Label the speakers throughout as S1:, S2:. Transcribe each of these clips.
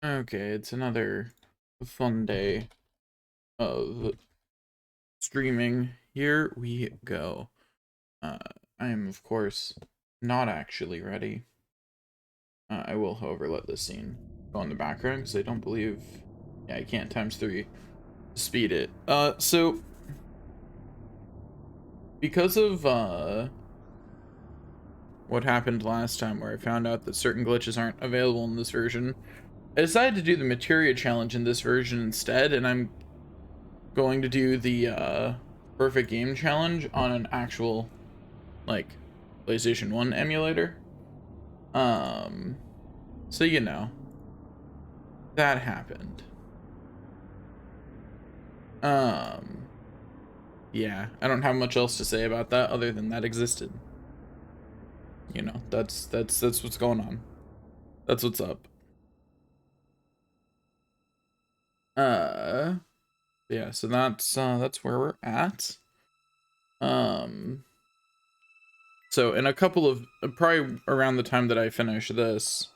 S1: Okay, it's another fun day of streaming. Here we go. I am, of course, not actually ready. I will, however, let this scene go in the background because I don't believe... Yeah, I can't ×3 to speed it. So... Because of, what happened last time where I found out that certain glitches aren't available in this version, I decided to do the Materia challenge in this version instead, and I'm going to do the perfect game challenge on an actual like PlayStation 1 emulator. So you know, that happened. Yeah, I don't have much else to say about that other than that existed. You know, that's what's going on. That's what's up. Yeah, so that's where we're at. So in a couple of probably around the time that I finish this,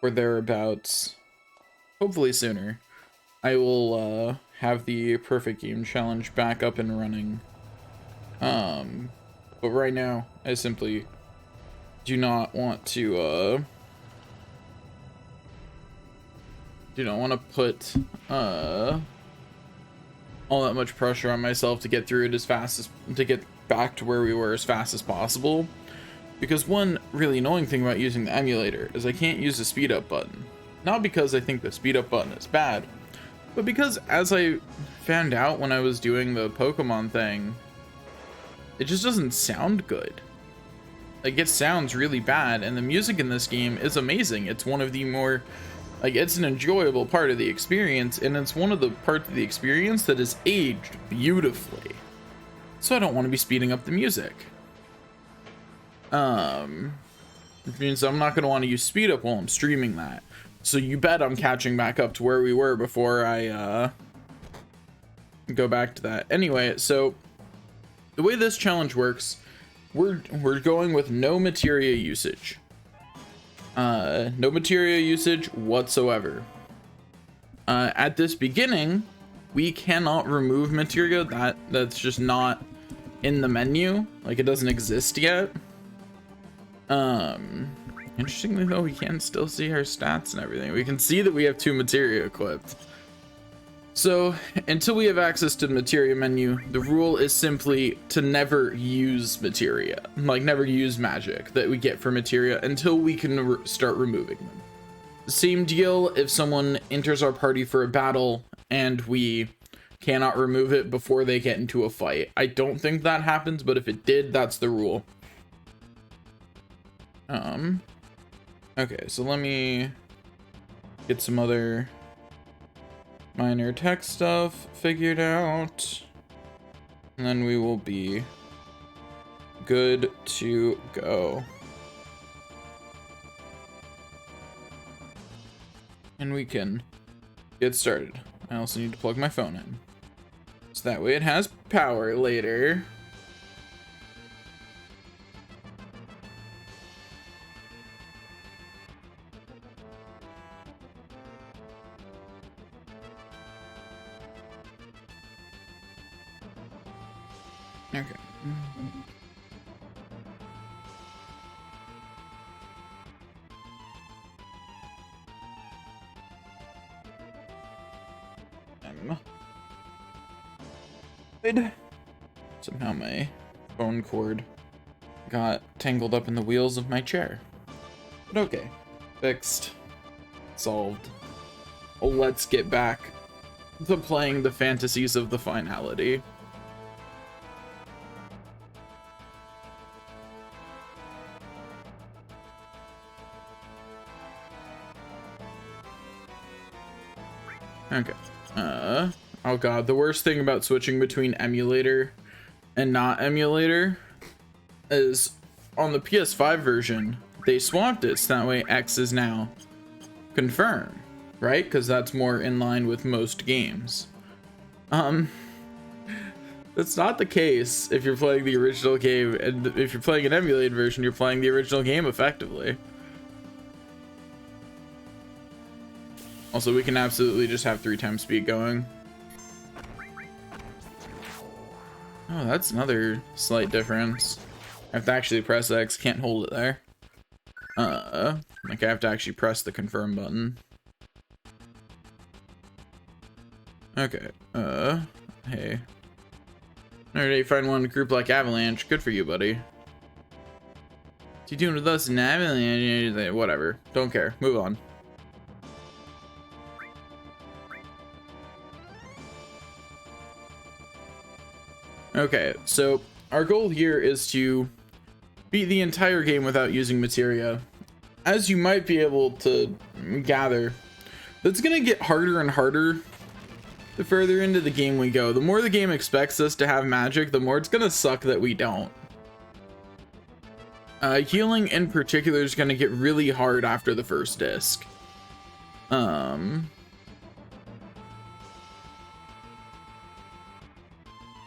S1: or thereabouts, hopefully sooner, I will have the perfect game challenge back up and running. But right now I simply do not want to put all that much pressure on myself to get through it to get back to where we were as fast as possible. Because one really annoying thing about using the emulator is I can't use the speed up button. Not because I think the speed up button is bad, but because as I found out when I was doing the Pokemon thing, it just doesn't sound good. Like, it sounds really bad, and the music in this game is amazing. It's one of the more, like, it's an enjoyable part of the experience, and it's one of the parts of the experience that is aged beautifully. So I don't want to be speeding up the music. Which means I'm not going to want to use speed up while I'm streaming that. So you bet I'm catching back up to where we were before I go back to that. Anyway, so the way this challenge works, we're going with no materia usage. No materia usage whatsoever. At this beginning, we cannot remove materia. That's just not in the menu. Like, it doesn't exist yet. Interestingly though, we can still see our stats and everything. We can see that we have 2 materia equipped. So until we have access to the materia menu, the rule is simply to never use materia, like never use magic that we get for materia until we can start removing them. Same deal if someone enters our party for a battle and we cannot remove it before they get into a fight. I don't think that happens, but if it did, that's the rule. Okay, so let me get some other minor tech stuff figured out, and then we will be good to go. And we can get started. I also need to plug my phone in, so that way it has power later. Okay. Somehow my phone cord got tangled up in the wheels of my chair. But okay. Fixed. Solved. Well, let's get back to playing the fantasies of the finality. Okay. Oh god, the worst thing about switching between emulator and not emulator is on the PS5 version, they swapped it so that way X is now confirmed, right? Because that's more in line with most games. That's not the case if you're playing the original game, and if you're playing an emulated version, you're playing the original game effectively. Also, we can absolutely just have 3 times speed going. Oh, that's another slight difference. I have to actually press X, can't hold it there. Like I have to actually press the confirm button. Okay, hey. Alright, you find one group like Avalanche. Good for you, buddy. What you doing with us in Avalanche? Whatever. Don't care. Move on. Okay, so our goal here is to beat the entire game without using Materia. As you might be able to gather, that's gonna get harder and harder the further into the game we go. The more the game expects us to have magic, the more it's gonna suck that we don't. Healing in particular is gonna get really hard after the first disc.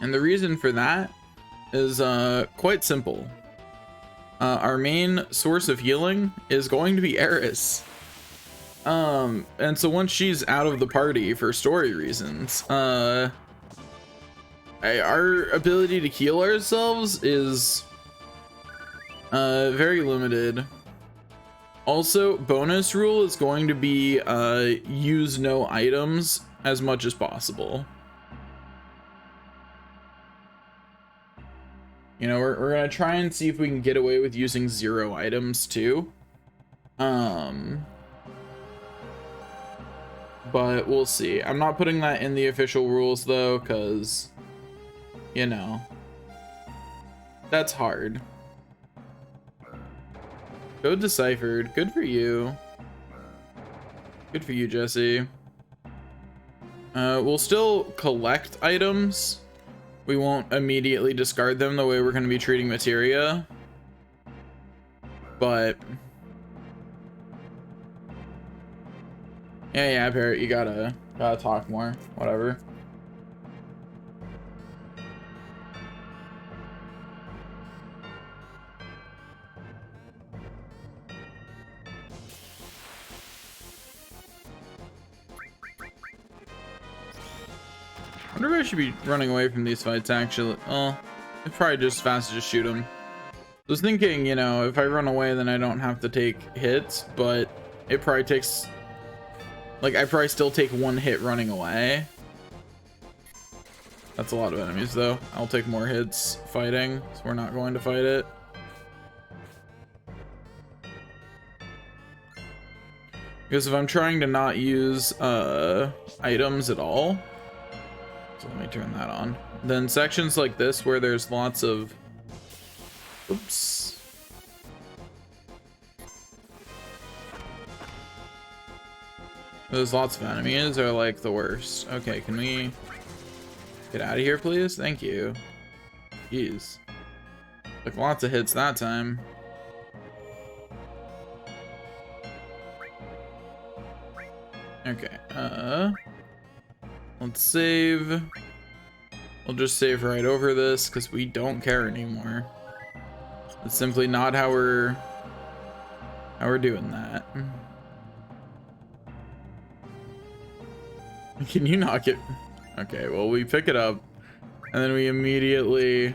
S1: And the reason for that is quite simple. Our main source of healing is going to be Eris. And so once she's out of the party for story reasons, our ability to heal ourselves is very limited. Also, bonus rule is going to be use no items as much as possible. You know, we're gonna try and see if we can get away with using 0 items too. But we'll see. I'm not putting that in the official rules though, because, you know, that's hard. Code deciphered. Good for you. Good for you, Jesse. We'll still collect items. We won't immediately discard them the way we're going to be treating Materia. But yeah, Parrot, you gotta talk more. Whatever. I wonder if I should be running away from these fights, actually. Oh, it's probably just as fast to just shoot them. I was thinking, you know, if I run away, then I don't have to take hits, but it probably takes... Like, I probably still take 1 hit running away. That's a lot of enemies, though. I'll take more hits fighting, so we're not going to fight it. Because if I'm trying to not use items at all... So let me turn that on. Then sections like this where there's lots of... Oops. There's lots of enemies are like the worst. Okay, can we get out of here, please? Thank you. Jeez. Like lots of hits that time. Okay, let's save. We'll just save right over this because we don't care anymore. It's simply not how we're doing that. Can you not get... Okay, well, we pick it up and then we immediately...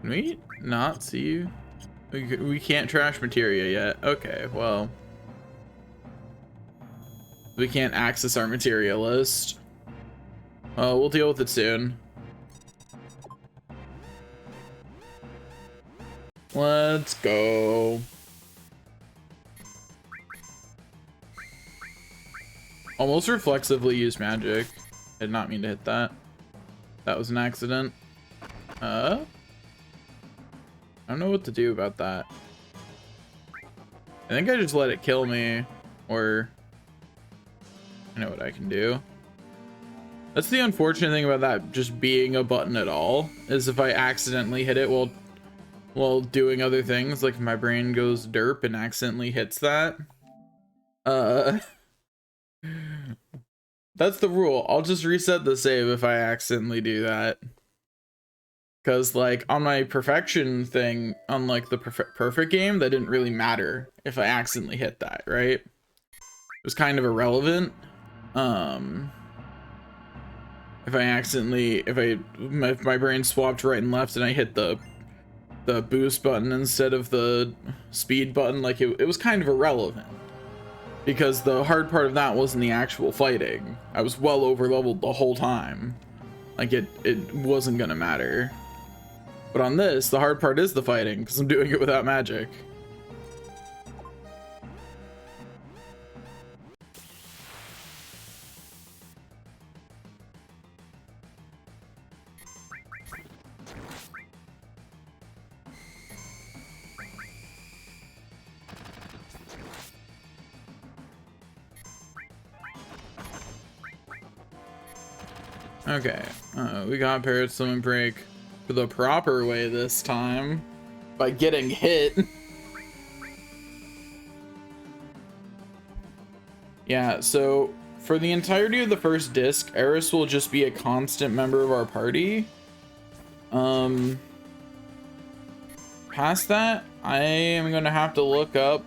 S1: Can we not see you? We can't trash Materia yet. Okay, well, we can't access our Materia list. We'll deal with it soon. Let's go. Almost reflexively use magic. I did not mean to hit that. That was an accident. I don't know what to do about that. I think I just let it kill me, or I know what I can do. That's the unfortunate thing about that just being a button at all, is if I accidentally hit it while doing other things, like if my brain goes derp and accidentally hits that. That's the rule. I'll just reset the save if I accidentally do that. Because like on my perfection thing, on like the perfect game, that didn't really matter if I accidentally hit that, right? It was kind of irrelevant. If my brain swapped right and left and I hit the boost button instead of the speed button, like it was kind of irrelevant. Because the hard part of that wasn't the actual fighting. I was well over leveled the whole time. Like it wasn't gonna matter. But on this, the hard part is the fighting, because I'm doing it without magic. Okay, we got Parrot Swimming Break for the proper way this time, by getting hit. Yeah, so for the entirety of the first disc, Eris will just be a constant member of our party. Past that, I am gonna have to look up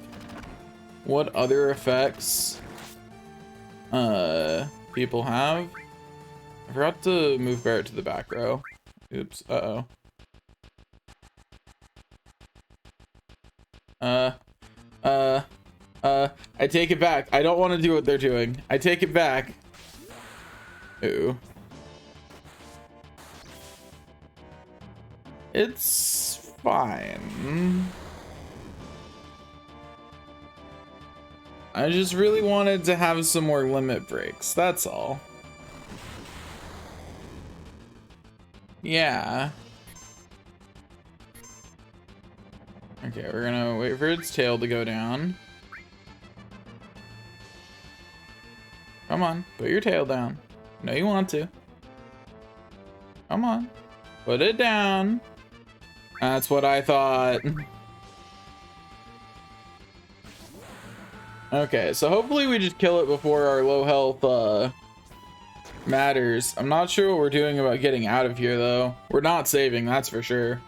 S1: what other effects people have. I forgot to move Barrett to the back row. Oops, uh-oh. I take it back. I don't want to do what they're doing. I take it back. Ooh. It's fine. I just really wanted to have some more limit breaks, that's all. Yeah. Okay, we're gonna wait for its tail to go down. Come on, put your tail down. No, you want to. Come on, put it down. That's what I thought. Okay, so hopefully we just kill it before our low health matters. I'm not sure what we're doing about getting out of here though. We're not saving, that's for sure.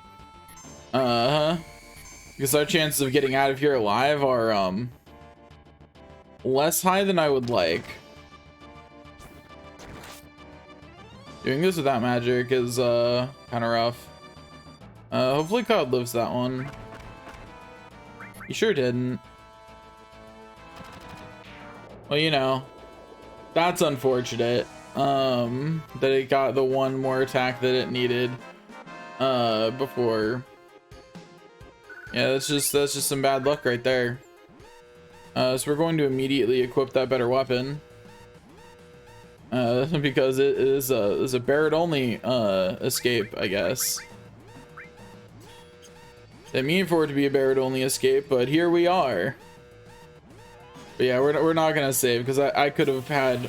S1: Because our chances of getting out of here alive are less high than I would like. Doing this without magic is kind of rough. Hopefully Cloud lives that one. He sure didn't. Well, you know, that's unfortunate. That it got the one more attack that it needed before. Yeah, that's just some bad luck right there. So we're going to immediately equip that better weapon. Because it is a Barrett only escape, I guess. Didn't mean for it to be a Barrett only escape, but here we are. But yeah, we're not gonna save because I could have had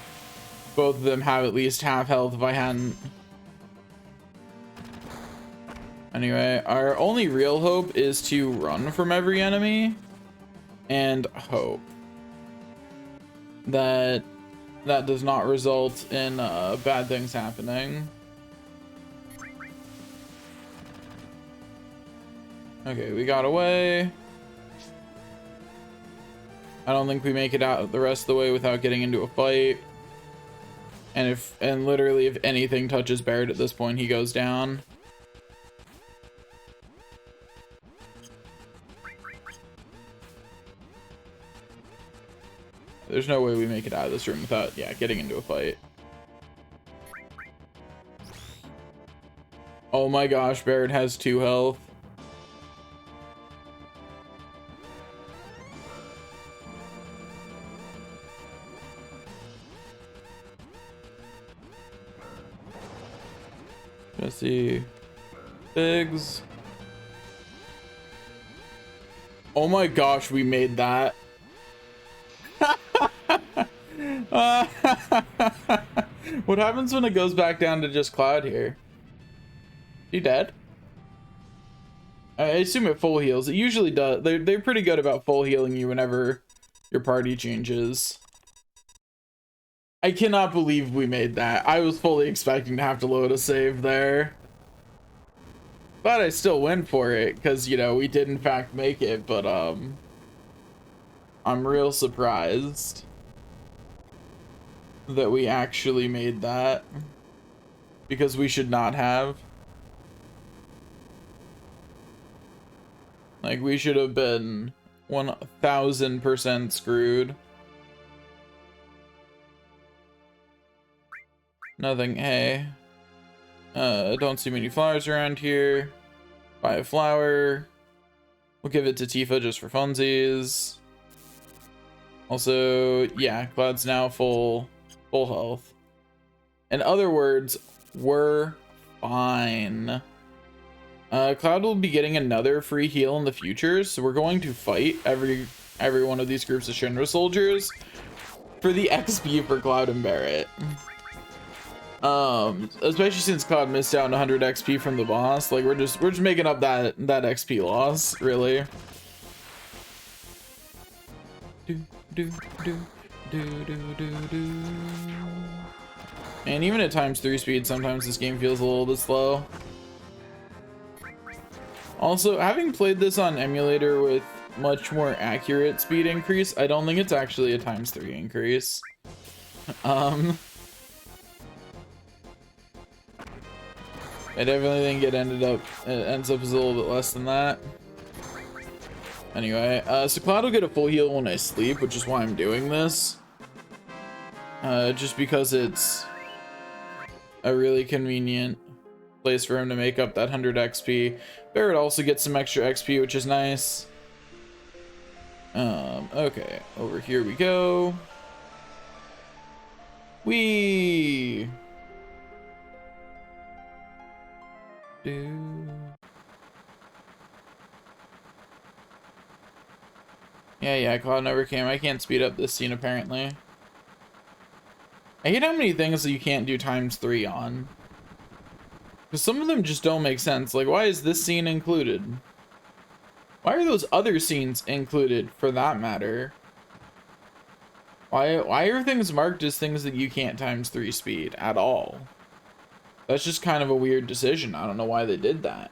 S1: both of them have at least half health if I hadn't. Anyway, our only real hope is to run from every enemy and hope that that does not result in bad things happening. Okay, we got away. I don't think we make it out the rest of the way without getting into a fight. And literally if anything touches Barrett at this point, he goes down. There's no way we make it out of this room without, yeah, getting into a fight. Oh my gosh, Barrett has 2 health. Jesse, Biggs. Oh my gosh, we made that. What happens when it goes back down to just Cloud here? He dead? I assume it full heals. It usually does. They're pretty good about full healing you whenever your party changes. I cannot believe we made that. I was fully expecting to have to load a save there. But I still went for it because, you know, we did in fact make it, but I'm real surprised that we actually made that because we should not have. Like, we should have been 1000% screwed. Nothing. Hey. Don't see many flowers around here. Buy a flower. We'll give it to Tifa just for funsies. Also, yeah, Cloud's now full health. In other words, we're fine. Cloud will be getting another free heal in the future, so we're going to fight every one of these groups of Shinra soldiers for the XP for Cloud and Barret. Especially since Cloud missed out on 100 XP from the boss, like we're just making up that XP loss, really. And even at ×3 speed, sometimes this game feels a little bit slow. Also, having played this on emulator with much more accurate speed increase, I don't think it's actually a ×3 increase. I definitely think it ends up as a little bit less than that. Anyway, so Cloud will get a full heal when I sleep, which is why I'm doing this. Just because it's a really convenient place for him to make up that 100 XP. Barret also gets some extra XP, which is nice. Okay, over here we go. Whee! Yeah, Cloud never came. I can't speed up this scene, apparently. I hate how many things that you can't do ×3 on. Because some of them just don't make sense. Like, why is this scene included? Why are those other scenes included, for that matter? Why are things marked as things that you can't ×3 speed at all? That's just kind of a weird decision. I don't know why they did that.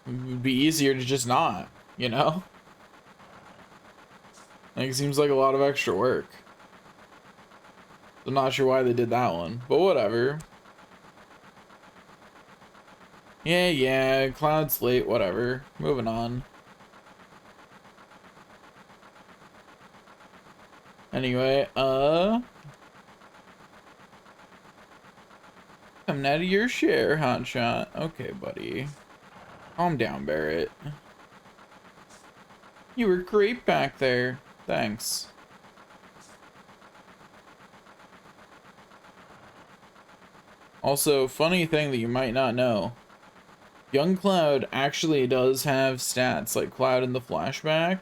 S1: It would be easier to just not, you know? Like, it seems like a lot of extra work. I'm not sure why they did that one, but whatever. Yeah, Cloud's late, whatever. Moving on. Anyway, come out of your share, hotshot. Okay, buddy. Calm down, Barret. You were great back there. Thanks. Also, funny thing that you might not know. Young Cloud actually does have stats, like Cloud in the flashback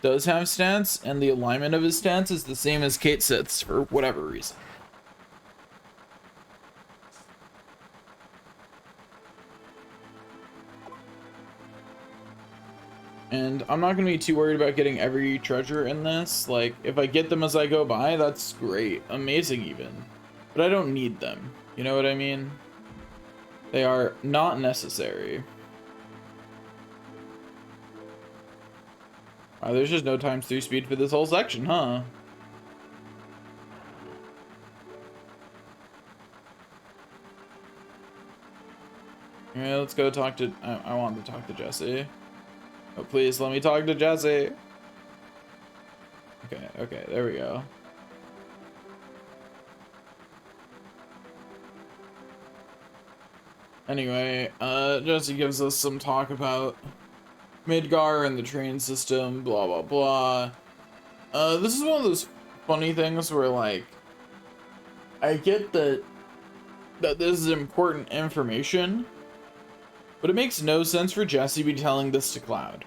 S1: does have stats, and the alignment of his stats is the same as Kate Sith's for whatever reason. And I'm not going to be too worried about getting every treasure in this. Like, if I get them as I go by, that's great. Amazing even. But I don't need them. You know what I mean? They are not necessary. Wow, there's just no ×3 speed for this whole section, huh? Yeah, let's go talk to... I want to talk to Jesse. Oh, please, let me talk to Jesse. Okay, there we go. Anyway, Jesse gives us some talk about Midgar and the train system, blah, blah, blah. This is one of those funny things where, like, I get that this is important information, but it makes no sense for Jesse to be telling this to Cloud.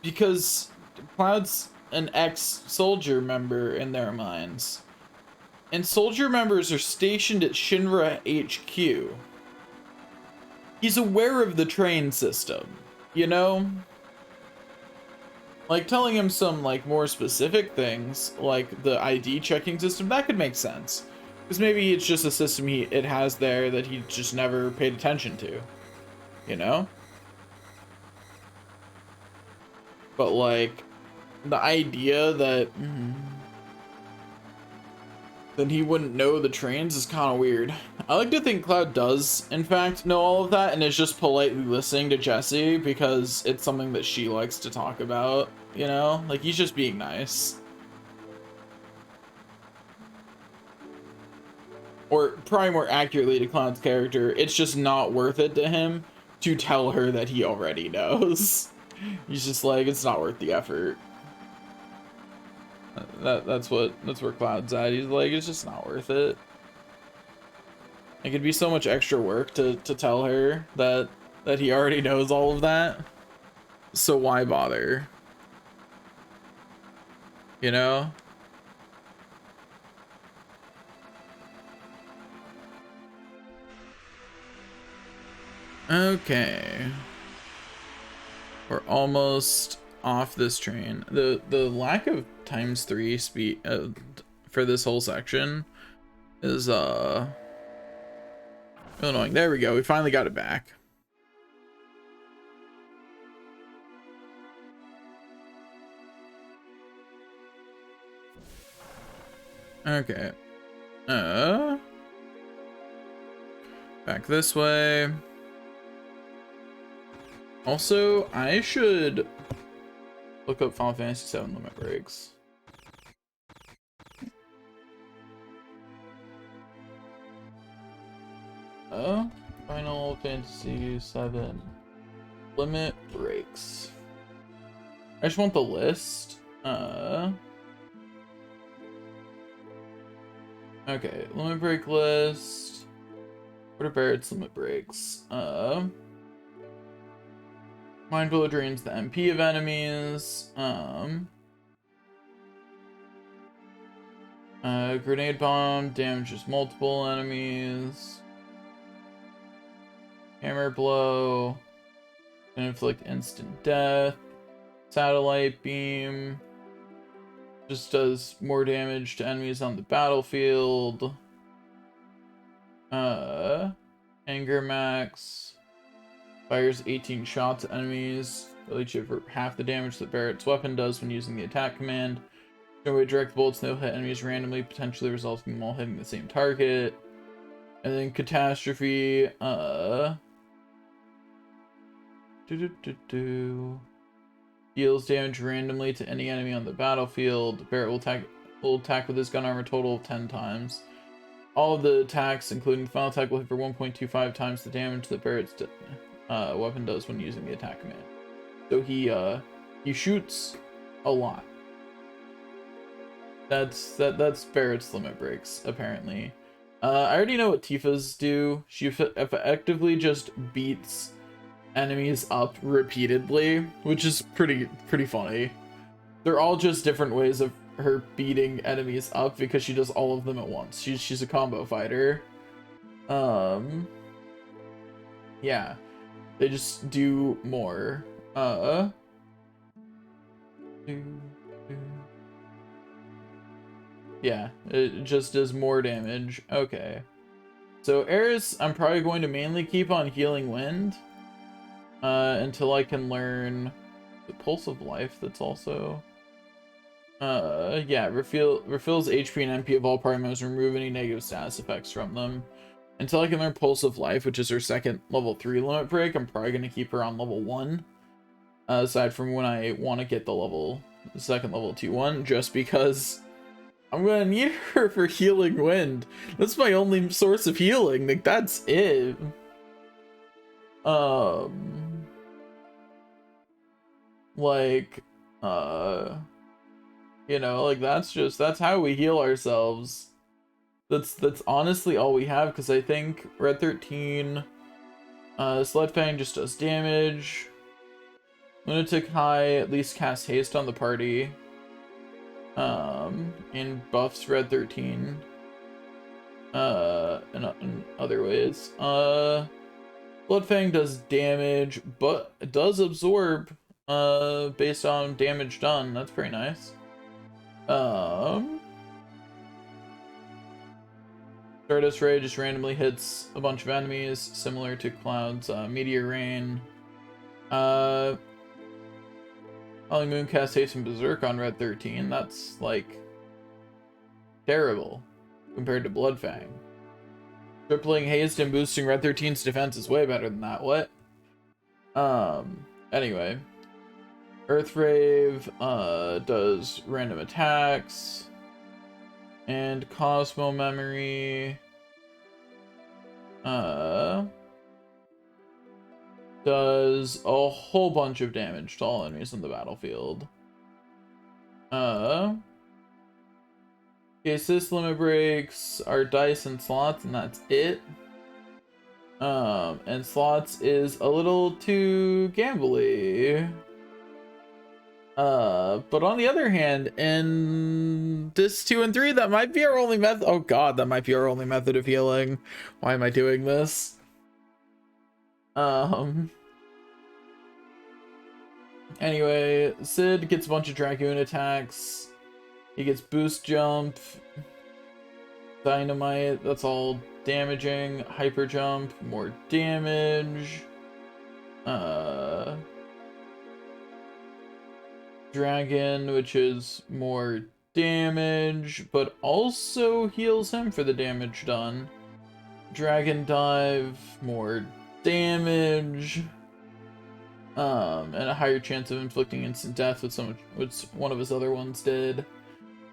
S1: Because Cloud's an ex-soldier member in their minds. And soldier members are stationed at Shinra HQ. He's aware of the train system, you know? Like, telling him some, like, more specific things, like the ID checking system, that could make sense. Because maybe it's just a system it has there that he just never paid attention to, you know? But like, the idea that then he wouldn't know the trains is kind of weird. I like to think Cloud does, in fact, know all of that and is just politely listening to Jessie because it's something that she likes to talk about, you know? Like, he's just being nice. Or probably more accurately to Cloud's character, it's just not worth it to him to tell her that he already knows. He's just like, it's not worth the effort. That's where Cloud's at. He's like, it's just not worth it. It could be so much extra work to tell her that he already knows all of that. So why bother? You know? Okay. We're almost off this train. The lack of ×3 speed for this whole section is annoying. There we go. We finally got it back. Okay. Back this way. Also, I should look up Final Fantasy VII limit breaks. Final Fantasy VII limit breaks. I just want the list. Okay, limit break list. What are Barrett's limit breaks? Mind Blow drains the MP of enemies. Grenade Bomb damages multiple enemies. Hammer Blow can inflict instant death. Satellite Beam just does more damage to enemies on the battlefield. Anger Max fires 18 shots at enemies. They'll each for half the damage that Barrett's weapon does when using the attack command. No way direct bullets, no hit enemies randomly, potentially resulting in them all hitting the same target. And then Catastrophe, deals damage randomly to any enemy on the battlefield. Barrett will attack with his gun armor a total of 10 times. All of the attacks, including the final attack, will hit for 1.25 times the damage that Barrett's weapon does when using the attack command. So he shoots a lot. That's Barrett's limit breaks, apparently. I already know what Tifa's do. She effectively just beats enemies up repeatedly, which is pretty funny. They're all just different ways of her beating enemies up because she does all of them at once. She's a combo fighter. Yeah, they just do more. Yeah, it just does more damage. Okay. So Eris, I'm probably going to mainly keep on Healing Wind until I can learn the Pulse of Life. That's also yeah, refills HP and MP of all party members, remove any negative status effects from them. Until I can learn Pulse of Life, which is her second level 3 limit break, I'm probably going to keep her on level 1. Aside from when I want to get the second level 2-1, just because I'm gonna need her for Healing Wind. That's my only source of healing. Like, that's it. Like, you know, like, that's how we heal ourselves. That's honestly all we have, because I think Red 13, Sledfang just does damage. Lunatic High at least casts haste on the party. And buffs Red 13. In other ways. Bloodfang does damage, but it does absorb, based on damage done. That's pretty nice. Stardust Ray just randomly hits a bunch of enemies, similar to Cloud's Meteor Rain. Holy Moon casts Haste and Berserk on Red 13. That's, like, terrible compared to Bloodfang. Tripling Haste and boosting Red 13's defense is way better than that. What? Anyway. Earthrave does random attacks. And Cosmo Memory does a whole bunch of damage to all enemies on the battlefield. Assist limit breaks are dice and slots, and that's it. And slots is a little too gambly. But on the other hand, in this 2 and 3, that might be our only method. Oh god, that might be our only method of healing. Why am I doing this? Anyway, Sid gets a bunch of Dragoon attacks. He gets boost jump, dynamite, that's all damaging. Hyper jump, more damage. Dragon, which is more damage, but also heals him for the damage done. Dragon dive, more damage. And a higher chance of inflicting instant death with someone, which one of his other ones did.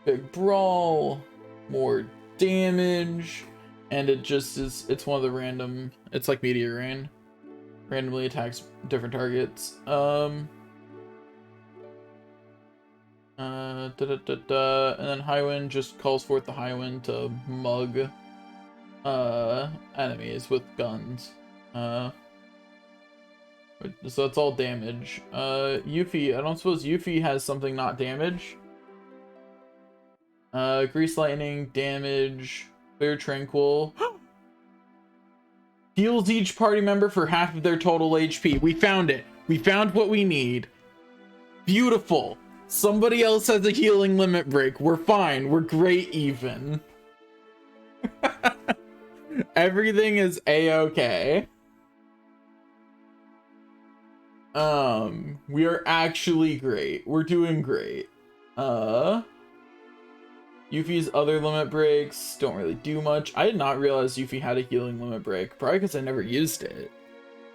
S1: Big Brawl, more damage, and it just is, it's one of the random, it's like Meteor Rain. Randomly attacks different targets. And then High Wind just calls forth the High Wind to mug enemies with guns. So that's all damage. Yuffie, I don't suppose Yuffie has something not damage. Grease Lightning, damage, Clear Tranquil. Heals each party member for half of their total HP. We found it. We found what we need. Beautiful. Somebody else has a healing limit break. We're fine. We're great even. Everything is a-okay. We are actually great. We're doing great. Yuffie's other limit breaks don't really do much. I did not realize Yuffie had a healing limit break. Probably because I never used it.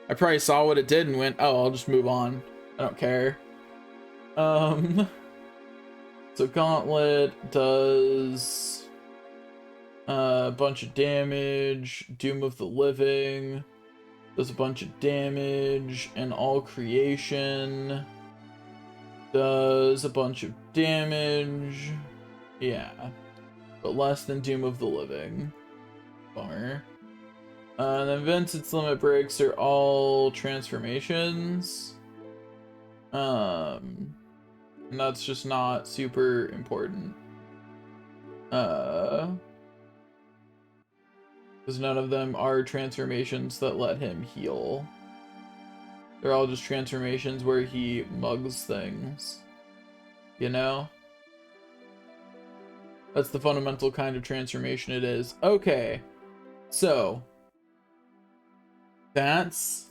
S1: I probably saw what it did and went, oh, I'll just move on. I don't care. So Gauntlet does a bunch of damage. Doom of the Living does a bunch of damage. And All Creation does a bunch of damage. Yeah, but less than Doom of the Living. Bummer. And then Vincent's limit breaks are all transformations. And that's just not super important. Because none of them are transformations that let him heal. They're all just transformations where he mugs things. You know? That's the fundamental kind of transformation it is. Okay. So that's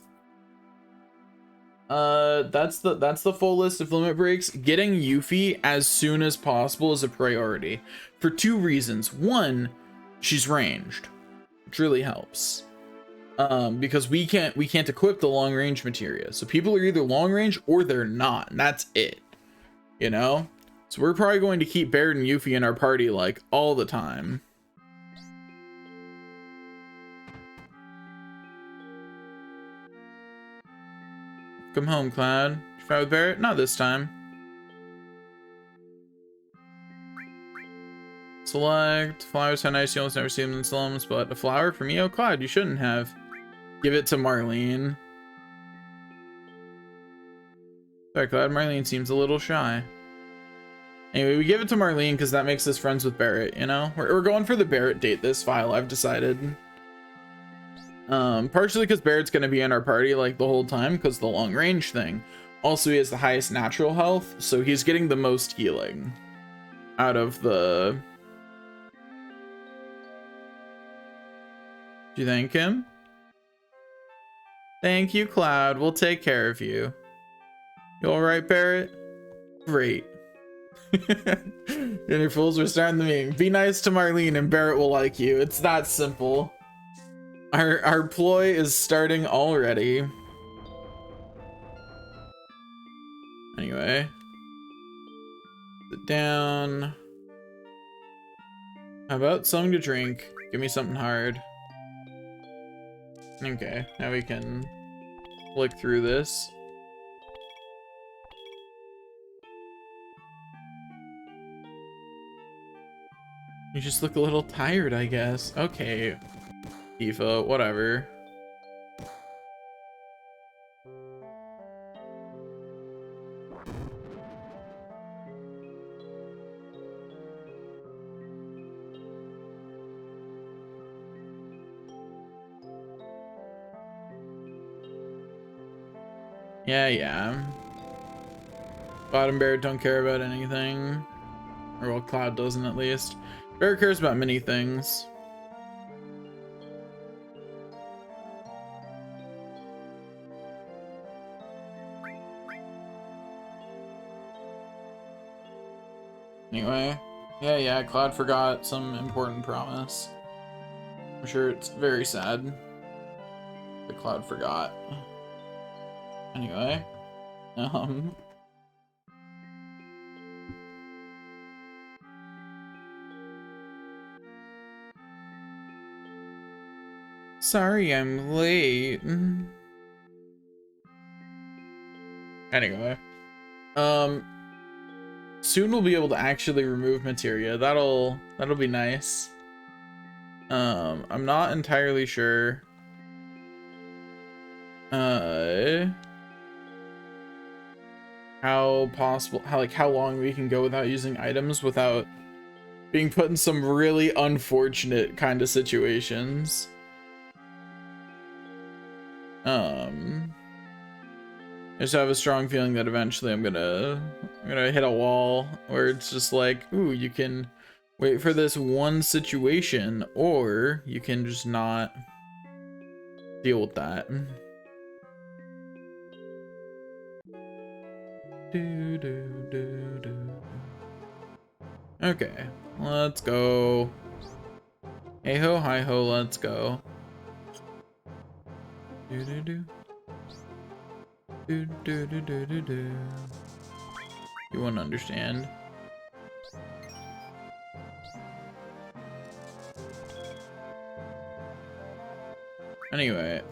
S1: the full list of limit breaks. Getting Yuffie as soon as possible is a priority for 2 reasons. One, she's ranged, which really helps. Because we can't equip the long range materia. So people are either long range or they're not, and that's it. You know? So we're probably going to keep Barret and Yuffie in our party like all the time. Come home, Cloud. Did you fight with Barret? Not this time. Select. Flowers, how nice. You almost never see them in slums, but a flower for me? Oh, Cloud, you shouldn't have. Give it to Marlene. Sorry, Cloud. Marlene seems a little shy. Anyway, we give it to Marlene because that makes us friends with Barret, you know? We're going for the Barret date this file, I've decided. Partially because Barret's going to be in our party like the whole time because the long range thing. Also, he has the highest natural health, so he's getting the most healing out of the Do you thank him? Thank you, Cloud. We'll take care of you. You alright, Barrett? Great. Dinner fools, we're starting the meeting. Be nice to Marlene and Barrett will like you. It's that simple. Our ploy is starting already. Anyway. Sit down. How about something to drink? Give me something hard. Okay, now we can flick through this. You just look a little tired, I guess. Okay, Tifa, whatever. Yeah. Bottom Bear don't care about anything. Or well, Cloud doesn't at least. Bear cares about many things. Anyway, yeah, Cloud forgot some important promise. I'm sure it's very sad that Cloud forgot. Anyway, sorry I'm late. Anyway, soon we'll be able to actually remove Materia. That'll be nice. I'm not entirely sure. How long we can go without using items without being put in some really unfortunate kind of situations. I just have a strong feeling that eventually I'm gonna hit a wall where it's just like, ooh, you can wait for this one situation, or you can just not deal with that. Okay, let's go. Hey ho, hi ho, let's go. You won't understand. Anyway,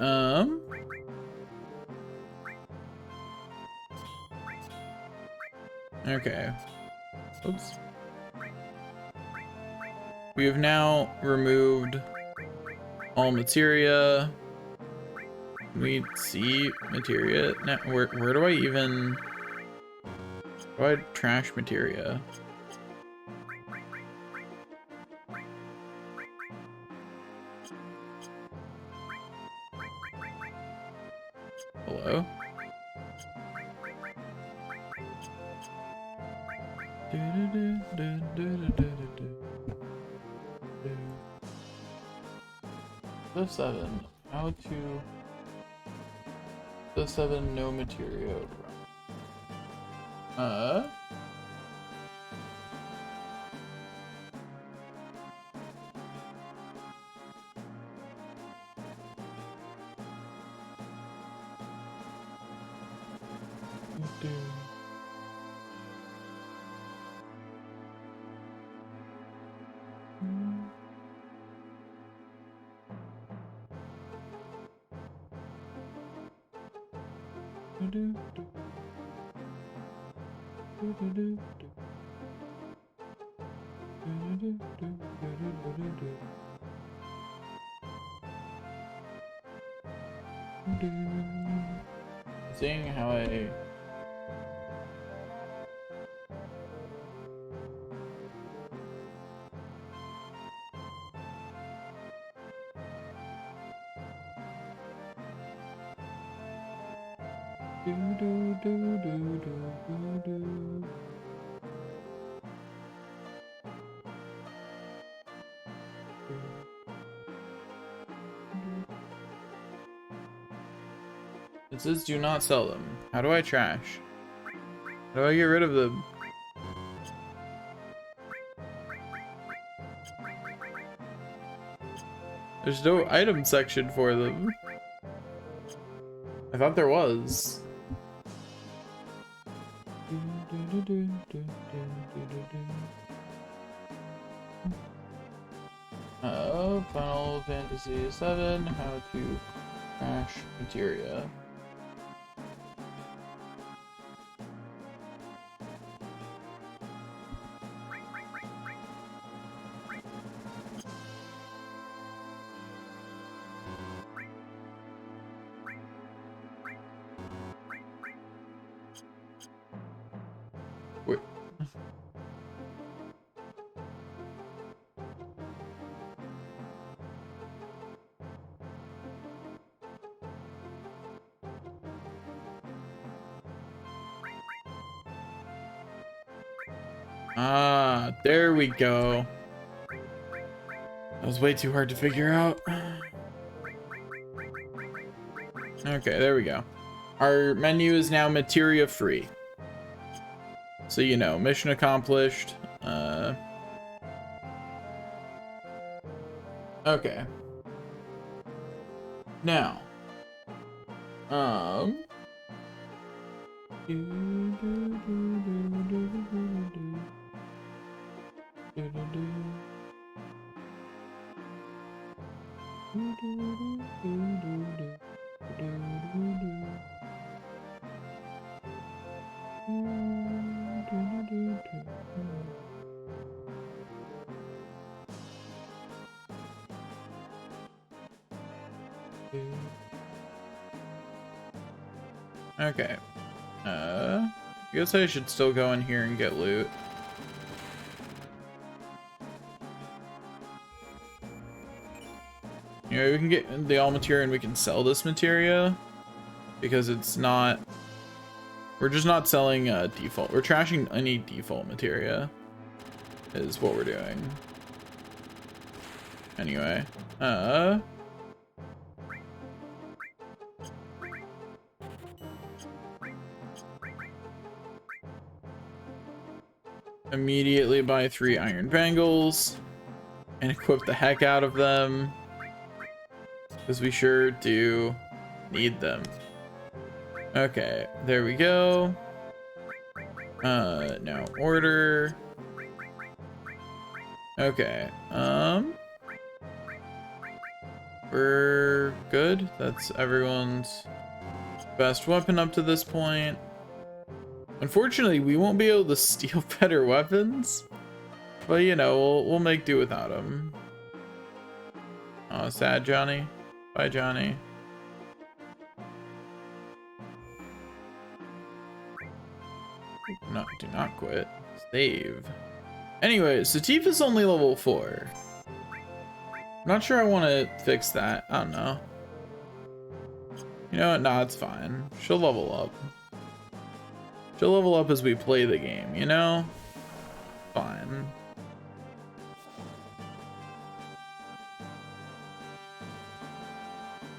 S1: okay. Oops. We have now removed all materia. We see materia. Now, where do I even... do I trash materia? Hello? The 7. How to... the 7 no materia. Seeing how I... It says do not sell them. How do I trash? How do I get rid of them? There's no item section for them. I thought there was. Final Fantasy VII, how to crash Materia. Wait. Ah, there we go. That was way too hard to figure out. Okay, there we go. Our menu is now materia free. So, you know, mission accomplished. Okay. Now. Okay. I guess I should still go in here and get loot. You know, we can get the all materia and we can sell this materia because it's not. We're just not selling default. We're trashing any default materia is what we're doing. Anyway, immediately buy 3 iron bangles and equip the heck out of them because we sure do need them. Okay, there we go. Now order. Okay, we're good. That's everyone's best weapon up to this point. Unfortunately, we won't be able to steal better weapons, but you know, we'll make do without them. Oh, sad Johnny. Bye, Johnny. No, do not quit. Save. Anyway, Satif is only level 4. Not sure I want to fix that. I don't know. You know what? Nah, it's fine. She'll level up. She'll level up as we play the game, you know? Fine.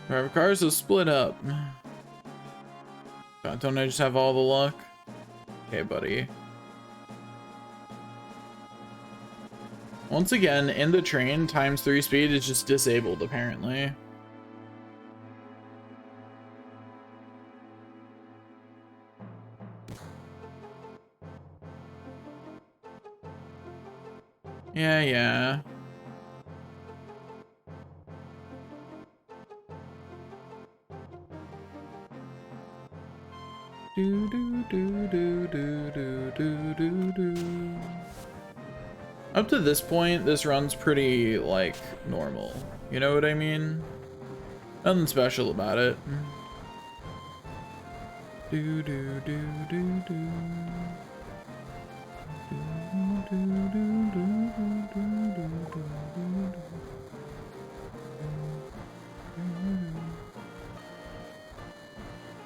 S1: Our cars are split up. God, don't I just have all the luck? Okay, buddy. Once again, in the train, ×3 speed is just disabled, apparently. Yeah. Up to this point, this run's pretty, like, normal. You know what I mean? Nothing special about it.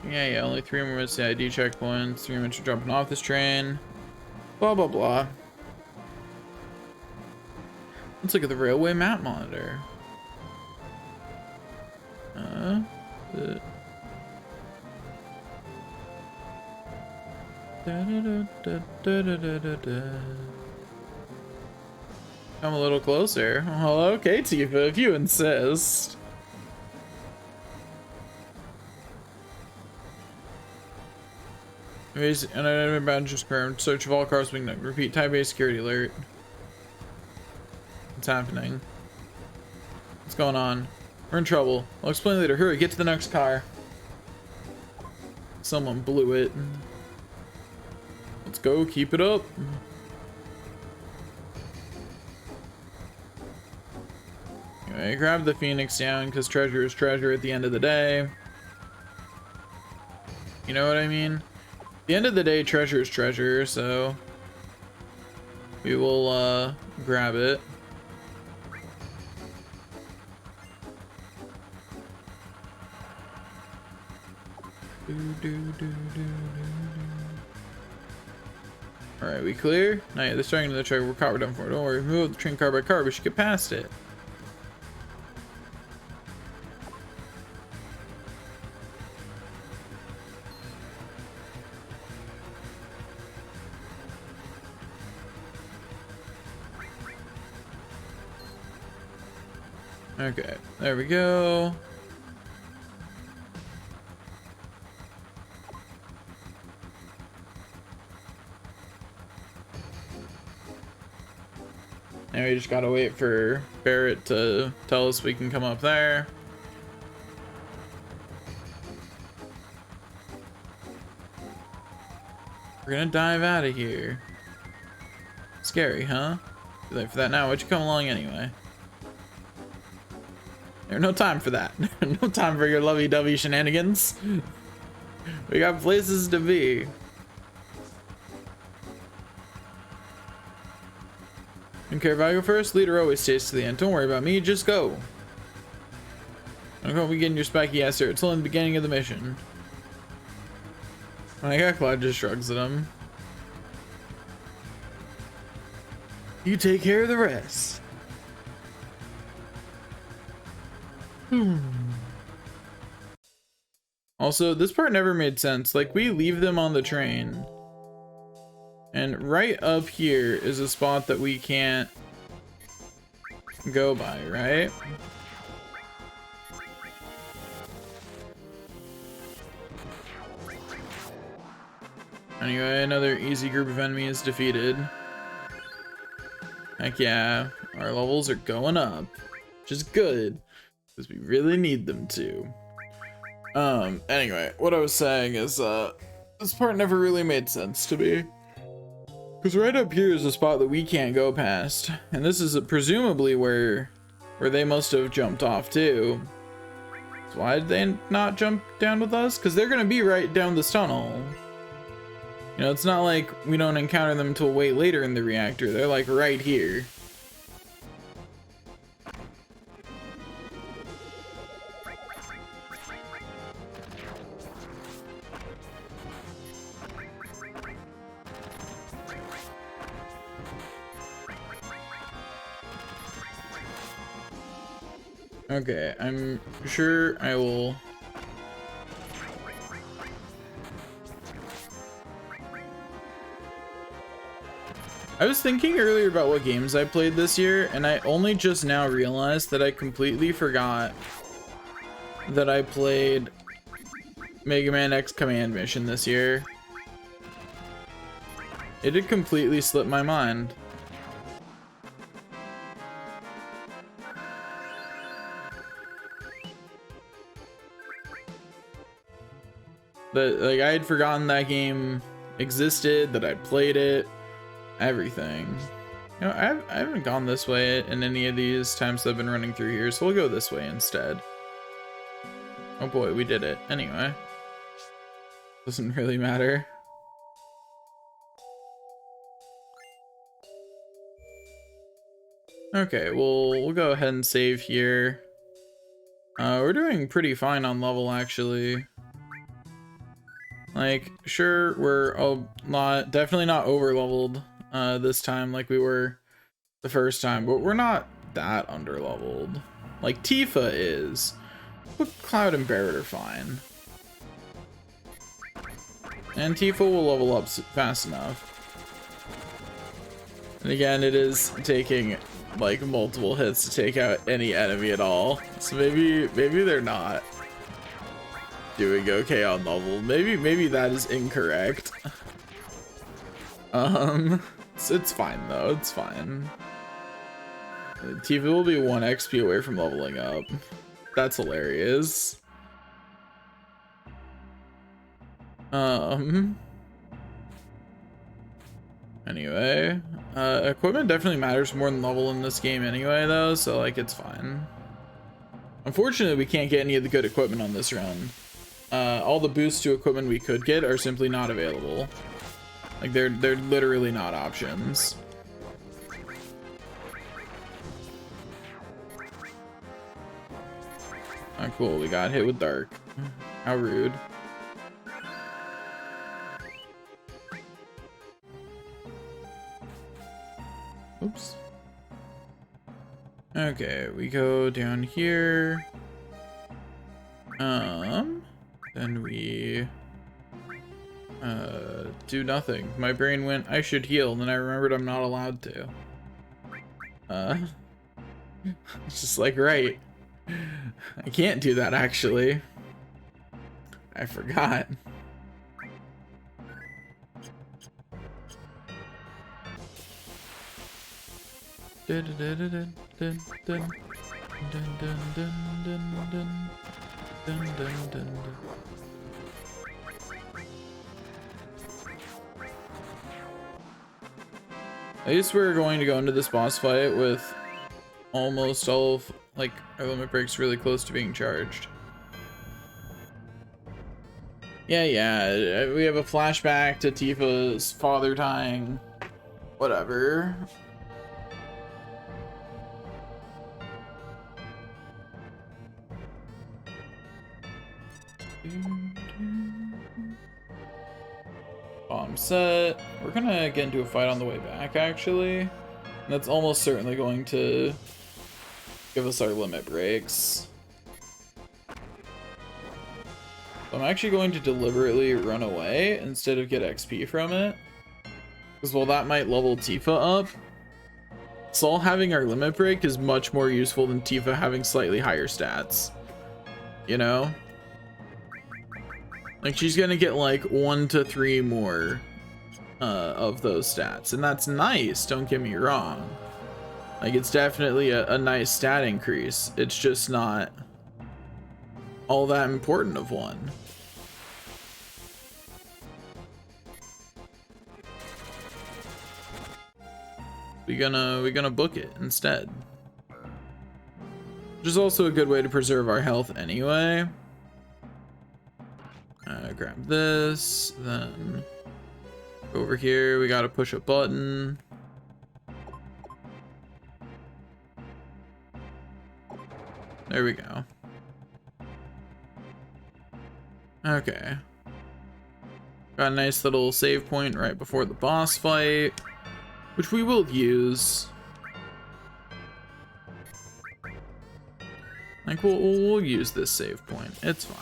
S1: Yeah, only 3 more missing ID checkpoints, 3 minutes for jumping off this train. Blah, blah, blah. Let's look at the railway map monitor. Come a little closer. Well, okay, Tifa, if you insist. An enemy badge is confirmed. Search of all cars being done. Repeat, type A security alert. What's happening? What's going on? We're in trouble. I'll explain later. Hurry, get to the next car. Someone blew it. Let's go, keep it up. Anyway, grab the Phoenix down because treasure is treasure at the end of the day. You know what I mean? At the end of the day, treasure is treasure, so we will grab it. Alright, we clear? Not yet. They're starting to the track. We're caught. We're done for. Don't worry. Move the train car by car. We should get past it. Okay, there we go. Now we just gotta wait for Barrett to tell us we can come up there. We're gonna dive out of here. Scary, huh? Too late for that now. Why'd you come along anyway? There's no time for that. No time for your lovey-dovey shenanigans. We got places to be. Don't care if I go first? Leader always stays to the end. Don't worry about me, just go. I'm gonna begin your spiky ass here. It's only the beginning of the mission. My God, Cloud just shrugs at him. You take care of the rest. Also, this part never made sense. Like, we leave them on the train. And right up here is a spot that we can't go by, right? Anyway, another easy group of enemies defeated. Heck yeah, our levels are going up, which is good, because we really need them to. Anyway, what I was saying is, this part never really made sense to me. Because right up here is a spot that we can't go past. And this is presumably where they must have jumped off too. So why did they not jump down with us? Because they're going to be right down this tunnel. You know, it's not like we don't encounter them until way later in the reactor. They're like right here. Okay, I'm sure I will. I was thinking earlier about what games I played this year, and I only just now realized that I completely forgot that I played Mega Man X Command Mission this year. It had completely slipped my mind. But like, I had forgotten that game existed, that I'd played it, everything. You know, I haven't gone this way in any of these times that I've been running through here, so we'll go this way instead. Oh boy, we did it. Anyway. Doesn't really matter. Okay, we'll go ahead and save here. We're doing pretty fine on level, actually. Like, sure, we're definitely not over leveled this time like we were the first time, but we're not that under leveled. Like Tifa is, but Cloud and Barrett are fine. And Tifa will level up fast enough. And again, it is taking like multiple hits to take out any enemy at all. So maybe they're not doing okay on level. Maybe that is incorrect. So it's fine though. It's fine. Tifa will be 1 XP away from leveling up. That's hilarious. Anyway, equipment definitely matters more than level in this game anyway, though, so like it's fine. Unfortunately, we can't get any of the good equipment on this run. All the boosts to equipment we could get are simply not available. Like they're literally not options. Oh, cool. We got hit with dark. How rude. Oops. Okay, we go down here. Then we do nothing. My brain went, I should heal, and then I remembered I'm not allowed to. It's just like, right. I can't do that actually. I forgot. At least we're going to go into this boss fight with almost all of like our limit breaks really close to being charged. Yeah, we have a flashback to Tifa's father dying. Whatever. Bomb set. We're gonna get into a fight on the way back, actually. And that's almost certainly going to give us our limit breaks. So I'm actually going to deliberately run away instead of get XP from it. Because while that might level Tifa up, Sol having our limit break is much more useful than Tifa having slightly higher stats. You know? Like, she's gonna get like 1 to 3 more of those stats. And that's nice, don't get me wrong. Like, it's definitely a nice stat increase. It's just not all that important of one. We're gonna book it instead. Which is also a good way to preserve our health anyway. Grab this, then over here we gotta push a button. There we go. Okay. Got a nice little save point right before the boss fight, which we will use. Like, we'll use this save point. It's fine.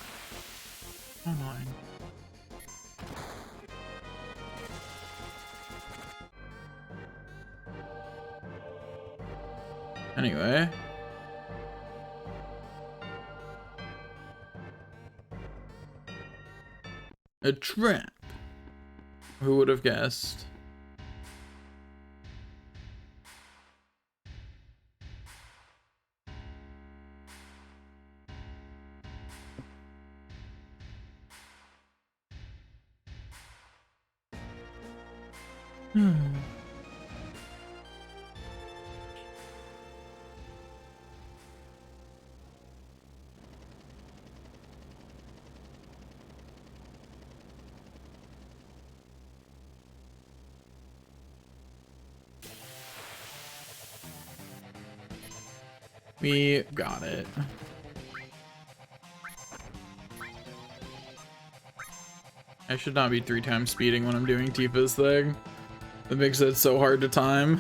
S1: Oh my. Anyway. A trap. Who would have guessed? We got it. I should not be 3 times speeding when I'm doing Tifa's thing. That makes it so hard to time.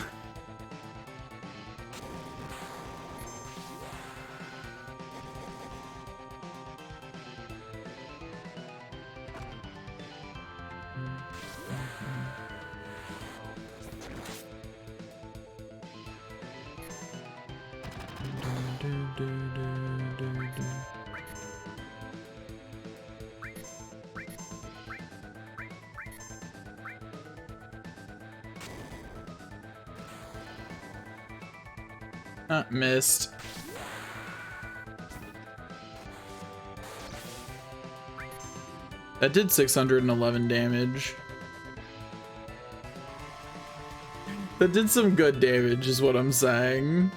S1: Missed. That did 611 damage. That did some good damage is what I'm saying.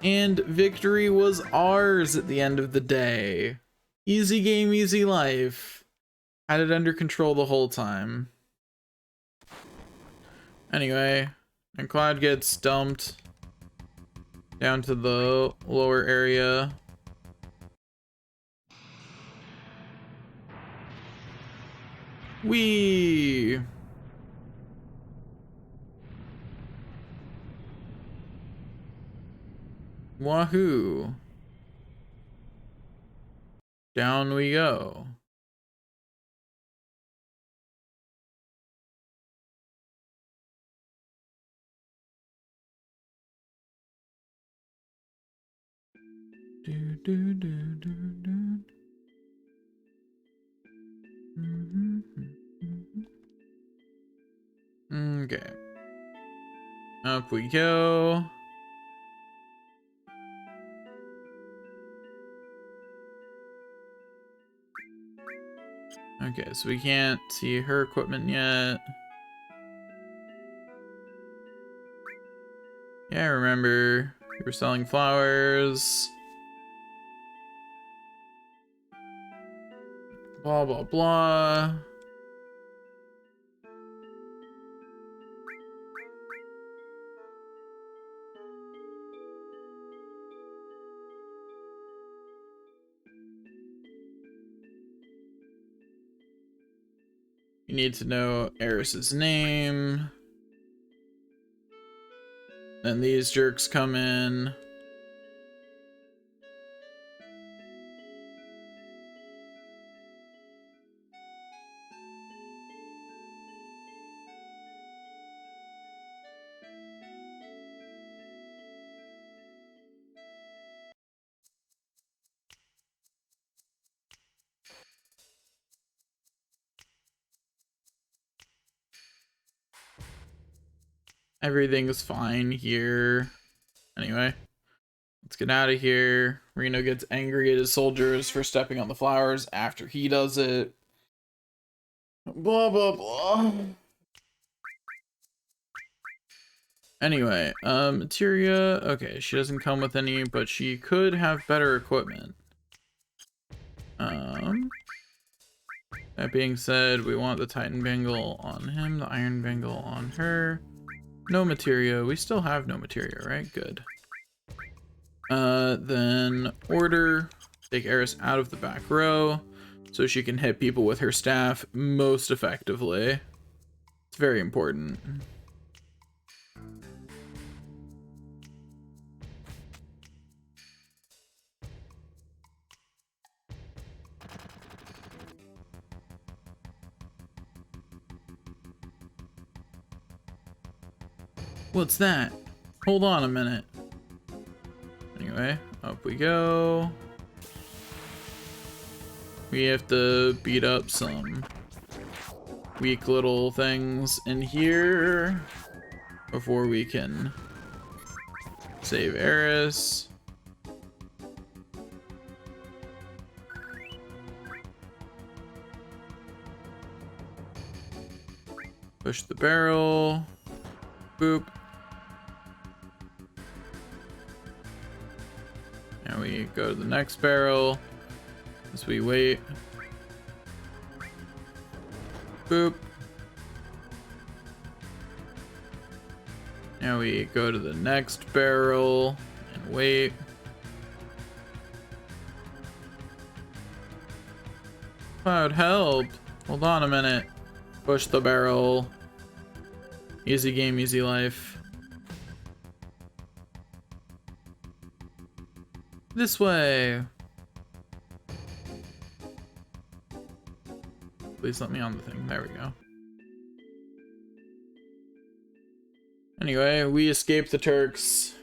S1: And victory was ours at the end of the day. Easy game, easy life. Had it under control the whole time. Anyway, and Cloud gets dumped down to the lower area. Whee! Wahoo! Down we go. Okay. Up we go. Okay, so we can't see her equipment yet. Yeah, I remember you were selling flowers. Blah, blah, blah. You need to know Eris's name. Then these jerks come in. Everything's fine here. Anyway, let's get out of here. Reno gets angry at his soldiers for stepping on the flowers after he does it. Blah, blah, blah. Anyway, Materia, okay, she doesn't come with any, but she could have better equipment. That being said, we want the Titan Bangle on him, the Iron Bangle on her. No Materia, we still have no Materia, right? Good. Then order, take Eris out of the back row so she can hit people with her staff most effectively. It's very important. What's that? Hold on a minute. Anyway, up we go. We have to beat up some weak little things in here before we can save Eris. Push the barrel. Boop. And we go to the next barrel as we wait. Boop. Now we go to the next barrel and wait. Cloud, help! Hold on a minute. Push the barrel. Easy game, easy life. This way. Please let me on the thing. There we go. Anyway, we escaped the Turks.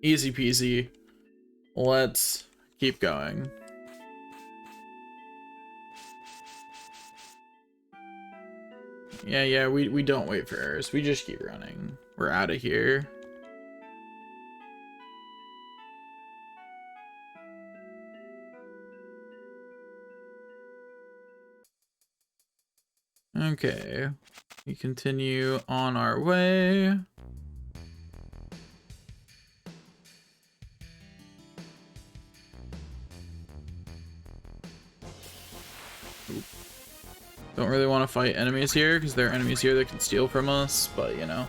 S1: Easy peasy. Let's keep going. Yeah, we don't wait for errors. We just keep running. We're out of here. Okay. We continue on our way. Oop. Don't really want to fight enemies here because there are enemies here that can steal from us, but you know.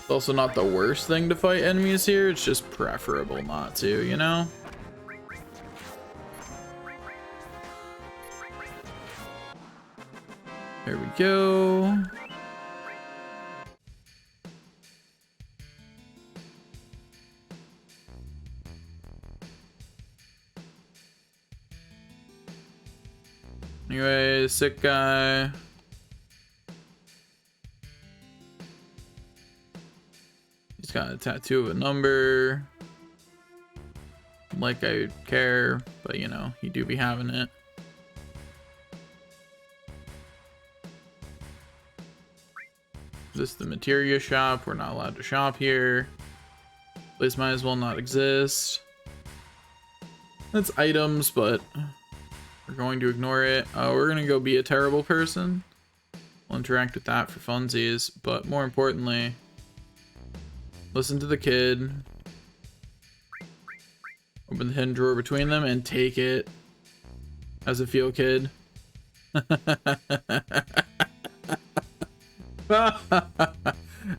S1: It's also not the worst thing to fight enemies here, it's just preferable not to, you know? There we go. Anyway, sick guy. He's got a tattoo of a number. Like I care, but you know, he do be having it. This is the Materia shop. We're not allowed to shop here. Place might as well not exist. That's items, but we're going to ignore it. We're gonna go be a terrible person. We'll interact with that for funsies, but more importantly, listen to the kid. Open the hidden drawer between them and take it. How's it feel, kid?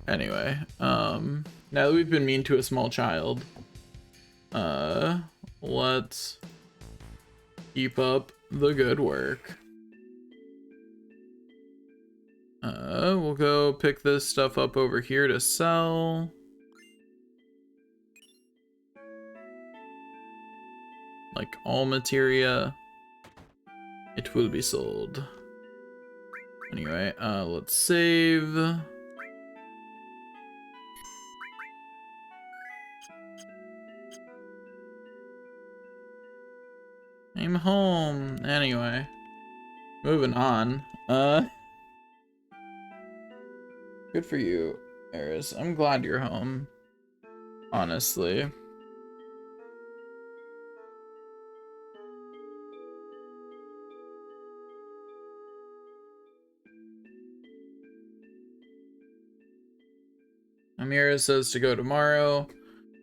S1: Anyway, now that we've been mean to a small child, let's keep up the good work. We'll go pick this stuff up over here to sell. Like all materia, it will be sold. Anyway, let's save. I'm home. Anyway, moving on. Good for you, Eris. I'm glad you're home. Honestly. Amira says to go tomorrow.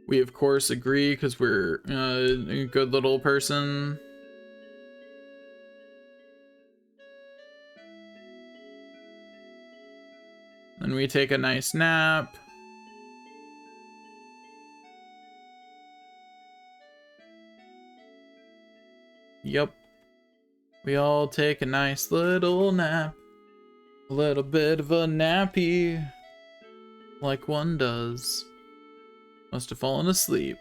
S1: We of course agree because we're a good little person. Then we take a nice nap. Yep. We all take a nice little nap. A little bit of a nappy. Like one does. Must have fallen asleep.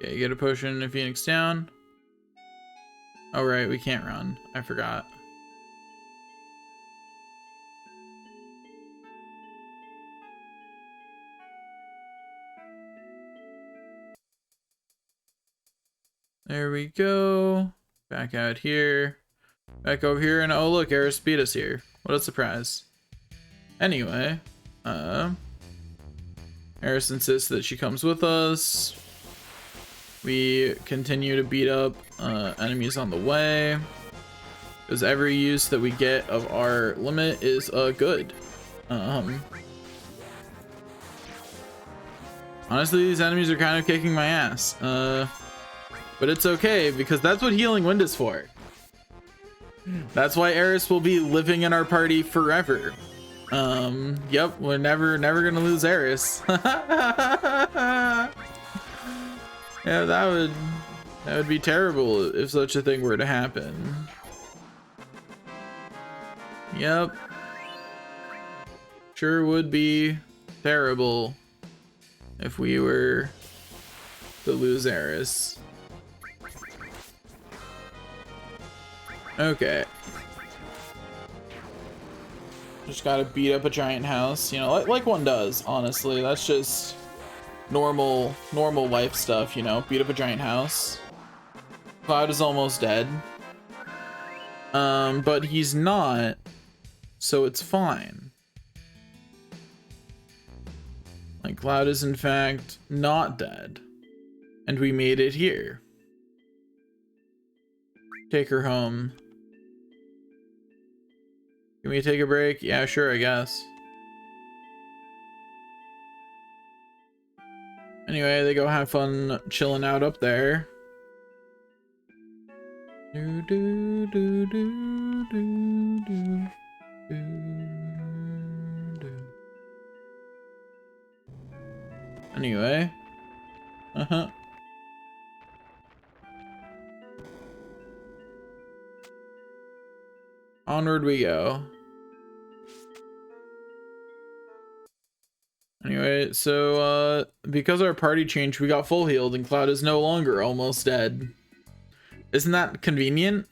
S1: Yeah, you get a potion in Phoenix Down. Oh right, we can't run. I forgot. There we go. Back out here. Back over here, and oh look, Eris beat us here. What a surprise. Anyway, Eris insists that she comes with us. We continue to beat up enemies on the way. Because every use that we get of our limit is good. Honestly, these enemies are kind of kicking my ass. But it's okay, because that's what Healing Wind is for. That's why Eris will be living in our party forever. Yep, we're never gonna lose Eris. Yeah, that would be terrible if such a thing were to happen. Yep. Sure would be terrible if we were to lose Eris. Okay. Just gotta beat up a giant house, you know, like one does, honestly. That's just normal life stuff, you know, beat up a giant house. Cloud is almost dead. But he's not, so it's fine. Like, Cloud is in fact not dead. And we made it here. Take her home. Can we take a break? Yeah, sure, I guess. Anyway, they go have fun chilling out up there. Do, do, do, do, do, do, do. Anyway. Onward we go. Anyway, so because our party changed, we got full healed and Cloud is no longer almost dead. Isn't that convenient?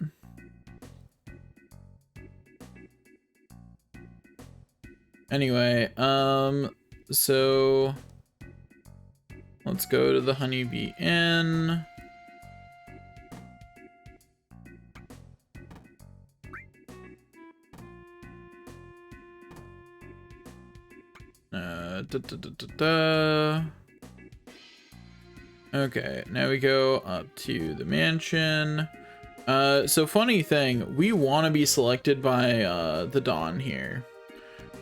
S1: Anyway, so let's go to the Honeybee Inn. Okay, now we go up to the mansion. So funny thing, we want to be selected by the Dawn here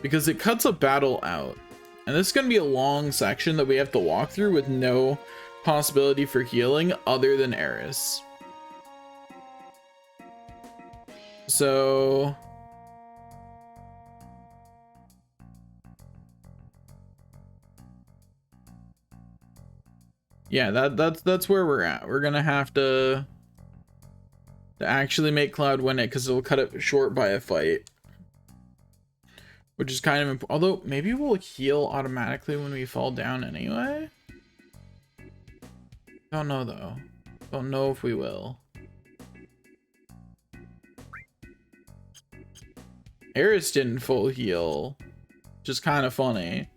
S1: because it cuts a battle out, and this is going to be a long section that we have to walk through with no possibility for healing other than Eris. So yeah, that's where we're at. We're gonna have to actually make Cloud win it because it'll cut it short by a fight, which is kind of although maybe we'll heal automatically when we fall down anyway. Don't know though. Don't know if we will. Eris didn't full heal, which is kind of funny.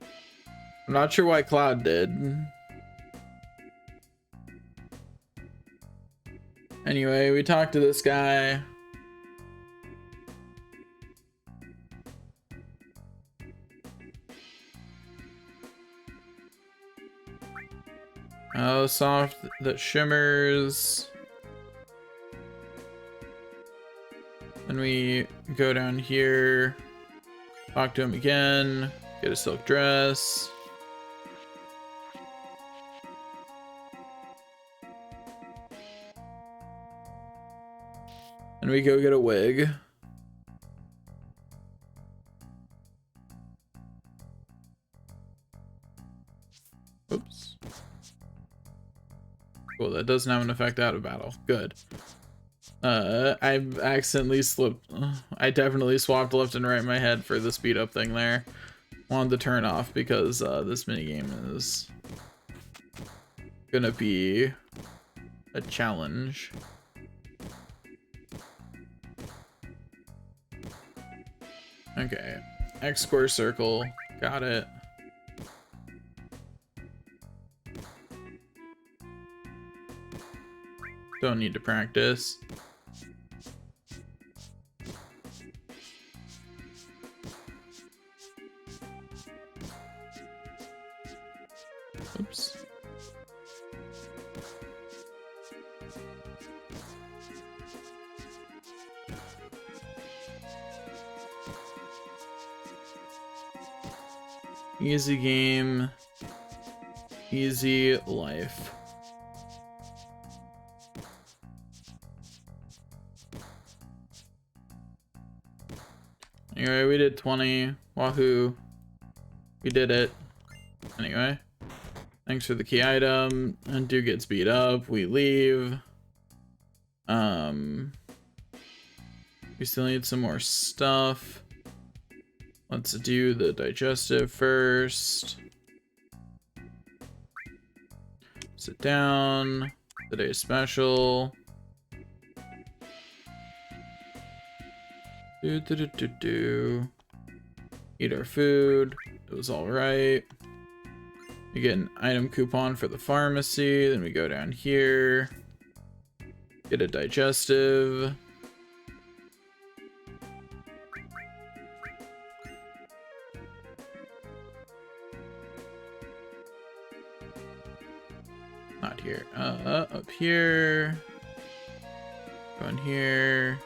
S1: I'm not sure why Cloud did. Anyway, we talked to this guy. Oh, soft that shimmers. Then we go down here, talk to him again, get a silk dress. And we go get a wig. Oops. Cool, that doesn't have an effect out of battle. Good. I've accidentally slipped. I definitely swapped left and right in my head for the speed up thing there. Wanted to turn off because this minigame is gonna be a challenge. Okay, X square circle, got it. Don't need to practice. Oops. Easy game, easy life. Anyway, we did 20. Wahoo. We did it. Anyway, thanks for the key item. And dude gets beat up. We leave. We still need some more stuff. Let's do the digestive first. Sit down. Today's special. Do. Eat our food. It was all right. You get an item coupon for the pharmacy. Then we go down here. Get a digestive. Not here. Up here. Go in here.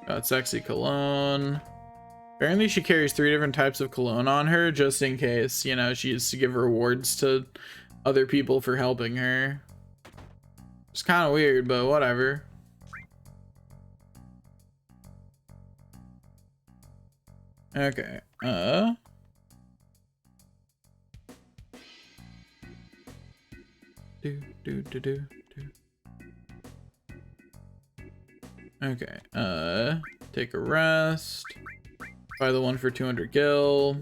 S1: Got sexy cologne. Apparently she carries 3 different types of cologne on her just in case, you know, she used to give rewards to other people for helping her. It's kind of weird, but whatever. Okay. Okay. Take a rest. Buy the one for 200 gil.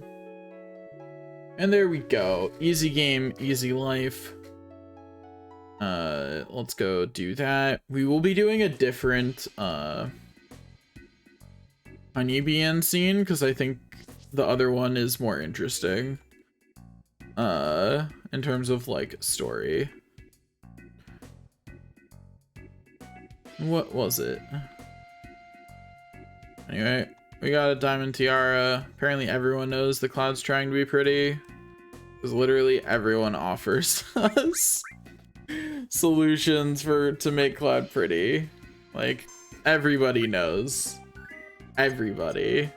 S1: And there we go. Easy game, easy life. Let's go do that. We will be doing a different Honeybee scene because I think the other one is more interesting. In terms of like story. What was it? Anyway, we got a diamond tiara. Apparently everyone knows the Cloud's trying to be pretty. Because literally everyone offers us solutions to make Cloud pretty. Like, everybody knows. Everybody.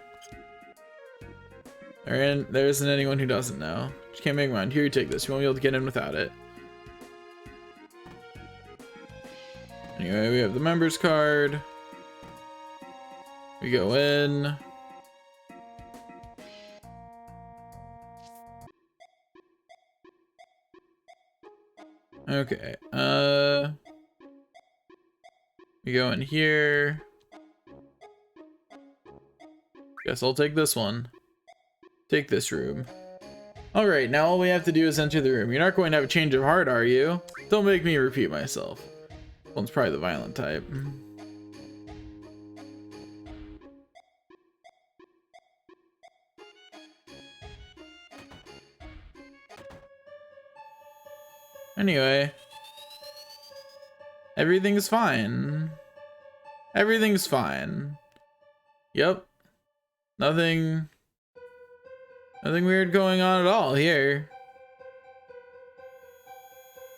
S1: There isn't anyone who doesn't know. Just can't make mine. Here, you take this. You won't be able to get in without it. Anyway, we have the members card. We go in. Okay, we go in here. Guess I'll take this one. Take this room. Alright, now all we have to do is enter the room. You're not going to have a change of heart, are you? Don't make me repeat myself. One's probably the violent type. Anyway. Everything's fine. Everything's fine. Yep. Nothing weird going on at all here.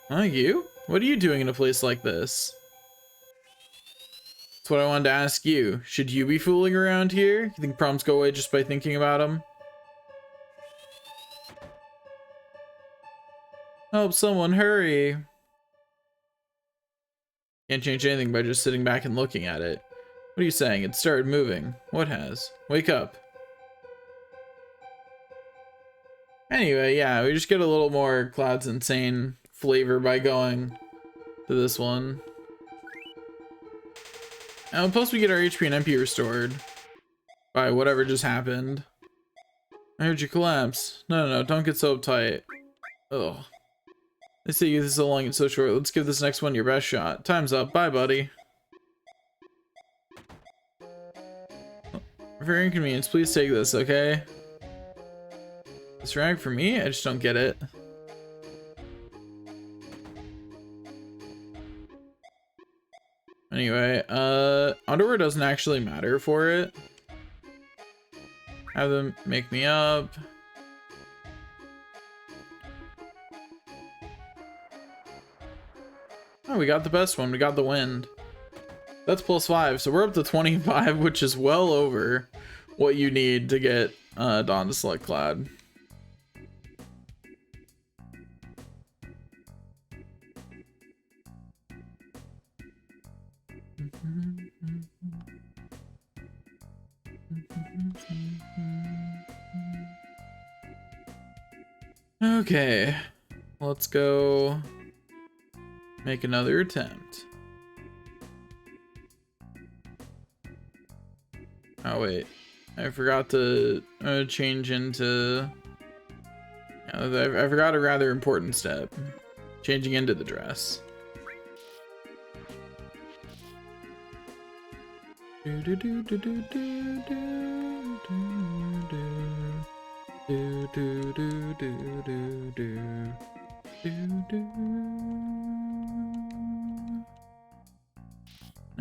S1: Huh, you? What are you doing in a place like this? That's what I wanted to ask you. Should you be fooling around here? You think problems go away just by thinking about them? Help someone, hurry. Can't change anything by just sitting back and looking at it. What are you saying? It started moving. What has? Wake up. Anyway, yeah, we just get a little more Cloud's insane flavor by going to this one. And plus we get our HP and MP restored by whatever just happened. I heard you collapse. No, don't get so uptight. Ugh. They say you this so long and so short. Let's give this next one your best shot. Time's up. Bye, buddy. For your inconvenience, please take this, okay? This rag for me? I just don't get it. Anyway, underwear doesn't actually matter for it. Have them make me up. Oh, we got the best one. We got the wind. That's +5, so we're up to 25, which is well over what you need to get Dawn to select Cloud. Okay, let's go make another attempt. Oh wait, I forgot to change into... I forgot a rather important step. Changing into the dress.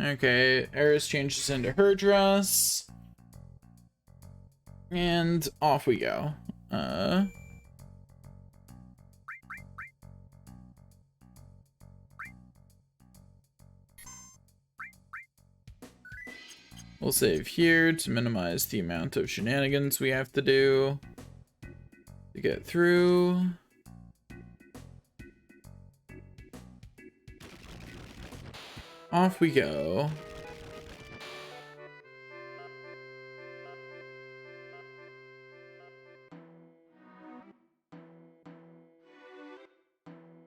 S1: Okay, Eris changes into her dress. And off we go. We'll save here to minimize the amount of shenanigans we have to do to get through. Off we go.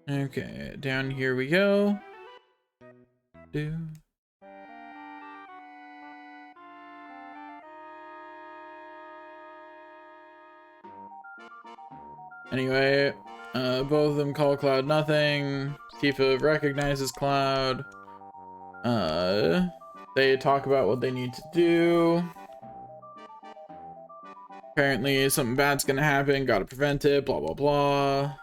S1: Okay, down here we go. Anyway, both of them call Cloud nothing. Tifa recognizes Cloud. They talk about what they need to do. Apparently something bad's gonna happen, gotta prevent it, blah blah blah.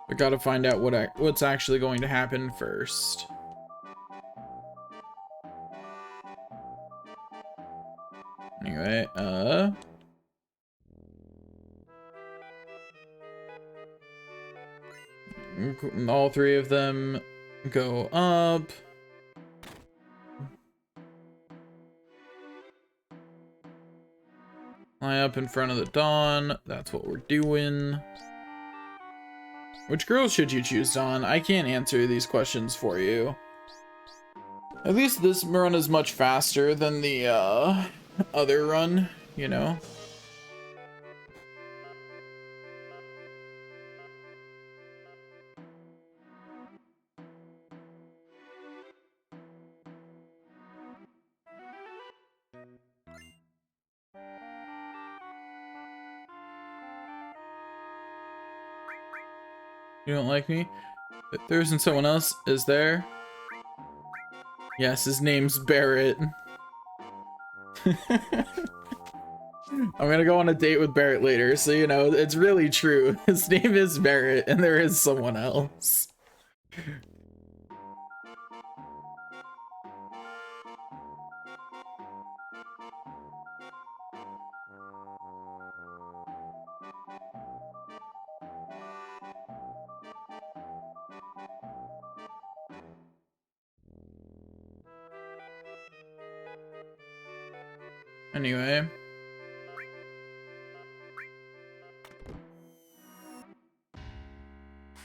S1: We gotta find out what's actually going to happen first. Anyway, all three of them go up. Line up in front of the dawn. That's what we're doing. Which girls should you choose, Dawn? I can't answer these questions for you. At least this run is much faster than the other run, you know? You don't like me? If there isn't someone else, is there? Yes, his name's Barrett. I'm gonna go on a date with Barrett later, so you know, it's really true. His name is Barrett, and there is someone else. Anyway.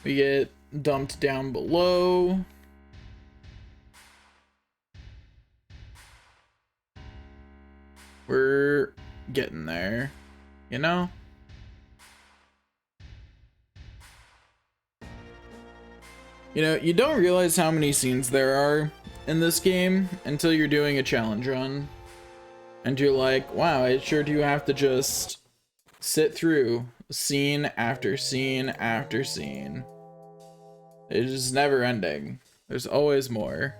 S1: We get dumped down below. We're getting there, you know? You know, you don't realize how many scenes there are in this game until you're doing a challenge run. And you're like, wow, I sure do have to just sit through scene after scene after scene. It is never ending. There's always more.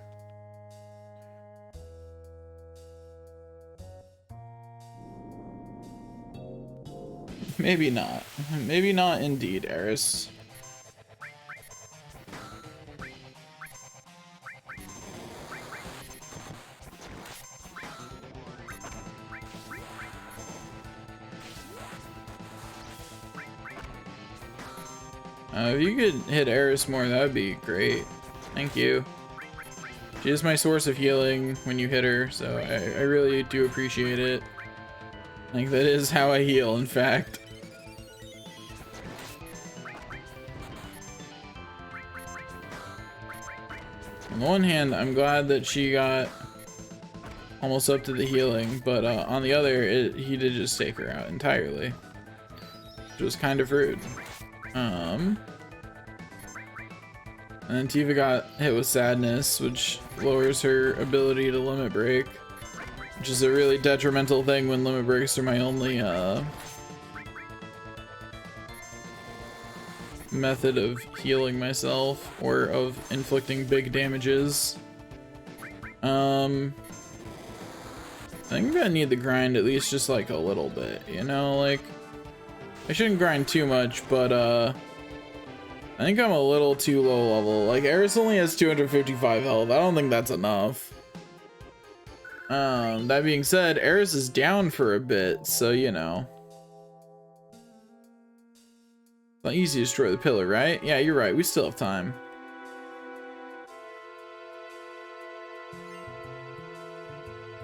S1: Maybe not. Maybe not indeed, Eris. If you could hit Eris more, that would be great. Thank you. She is my source of healing when you hit her, so I really do appreciate it. Like, that is how I heal, in fact. On the one hand, I'm glad that she got almost up to the healing, but on the other, he did just take her out entirely. Which was kind of rude. And then Tifa got hit with sadness, which lowers her ability to limit break, which is a really detrimental thing when limit breaks are my only method of healing myself or of inflicting big damages. I think I'm gonna need the grind at least just like a little bit, you know, like I shouldn't grind too much, but I think I'm a little too low level. Like Eris only has 255 health. I don't think that's enough. That being said, Eris is down for a bit, so you know. It's not easy to destroy the pillar, right? Yeah, you're right. We still have time.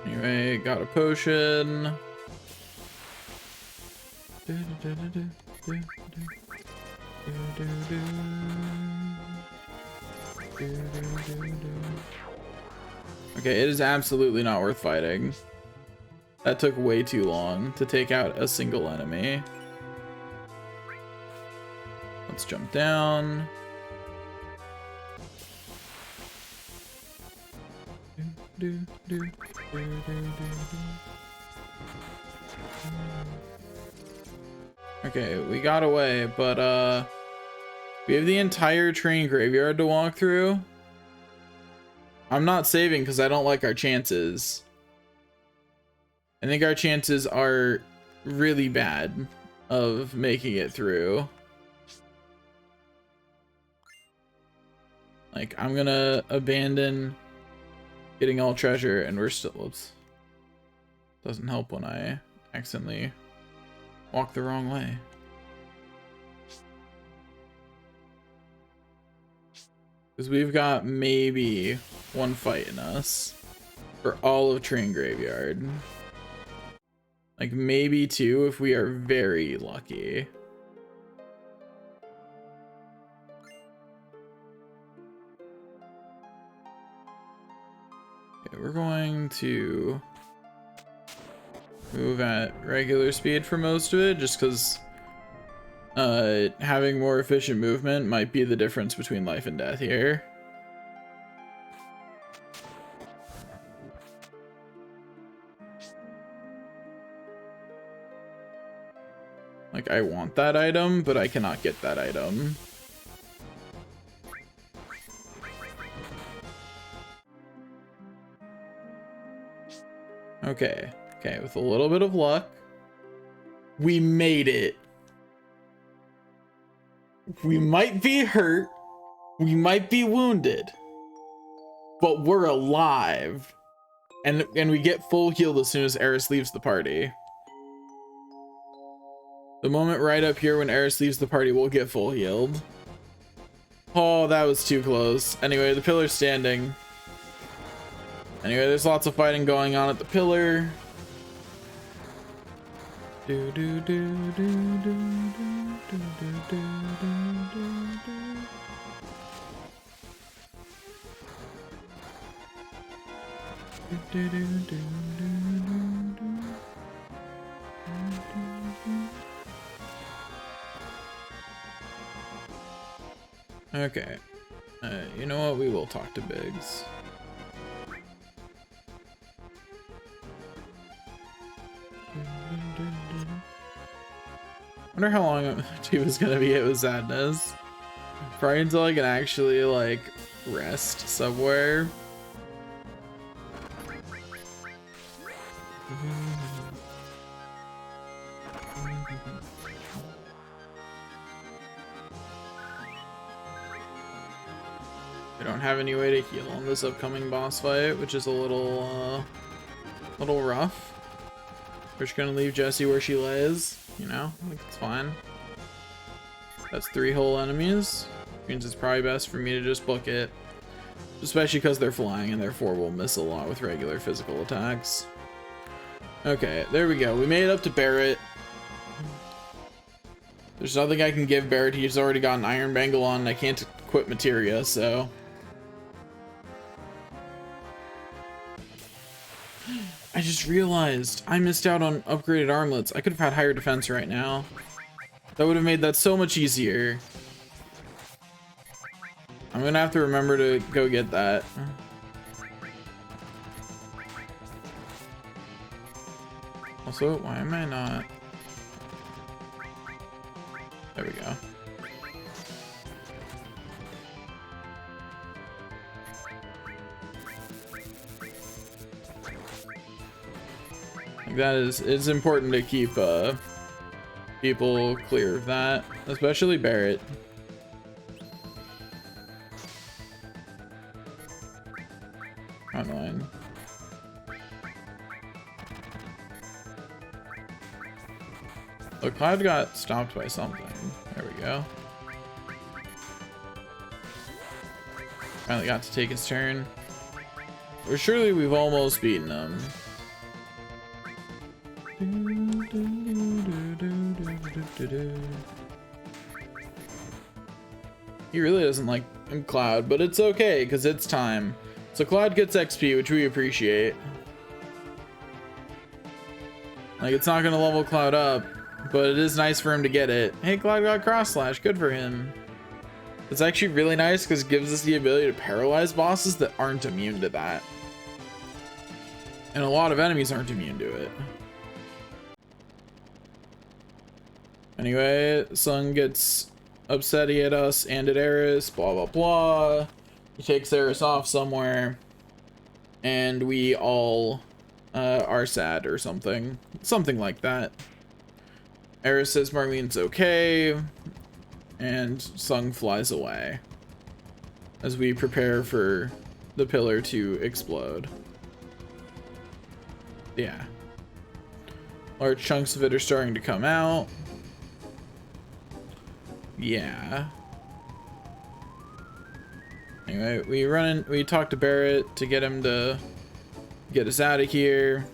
S1: Anyway, got a potion. Okay, it is absolutely not worth fighting. That took way too long to take out a single enemy. Let's jump down. Okay, we got away, but we have the entire train graveyard to walk through. I'm not saving because I don't like our chances. I think our chances are really bad of making it through. Like, I'm gonna abandon getting all treasure, and we're still, whoops. Doesn't help when I accidentally walk the wrong way. Because we've got maybe one fight in us for all of Train Graveyard. Like maybe two if we are very lucky. Okay, we're going to move at regular speed for most of it, just because having more efficient movement might be the difference between life and death here. Like, I want that item, but I cannot get that item. Okay, okay, with a little bit of luck, we made it. We might be hurt, we might be wounded, but we're alive. And we get full healed as soon as Eris leaves the party. The moment right up here when Eris leaves the party, we'll get full healed. Oh, that was too close. Anyway, the pillar's standing. Anyway, there's lots of fighting going on at the pillar. Do do do do do do do do do do. Do do do do do. Okay. You know what? We will talk to Biggs. Wonder how long she was gonna be hit with sadness. Probably until I can actually like rest somewhere. I don't have any way to heal on this upcoming boss fight, which is a little rough. We're just gonna leave Jessie where she lays, you know, like it's fine. That's 3 whole enemies, which means it's probably best for me to just book it, especially because they're flying and therefore we'll miss a lot with regular physical attacks. Okay, there we go. We made it up to Barrett. There's nothing I can give Barrett. He's already got an Iron Bangle on and I can't quit Materia, so. I just realized I missed out on upgraded armlets. I could have had higher defense right now. That would have made that so much easier. I'm gonna have to remember to go get that. Also, why am I not? There we go. that is, it's important to keep people clear of that, especially Barrett. Online. The cloud got stopped by something. There we go. Finally got to take his turn. Or surely we've almost beaten him. He really doesn't like Cloud, but it's okay because it's time. So Cloud gets XP, which we appreciate. Like, it's not gonna level Cloud up, but it is nice for him to get it. Hey, Cloud got Cross Slash, good for him. It's actually really nice because it gives us the ability to paralyze bosses that aren't immune to that. And a lot of enemies aren't immune to it. Anyway, Sung gets upsetty at us and at Eris, blah blah blah. He takes Eris off somewhere, and we all are sad or something. Something like that. Eris says Marlene's okay, and Sung flies away as we prepare for the pillar to explode. Yeah. Large chunks of it are starting to come out. Yeah. Anyway, we talk to Barrett to get him to get us out of here.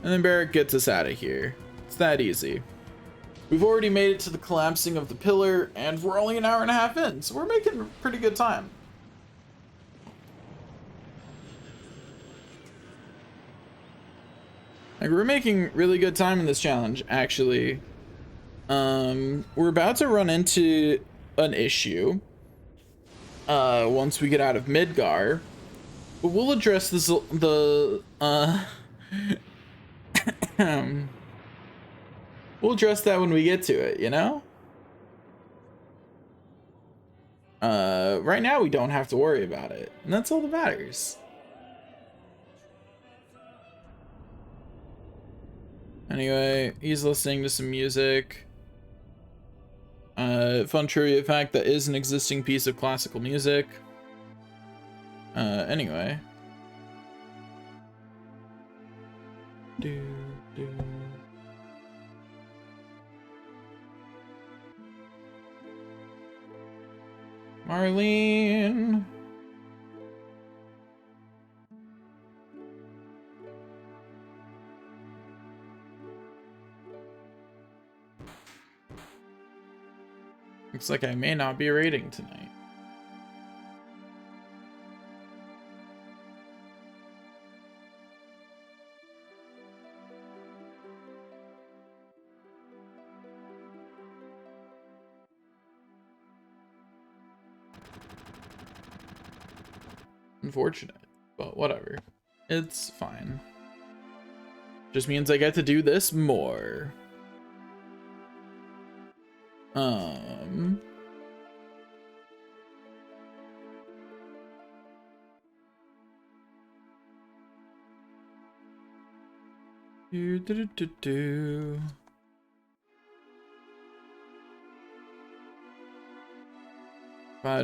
S1: And then Barrett gets us out of here. It's that easy. We've already made it to the collapsing of the pillar, and we're only an hour and a half in, so we're making pretty good time. Like, we're making really good time in this challenge, actually. We're about to run into an issue once we get out of Midgar, but we'll address this we'll address that when we get to it, you know? Right now we don't have to worry about it, and that's all that matters. Anyway, he's listening to some music. Fun trivia fact, that is an existing piece of classical music. Anyway. Marlene. Looks like I may not be raiding tonight. Unfortunate, but whatever. It's fine. Just means I get to do this more.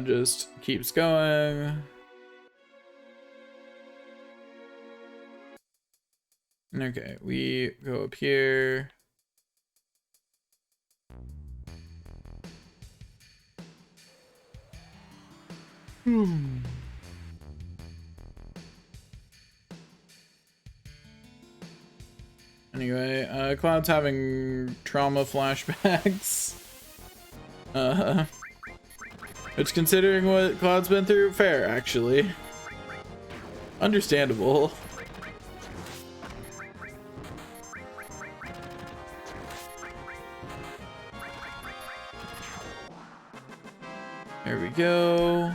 S1: Just keeps going. Okay, we go up here. Anyway, Cloud's having trauma flashbacks. Which, considering what Cloud's been through, fair, actually. Understandable. There we go.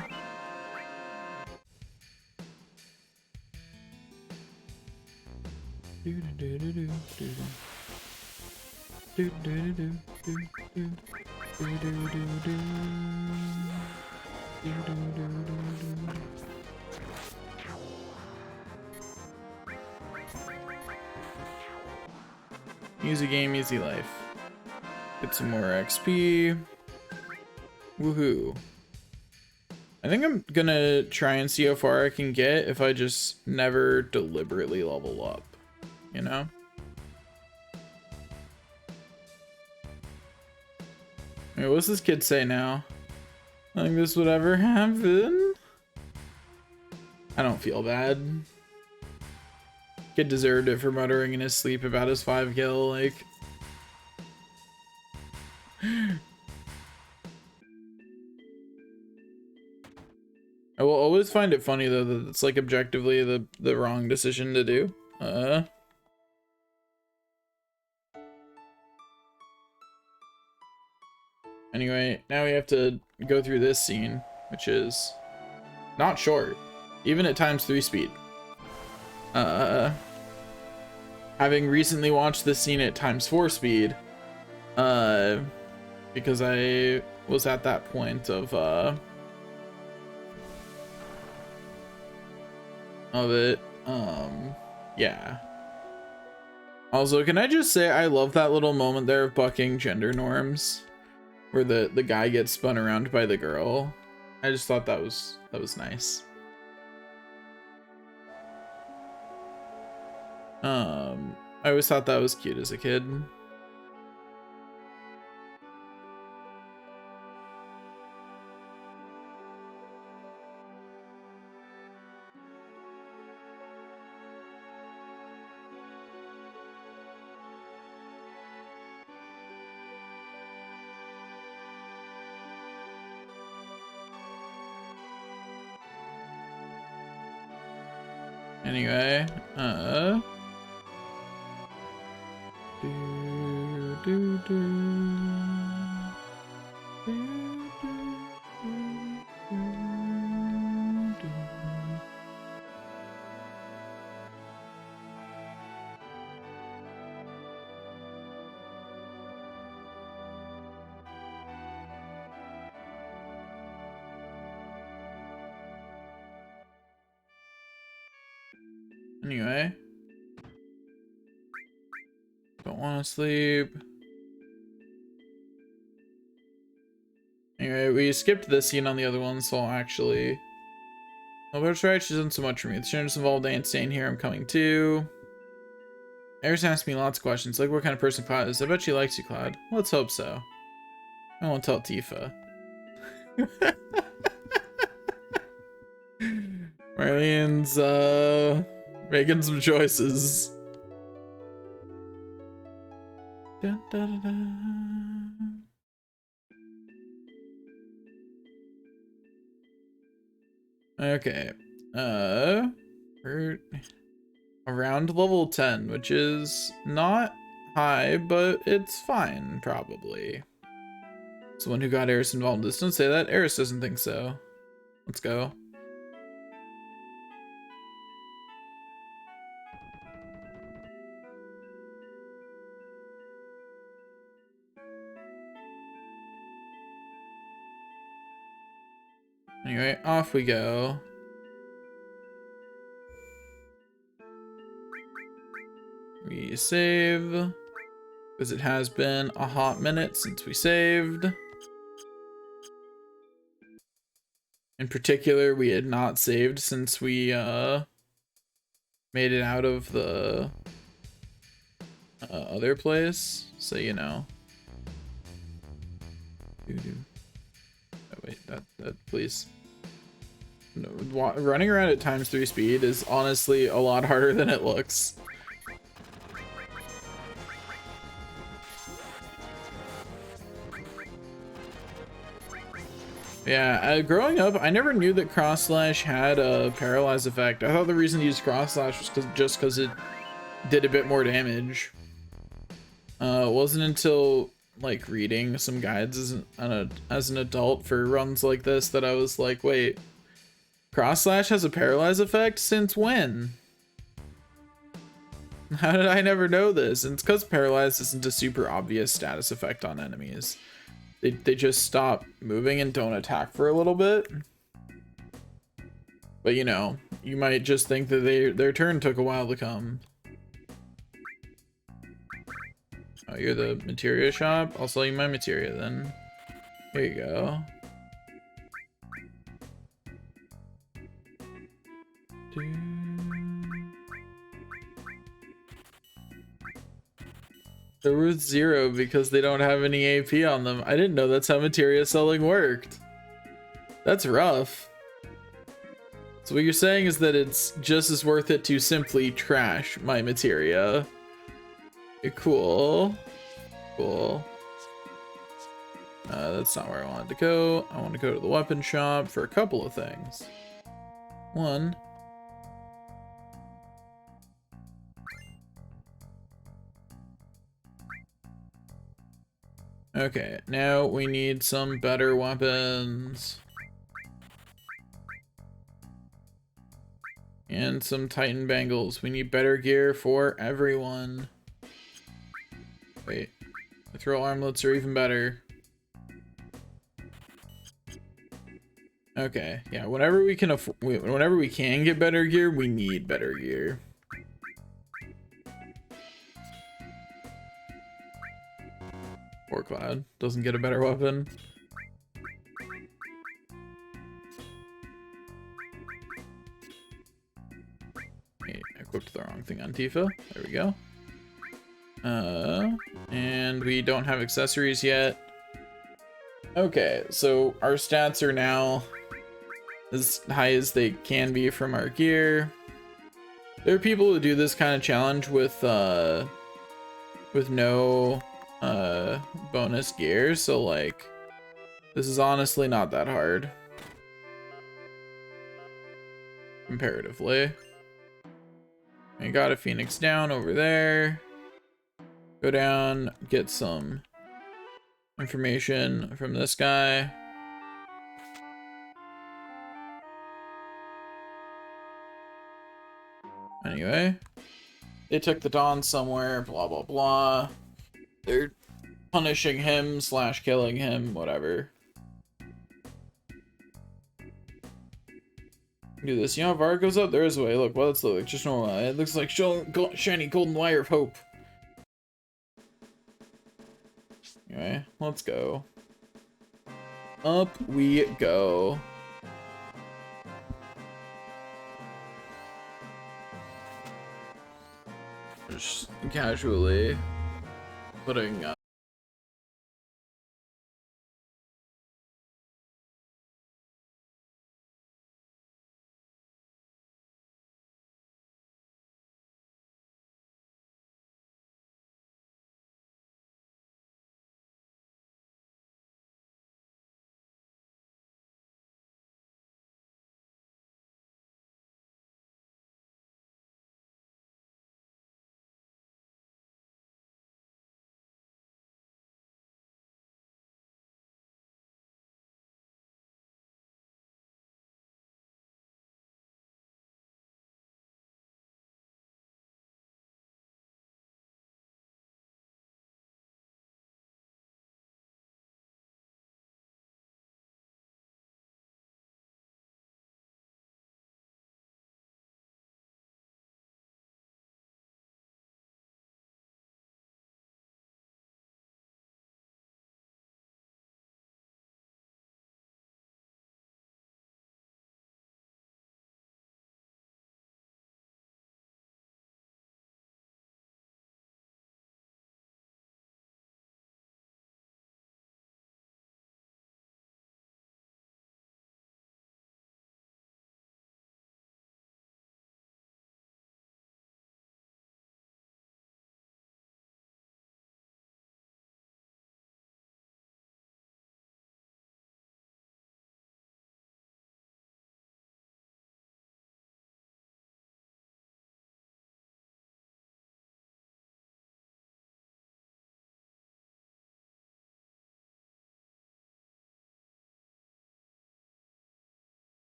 S1: Easy game, easy life. Get some more XP. Woohoo. I think I'm gonna try and see how far I can get if I just never deliberately level up, you know? Wait, what's this kid say now? I think this would ever happen. I don't feel bad. Kid deserved it for muttering in his sleep about his 5 kill, like. I will always find it funny though that it's like objectively the wrong decision to do. Anyway, now we have to go through this scene, which is not short, even at ×3 speed. Having recently watched this scene at ×4 speed, because I was at that point of it. Yeah. Also, can I just say I love that little moment there of bucking gender norms, where the guy gets spun around by the girl. I just thought that was nice. I always thought that was cute as a kid. Anyway, Anyway. Don't want to sleep. Anyway, we skipped this scene on the other one, so I'll actually... Oh, that's right, she's done so much for me. The students involved ain't staying here, I'm coming too. Eris asked me lots of questions, like what kind of person Cloud is. I bet she likes you, Cloud. Let's hope so. I won't tell Tifa. Marlene's, making some choices. Dun, dun, dun, dun. Okay. We're around level 10, which is not high, but it's fine, probably. It's the one who got Eris involved in this. Don't say that. Eris doesn't think so. Let's go. Anyway, off we go. We save, because it has been a hot minute since we saved. In particular, we had not saved since we made it out of the other place, so you know. Oh wait, that please. No, running around at ×3 speed is honestly a lot harder than it looks. Yeah, growing up, I never knew that cross slash had a paralyze effect. I thought the reason to use cross slash was just because it did a bit more damage. It wasn't until like reading some guides as an adult for runs like this that I was like, wait, cross slash has a paralyze effect? Since when? How did I never know this? And it's because paralyze isn't a super obvious status effect on enemies. They just stop moving and don't attack for a little bit. But you know, you might just think that their turn took a while to come. Oh, you're the materia shop? I'll sell you my materia then. Here you go. They're worth 0 because they don't have any AP on them. I didn't know that's how materia selling worked. That's rough. So what you're saying is that it's just as worth it to simply trash my materia. Cool. Cool. That's not where I wanted to go. I want to go to the weapon shop for a couple of things. One. Okay, now we need some better weapons. And some Titan bangles. We need better gear for everyone. Wait. Mithril armlets are even better. Okay, yeah, whenever we can whenever we can get better gear, we need better gear. Poor Cloud doesn't get a better weapon. Hey, I equipped the wrong thing on Tifa. There we go. And we don't have accessories yet. Okay, so our stats are now as high as they can be from our gear. There are people who do this kind of challenge with no bonus gear, so like this is honestly not that hard comparatively. I got a Phoenix down over there. Go down, get some information from this guy. Anyway, they took the Dawn somewhere, blah blah blah. They're punishing him / killing him, whatever. Do this. You know how far it goes up? There is a way. Look, well, it's like just normal. It looks like shiny golden wire of hope. Anyway, let's go. Up we go. Just casually putting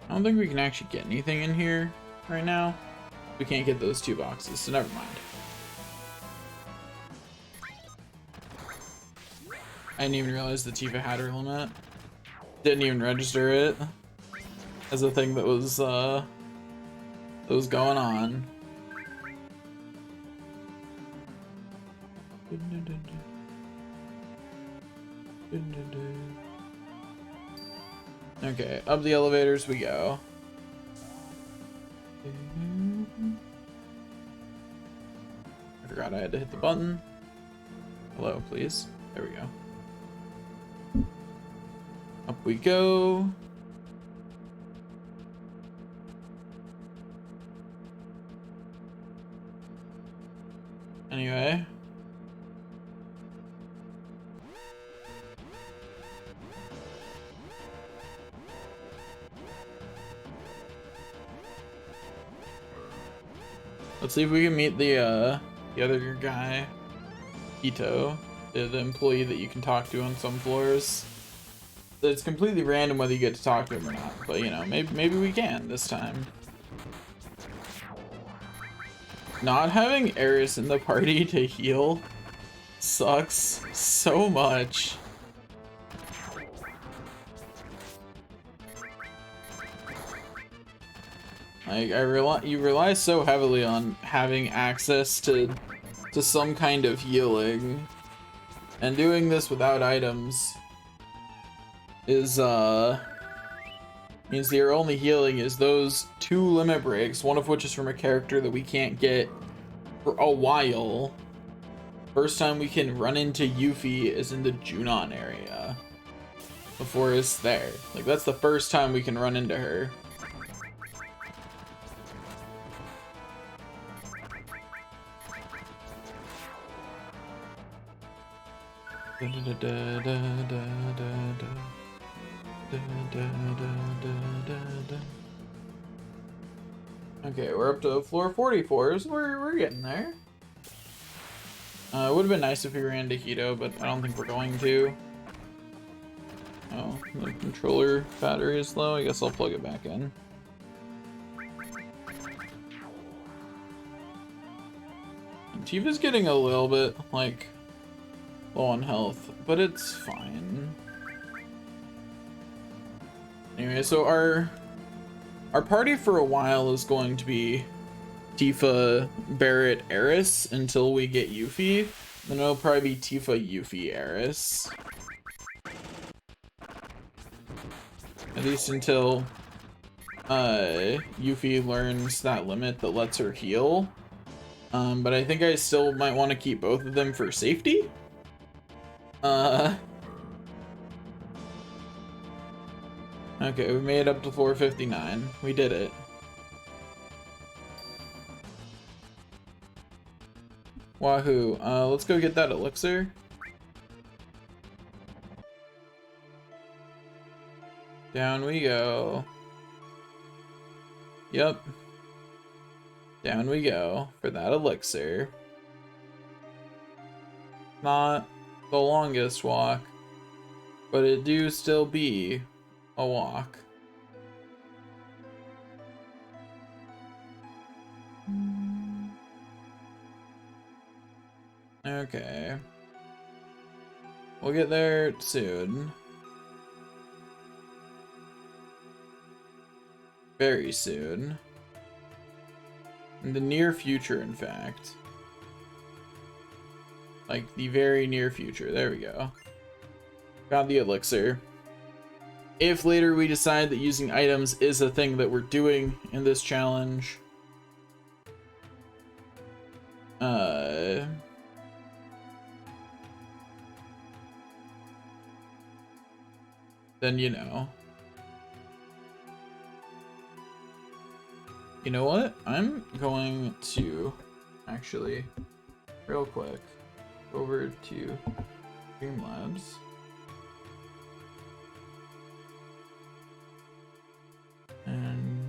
S1: I don't think we can actually get anything in here right now. We can't get those 2 boxes, so never mind. I didn't even realize the Tifa had her limit. Didn't even register it as a thing that was going on. Okay, up the elevators we go. I forgot I had to hit the button. Hello, please. There we go. Up we go. Anyway. Let's see if we can meet the other guy, Ito, the employee that you can talk to on some floors. It's completely random whether you get to talk to him or not, but you know, maybe we can this time. Not having Eris in the party to heal sucks so much. Like you rely so heavily on having access to some kind of healing, and doing this without items is means that your only healing is those 2 limit breaks, one of which is from a character that we can't get for a while. First time we can run into Yuffie is in the Junon area before it's there. Like that's the first time we can run into her. Okay, we're up to floor 44, so we're getting there. It would have been nice if we ran to Hito, but I don't think we're going to. Oh, the controller battery is low. I guess I'll plug it back in. And Tifa's getting a little bit, like, low on health, but it's fine. Anyway, so our party for a while is going to be Tifa, Barret, Eris until we get Yuffie. Then it'll probably be Tifa, Yuffie, Eris. At least until Yuffie learns that limit that lets her heal. But I think I still might want to keep both of them for safety. Okay, we made it up to floor 59. We did it. Wahoo. Let's go get that elixir. Down we go. Yep. Down we go for that elixir. Not the longest walk, but it do still be a walk. Okay. We'll get there soon. Very soon. In the near future, in fact. Like, the very near future. There we go. Got the elixir. If later we decide that using items is a thing that we're doing in this challenge, then you know. You know what? I'm going to actually, real quick, over to Streamlabs. And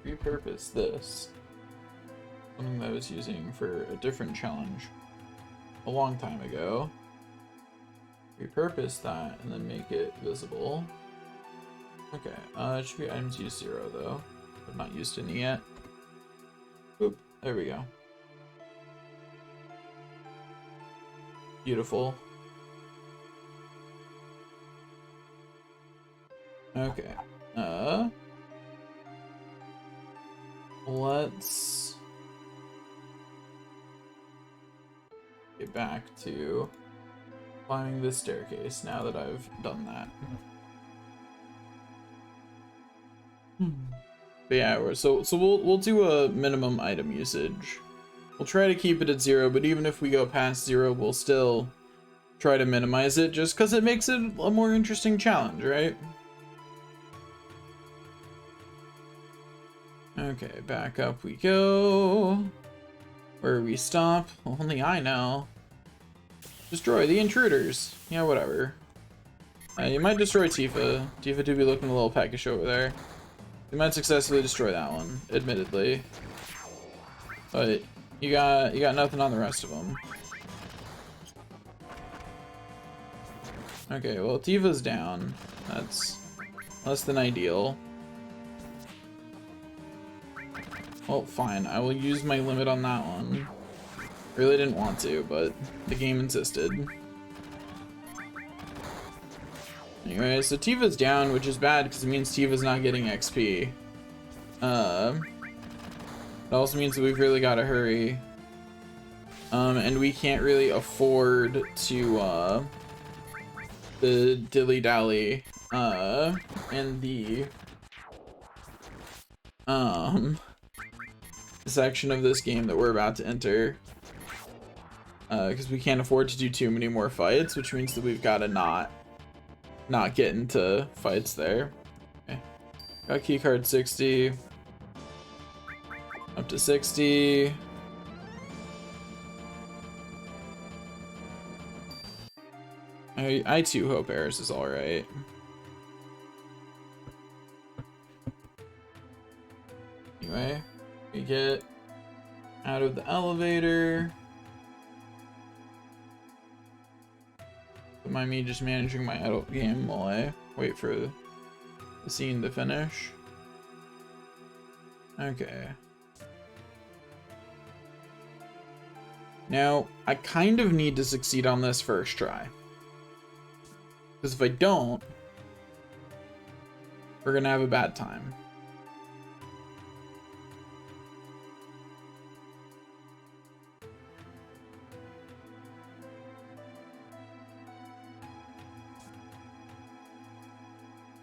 S1: repurpose this. Something that I was using for a different challenge. a long time ago. Repurpose that and then make it visible. Okay, it should be items used 0 though. I've not used any yet. Oop, there we go. Beautiful. Okay. Let's get back to climbing this staircase now that I've done that. But yeah, so we'll do a minimum item usage. We'll try to keep it at 0, but even if we go past 0, we'll still try to minimize it just because it makes it a more interesting challenge, right? Okay, back up we go. Where we stop? Only I know. Destroy the intruders. Yeah, whatever. You might destroy Tifa. Tifa do be looking a little peckish over there. You might successfully destroy that one, admittedly. But you got nothing on the rest of them. Okay, well Tifa's down. That's less than ideal. Well, fine. I will use my limit on that one. Really didn't want to, but the game insisted. Anyway, so Tifa's down, which is bad because it means Tifa's not getting XP. It also means that we've really got to hurry. And we can't really afford to the dilly-dally and the section of this game that we're about to enter, because we can't afford to do too many more fights, which means that we've got to not get into fights there. Okay. Got keycard 60 up to 60. I too hope Eris is all right. Anyway, we get out of the elevator. Don't mind me just managing my adult game while I wait for the scene to finish. Okay. Now, I kind of need to succeed on this first try. Because if I don't, we're gonna have a bad time.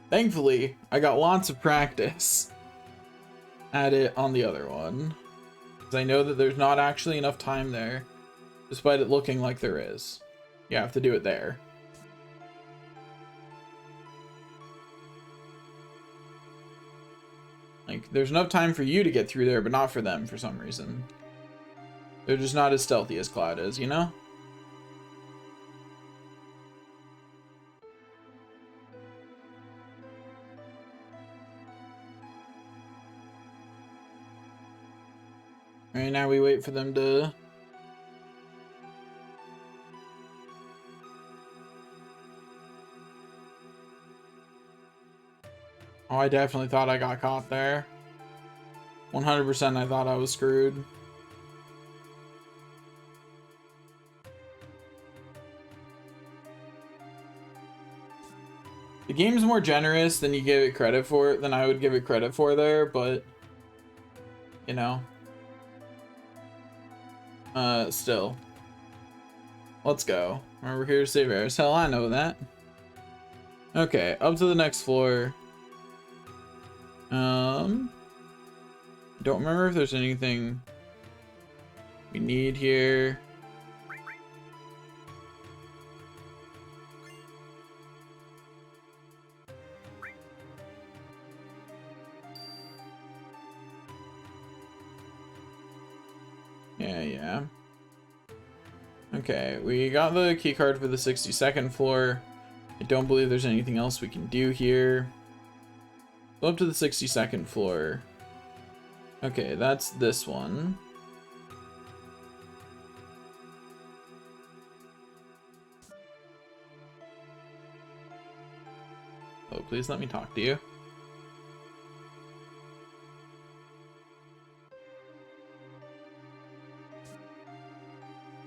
S1: Thankfully, I got lots of practice at it on the other one. Because I know that there's not actually enough time there, despite it looking like there is. You have to do it there. Like, there's enough time for you to get through there, but not for them for some reason. They're just not as stealthy as Cloud is, you know? Alright, now we wait for them to... Oh, I definitely thought I got caught there. 100% I thought I was screwed. The game's more generous than you give it credit for, than I would give it credit for there, but... You know. Still. Let's go. We're here to save Eris. Hell, I know that. Okay, up to the next floor. Don't remember if there's anything we need here. Yeah. Okay, we got the key card for the 62nd floor. I don't believe there's anything else we can do here. Go up to the 62nd floor. Okay, that's this one. Oh, please let me talk to you.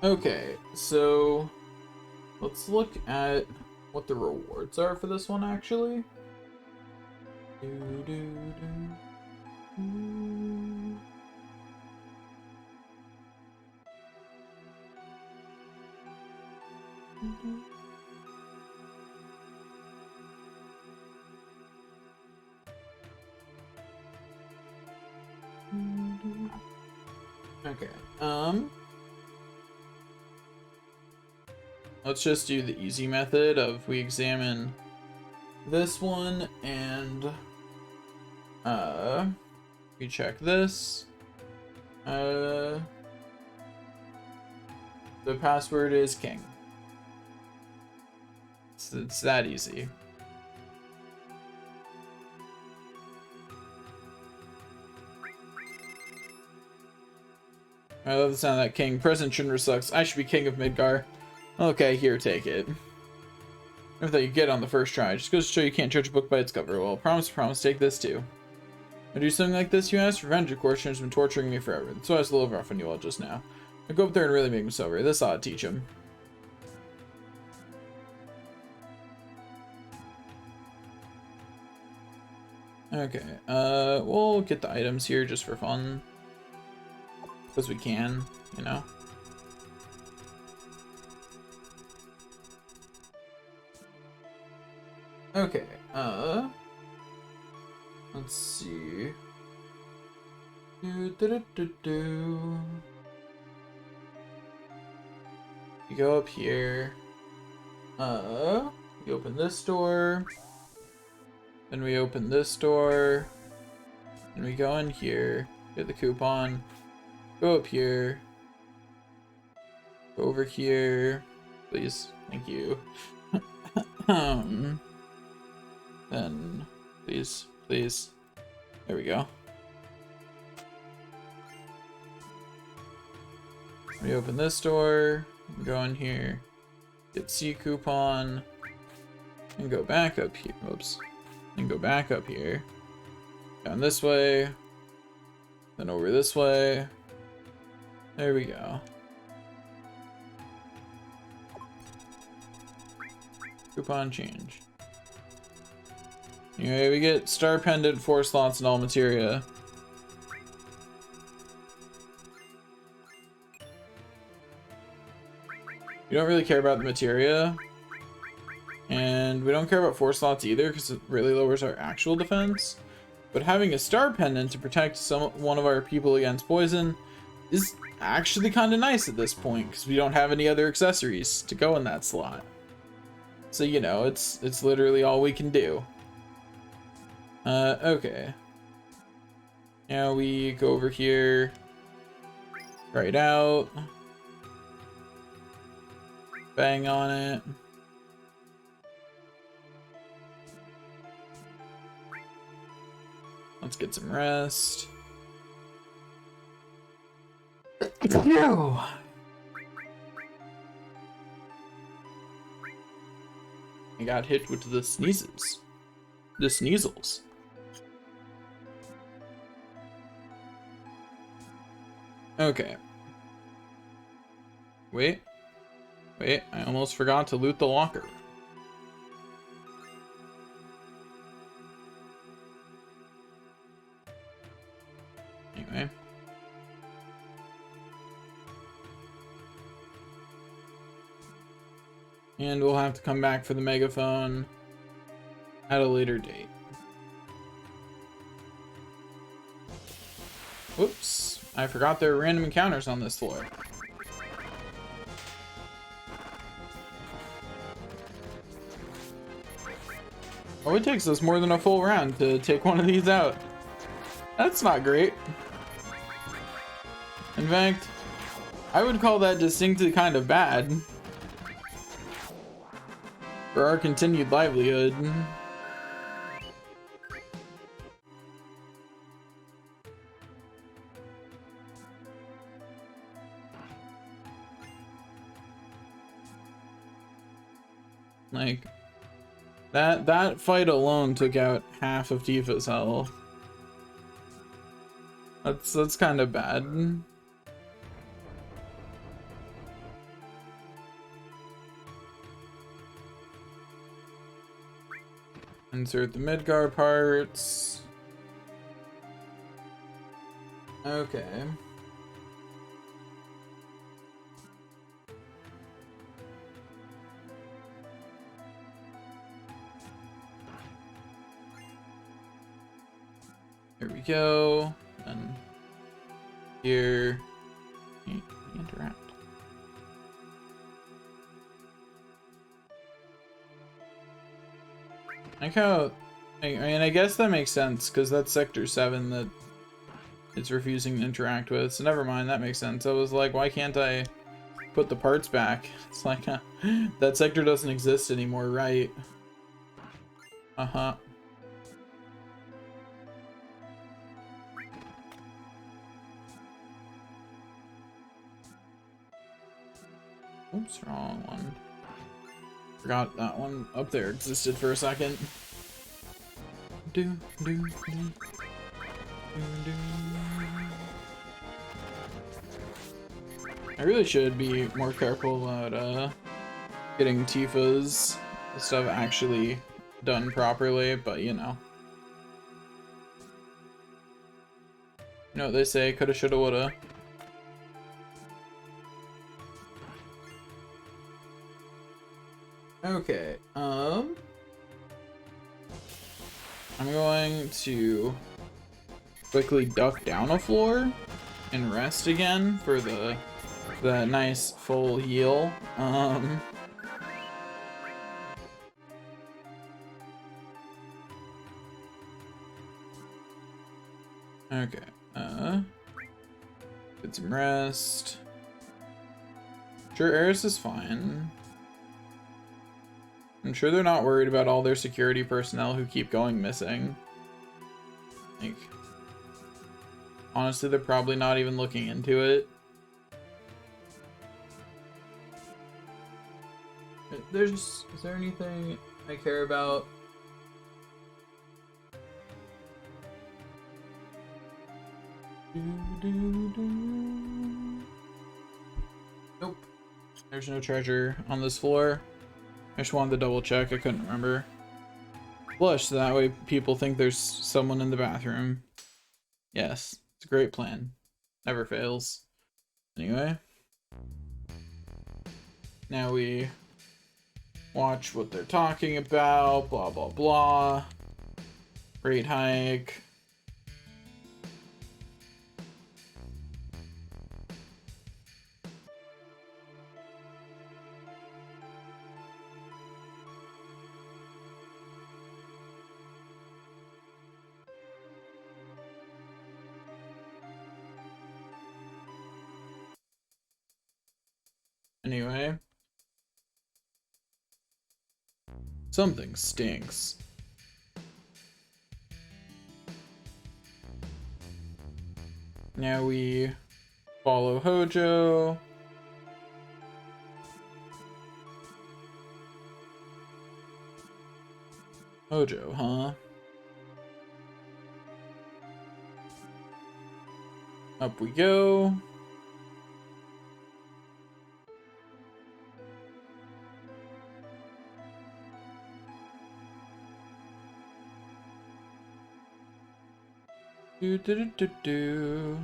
S1: Okay, so let's look at what the rewards are for this one, actually. Okay, let's just do the easy method of we examine this one and we check this. The password is king. It's that easy. I love the sound of that king. President Shinra sucks. I should be king of Midgar. Okay, here, take it. Never thought you'd get on the first try. Just goes to show you can't judge a book by its cover. Well, promise, take this too. I do something like this, you ask? Revenge, of course, has been torturing me forever. That's why I was a little rough on you all just now. I go up there and really make him sober. This ought to teach him. Okay, we'll get the items here just for fun. Because we can, you know? Okay, let's see. You go up here. We open this door. Then we open this door. And we go in here. Get the coupon. Go up here. Go over here. Please. Thank you. Then, please. There we go. We open this door. Go in here. Get C coupon. And go back up here. Oops. And go back up here. Down this way. Then over this way. There we go. Coupon change. Anyway, we get star pendant, 4 slots, and all materia. We don't really care about the materia. And we don't care about 4 slots either because it really lowers our actual defense. But having a star pendant to protect one of our people against poison is actually kind of nice at this point because we don't have any other accessories to go in that slot. So, you know, it's literally all we can do. Okay. Now we go over here. Right out. Bang on it. Let's get some rest. No. I got hit with the sneezes. The sneezels. Okay. Wait, I almost forgot to loot the locker. Anyway. And we'll have to come back for the megaphone at a later date. Whoops, I forgot there are random encounters on this floor. Oh, it takes us more than a full round to take one of these out. That's not great. In fact, I would call that distinctly kind of bad. For our continued livelihood. Like, That fight alone took out half of Tifa's health. That's kind of bad. Insert the Midgar parts. Okay. Here we go. And here, interact. Like how, I mean, I guess that makes sense because that's Sector 7 that it's refusing to interact with. So never mind, that makes sense. I was like, why can't I put the parts back? It's like, that sector doesn't exist anymore, right? Uh-huh. Oops, wrong one. Forgot that one up there existed for a second. I really should be more careful about getting Tifa's stuff actually done properly, but you know. You know what they say, coulda, shoulda, woulda. Okay, I'm going to quickly duck down a floor and rest again for the nice full heal. Okay, get some rest. Sure, Eris is fine. I'm sure they're not worried about all their security personnel who keep going missing. Like, honestly, they're probably not even looking into it. Is there anything I care about? Nope. There's no treasure on this floor. I just wanted to double check, I couldn't remember. Flush, so that way people think there's someone in the bathroom. Yes, it's a great plan. Never fails. Anyway. Now we watch what they're talking about, blah blah blah. Rate hike. Anyway. Something stinks. Now we follow Hojo. Hojo, huh? Up we go. Do do do do do.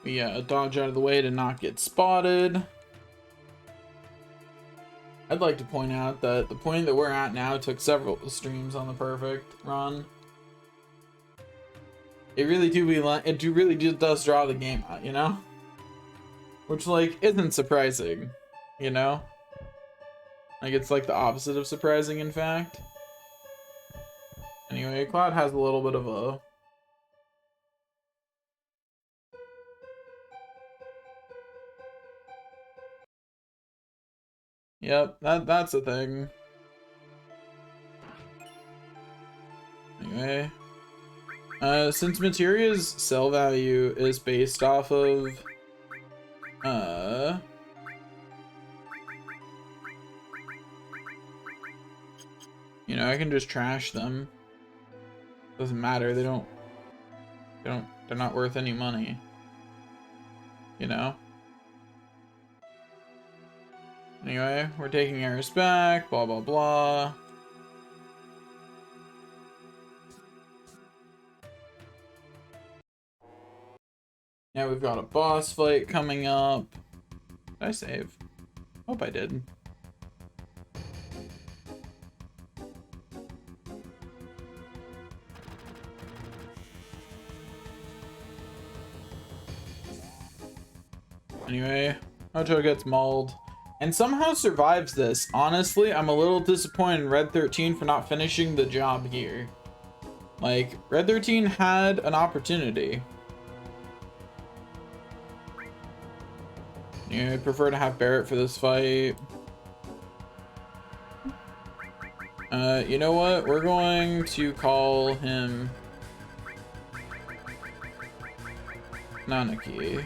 S1: Yeah, dodge out of the way to not get spotted. I'd like to point out that the point that we're at now took several streams on the perfect run. It really does draw the game out, you know? Which, like, isn't surprising, you know? Like, it's like the opposite of surprising, in fact. Anyway, Cloud has a little bit of a... Yep, that's a thing. Anyway. Since Materia's sell value is based off of... You know, I can just trash them. Doesn't matter. They're not worth any money. You know? Anyway, we're taking Eris back, blah, blah, blah. Now we've got a boss fight coming up. Did I save? Hope I did. Anyway, Ocho gets mauled and somehow survives this. Honestly, I'm a little disappointed in Red 13 for not finishing the job here. Like, Red 13 had an opportunity. Yeah, I prefer to have Barrett for this fight. You know what? We're going to call him Nanaki.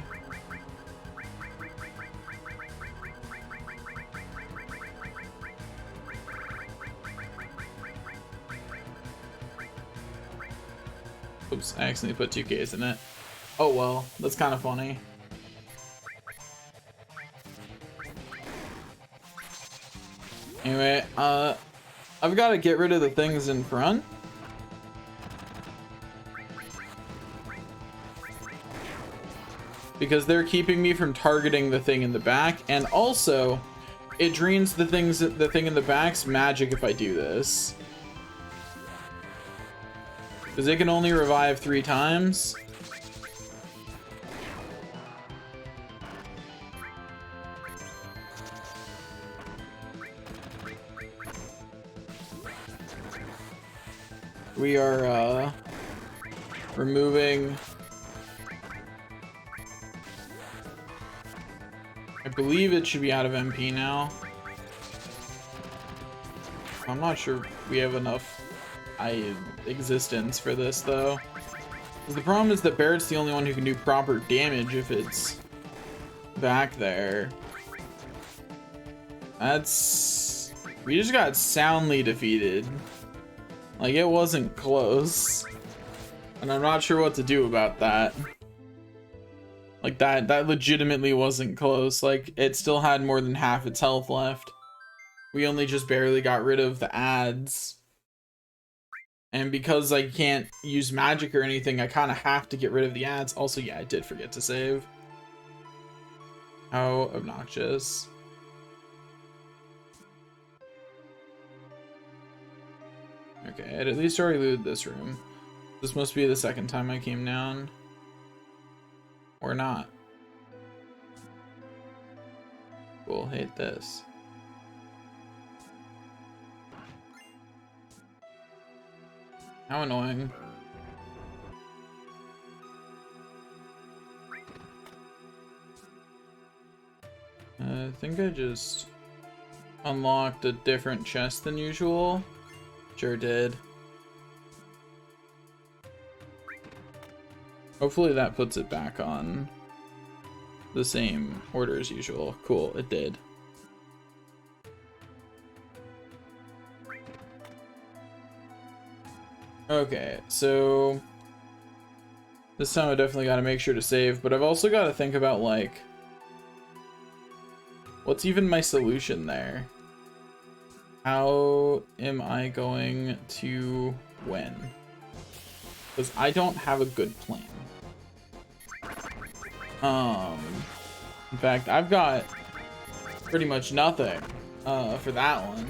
S1: Oops, I accidentally put 2Ks in it. Oh well, that's kind of funny. Anyway, I've got to get rid of the things in front. Because they're keeping me from targeting the thing in the back, and also it drains the thing in the back's magic if I do this. Because it can only revive 3 times. We are removing, I believe it should be out of MP now. I'm not sure we have enough existence for this though. The problem is that Barrett's the only one who can do proper damage if it's back there. We just got soundly defeated. Like, it wasn't close. And I'm not sure what to do about that. Like, that legitimately wasn't close. Like, it still had more than half its health left. We only just barely got rid of the ads. And because I can't use magic or anything, I kind of have to get rid of the ads. Also, yeah, I did forget to save. How obnoxious. Okay, I'd at least already looted this room. This must be the second time I came down. Or not. Cool, hate this. How annoying. I think I just unlocked a different chest than usual. Sure did. Hopefully that puts it back on the same order as usual. Cool, it did. Okay, so this time I definitely got to make sure to save, but I've also got to think about, like, what's even my solution there? How am I going to win? Because I don't have a good plan. In fact, I've got pretty much nothing for that one.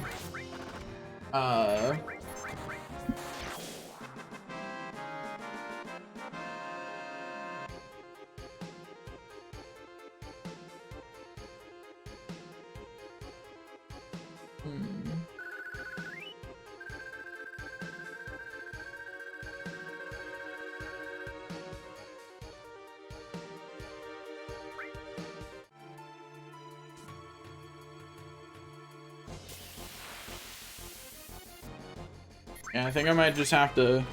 S1: Yeah, I think I might just have to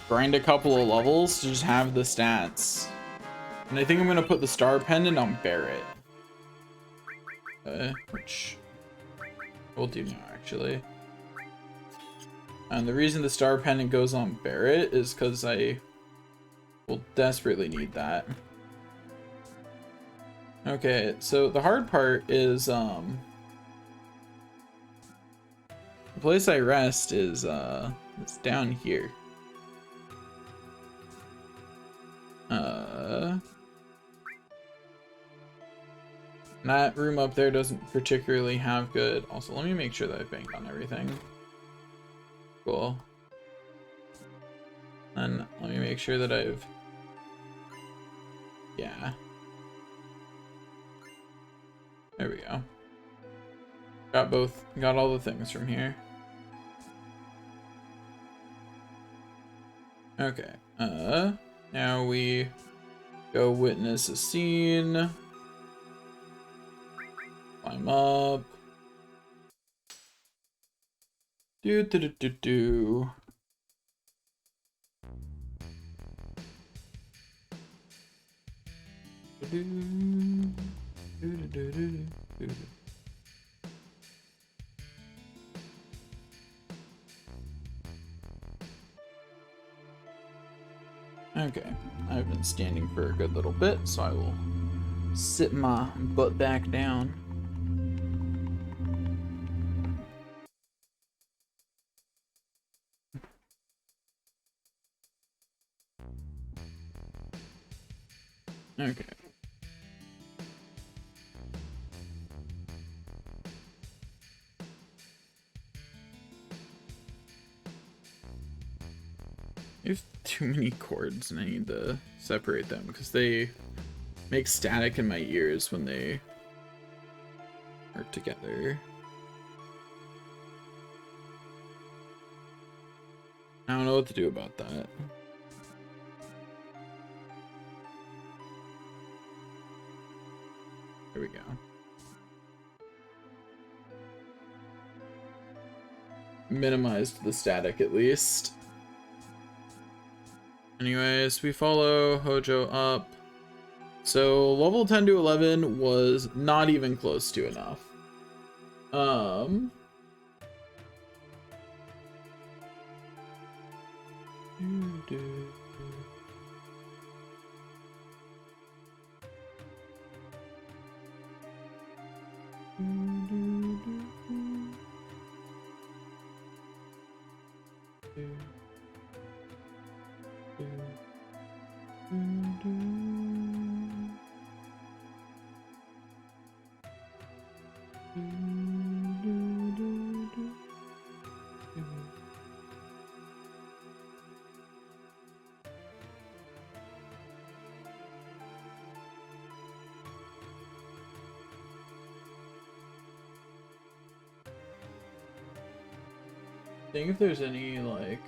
S1: grind a couple of levels to just have the stats. And I think I'm gonna put the star pendant on Barrett. Which we'll do now, actually. And the reason the star pendant goes on Barret is because I will desperately need that. Okay, so the hard part is, the place I rest is, it's down here. That room up there doesn't particularly have good. Also, let me make sure that I've banked on everything. Cool. And let me make sure that I've... Yeah. There we go. Got all the things from here. Okay. Now we go witness a scene. Climb up. Do do do do do. Do do do do do do. Okay, I've been standing for a good little bit, so I will sit my butt back down. Okay. I have too many chords and I need to separate them because they make static in my ears when they are together. I don't know what to do about that. There we go. Minimized the static at least. Anyways, we follow Hojo up. So level 10 to 11 was not even close to enough. Think if there's any like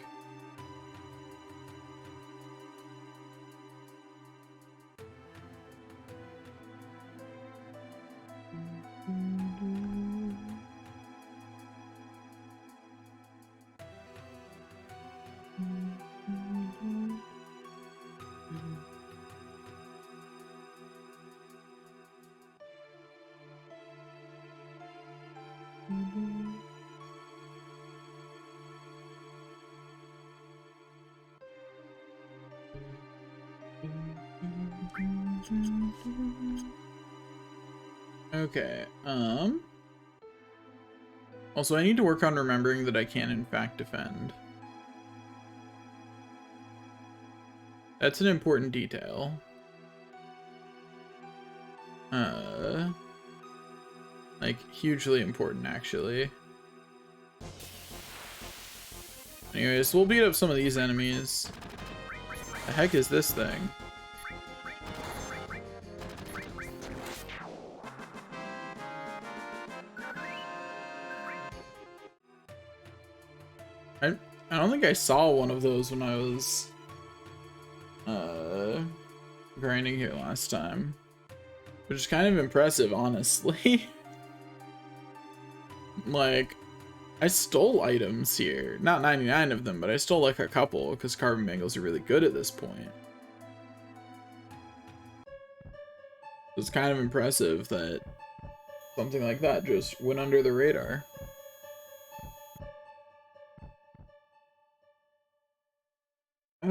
S1: okay, also I need to work on remembering that I can in fact defend. That's an important detail. Like hugely important actually. Anyways, we'll beat up some of these enemies. The heck is this thing? I don't think I saw one of those when I was grinding here last time, which is kind of impressive, honestly. Like, I stole items here, not 99 of them, but I stole like a couple because carbon mangles are really good at this point. It's kind of impressive that something like that just went under the radar.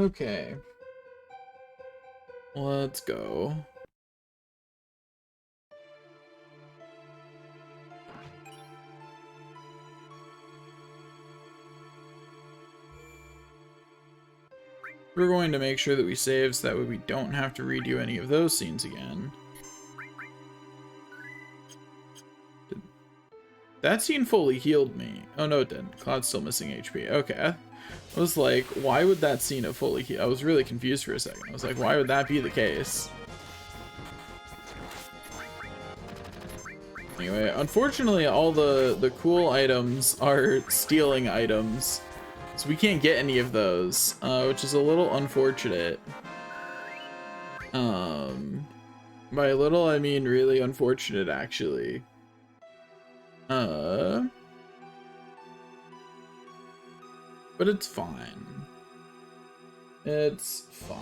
S1: Okay. Let's go. We're going to make sure that we save so that way we don't have to redo any of those scenes again. That scene fully healed me. Oh no, it didn't. Cloud's still missing HP. Okay. I was like, why would that scene have fully healed? I was really confused for a second. I was like, why would that be the case? Anyway, unfortunately, all the cool items are stealing items. So we can't get any of those, which is a little unfortunate. By little, I mean really unfortunate, actually. But it's fine. It's fine.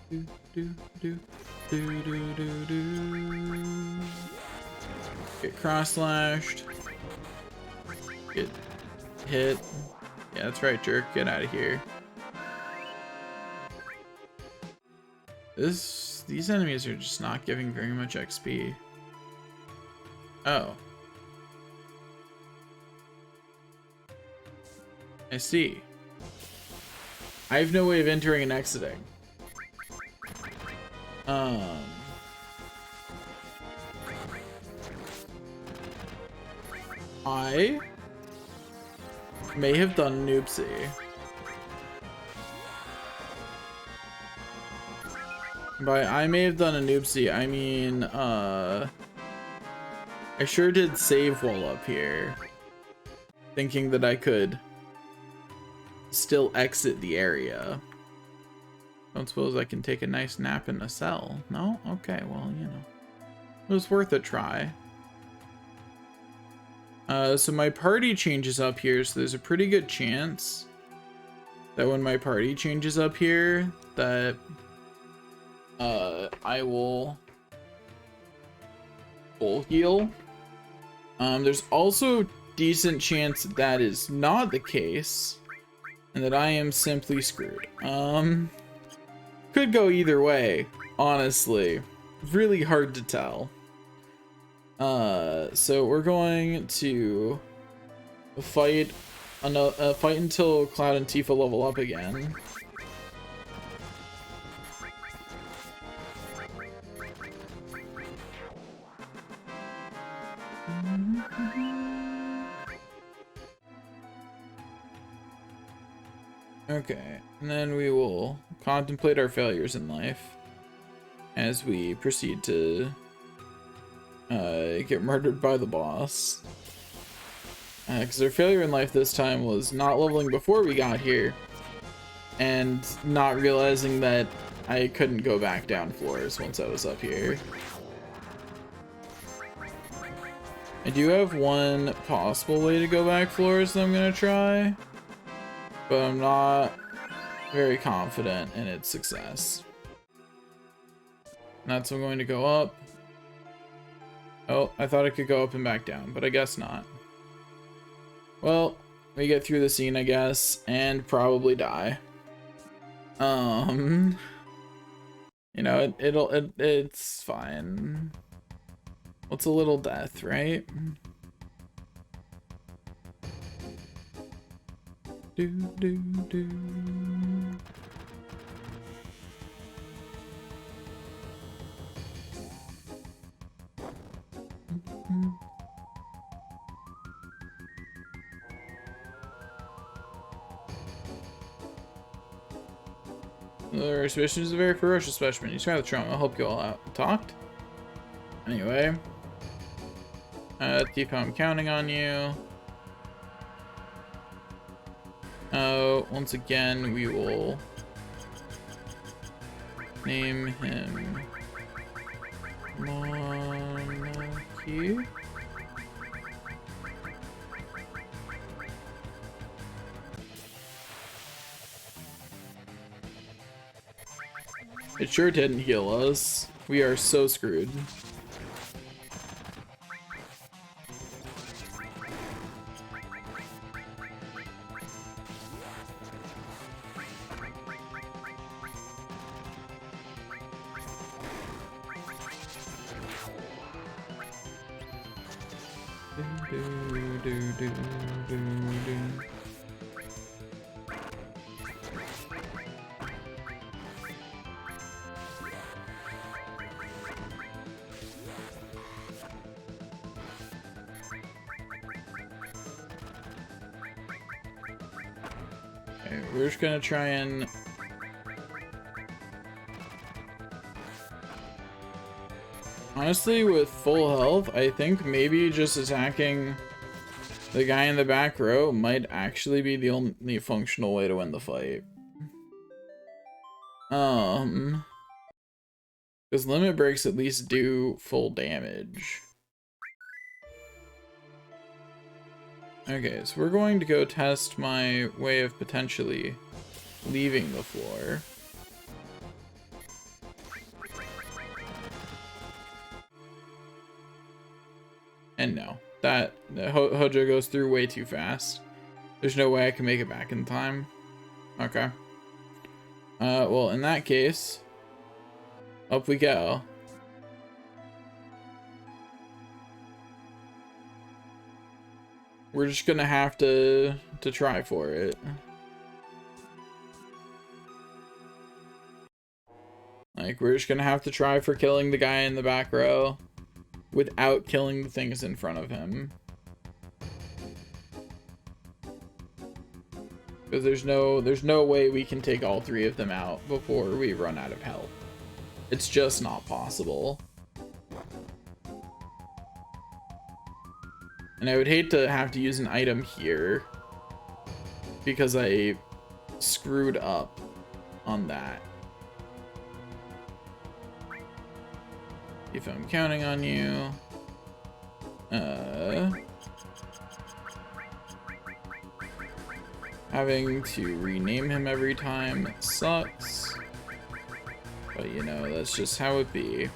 S1: Do, do, do, do, do, do, do. Get cross-slashed. Get hit. Yeah, that's right, jerk. Get out of here. These enemies are just not giving very much XP. Oh. I see. I have no way of entering and exiting. I may have done an oopsie. By I may have done an oopsie, I mean, I sure did save while up here, thinking that I could still exit the area. Don't suppose I can take a nice nap in a cell? No? Okay, well, you know. It was worth a try. So my party changes up here, so there's a pretty good chance that when my party changes up here, that I will full heal. There's also decent chance that is not the case, and that I am simply screwed. Could go either way, honestly. Really hard to tell. So we're going to fight until Cloud and Tifa level up again. Okay, and then we will contemplate our failures in life as we proceed to get murdered by the boss. Because our failure in life this time was not leveling before we got here and not realizing that I couldn't go back down floors once I was up here. I do have one possible way to go back floors that I'm gonna try, but I'm not very confident in its success. And that's I'm going to go up. Oh, I thought I could go up and back down, but I guess not. Well, we get through the scene, I guess, and probably die. You know, it's fine. What's a little death, right? Do do do. The specimen is a very ferocious specimen. He's trying to trauma. I'll help you all out. Talked? Anyway. Tifa, I'm counting on you. Once again, we will name him Monarchy. It sure didn't heal us. We are so screwed. Okay, we're just gonna try and honestly, with full health, I think maybe just attacking the guy in the back row might actually be the only functional way to win the fight. Because limit breaks at least do full damage. Okay, so we're going to go test my way of potentially leaving the floor. And no, Hojo goes through way too fast. There's no way I can make it back in time. Okay. Well, in that case, up we go. We're just gonna have to try for it. Like, we're just gonna have to try for killing the guy in the back row without killing the things in front of him. Because there's no way we can take all three of them out before we run out of health. It's just not possible. And I would hate to have to use an item here because I screwed up on that. If I'm counting on you. Having to rename him every time sucks. But you know, that's just how it be.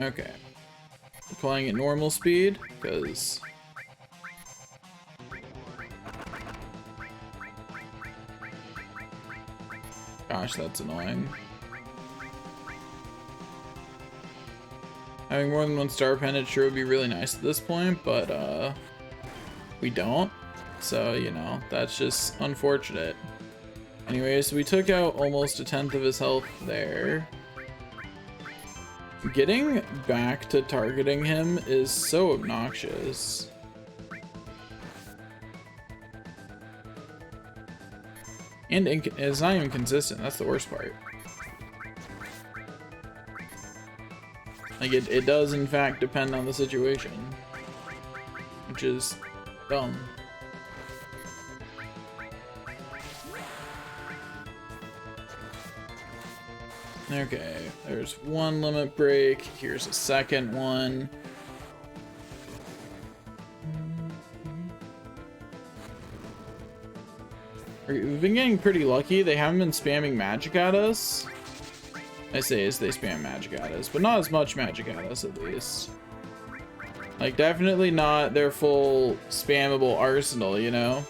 S1: Okay. We're playing at normal speed, because gosh, that's annoying. Having more than one star pendant sure would be really nice at this point, but we don't. So, you know, that's just unfortunate. Anyways, we took out almost 1/10 of his health there. Getting back to targeting him is so obnoxious. And it's not even consistent, that's the worst part. Like, it does in fact depend on the situation, which is dumb. Okay, there's one limit break, here's a second one. We've been getting pretty lucky. They haven't been spamming magic at us. I say as they spam magic at us, but not as much magic at us at least. Like, definitely not their full spammable arsenal, you know?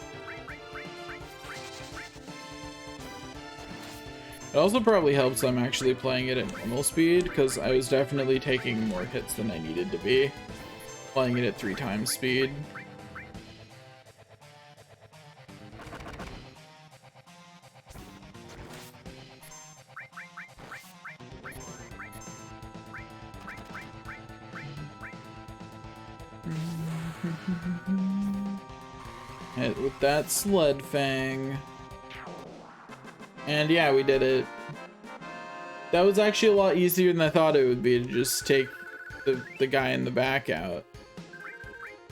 S1: It also probably helps I'm actually playing it at normal speed, because I was definitely taking more hits than I needed to be. Playing it at 3 times speed. Hit with that sled fang. And yeah, we did it. That was actually a lot easier than I thought it would be to just take the guy in the back out.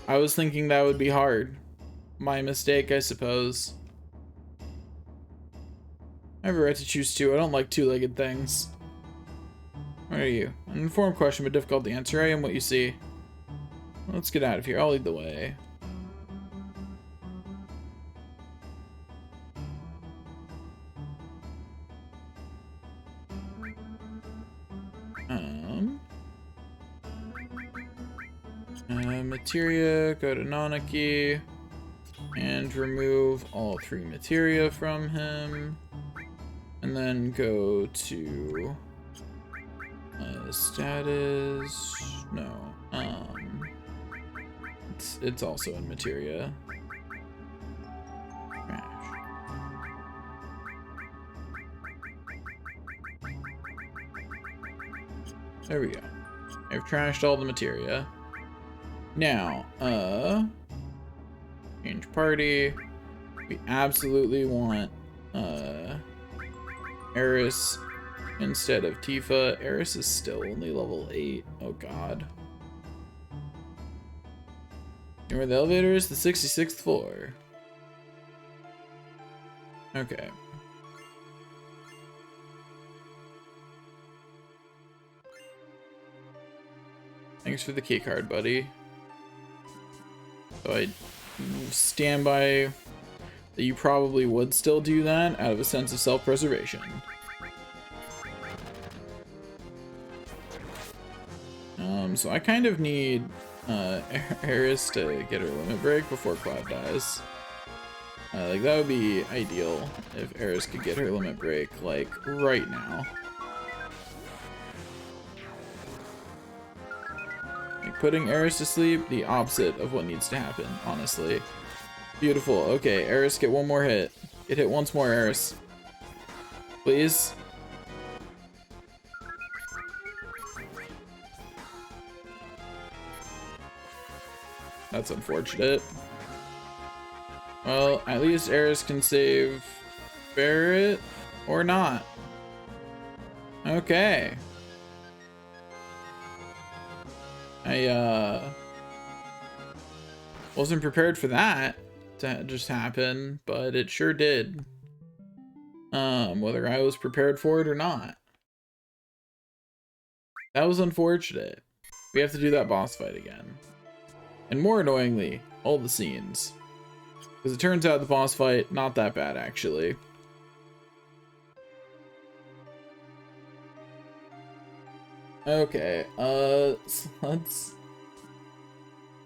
S1: I was thinking that would be hard. My mistake, I suppose. I have a right to choose 2. I don't like 2-legged things. What are you? An informed question, but difficult to answer. I am what you see. Let's get out of here. I'll lead the way. Materia, go to Nanaki, and remove all 3 materia from him. And then go to Status, no. It's also in Materia. Trash. There we go. I've trashed all the Materia. Now, change party. We absolutely want, Eris instead of Tifa. Eris is still only level 8. Oh god. And where the elevator is? The 66th floor. Okay. Thanks for the key card, buddy. So I stand by that you probably would still do that out of a sense of self-preservation. So I kind of need Eris to get her limit break before Cloud dies. Like, that would be ideal if Eris could get her limit break, like, right now. Like, putting Eris to sleep, the opposite of what needs to happen, honestly. Beautiful. Okay, Eris, get one more hit. Get hit once more, Eris. Please. That's unfortunate. Well, at least Eris can save Barret, or not. Okay. I wasn't prepared for that to just happen, but it sure did. Whether I was prepared for it or not. That was unfortunate. We have to do that boss fight again. And more annoyingly, all the scenes. Because it turns out the boss fight, not that bad, actually. Okay, so let's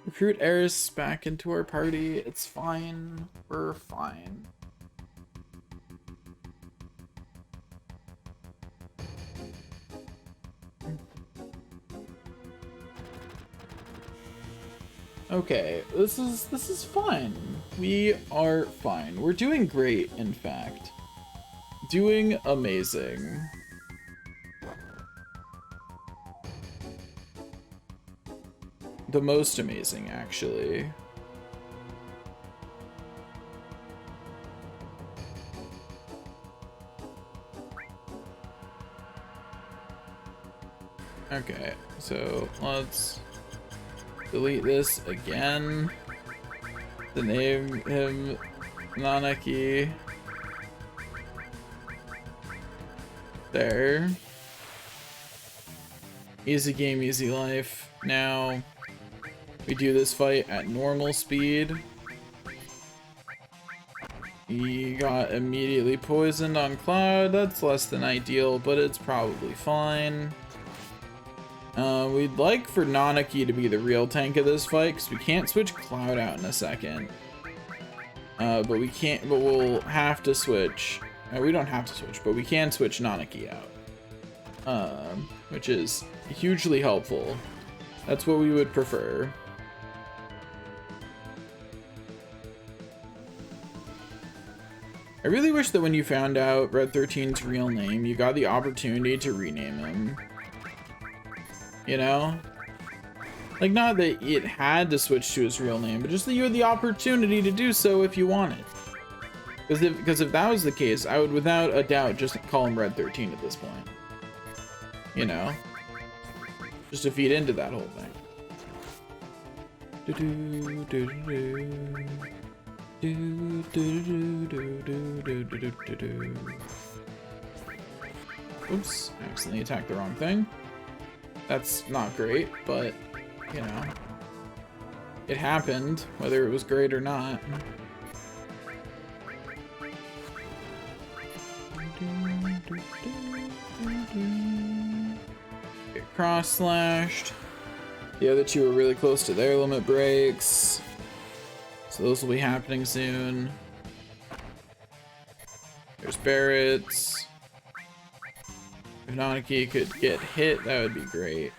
S1: recruit Eris back into our party. It's fine. We're fine. Okay, this is fine. We are fine. We're doing great, in fact. Doing amazing. The most amazing, actually. Okay, so let's delete this again. To name him Nanaki. There. Easy game, easy life. Now we do this fight at normal speed. He got immediately poisoned on Cloud. That's less than ideal, but it's probably fine. We'd like for Nanaki to be the real tank of this fight, because we can't switch Cloud out in a second. But we'll have to switch. We don't have to switch, but we can switch Nanaki out. Which is hugely helpful. That's what we would prefer. I really wish that when you found out Red 13's real name, you got the opportunity to rename him. You know? Like, not that it had to switch to his real name, but just that you had the opportunity to do so if you wanted. Because if that was the case, I would without a doubt just call him Red 13 at this point. You know? Just to feed into that whole thing. Oops, I accidentally attacked the wrong thing. That's not great, but, you know, it happened, whether it was great or not. Get cross-slashed. The other two are really close to their limit breaks, so those will be happening soon. There's Barrett's. If Nanaki could get hit, that would be great.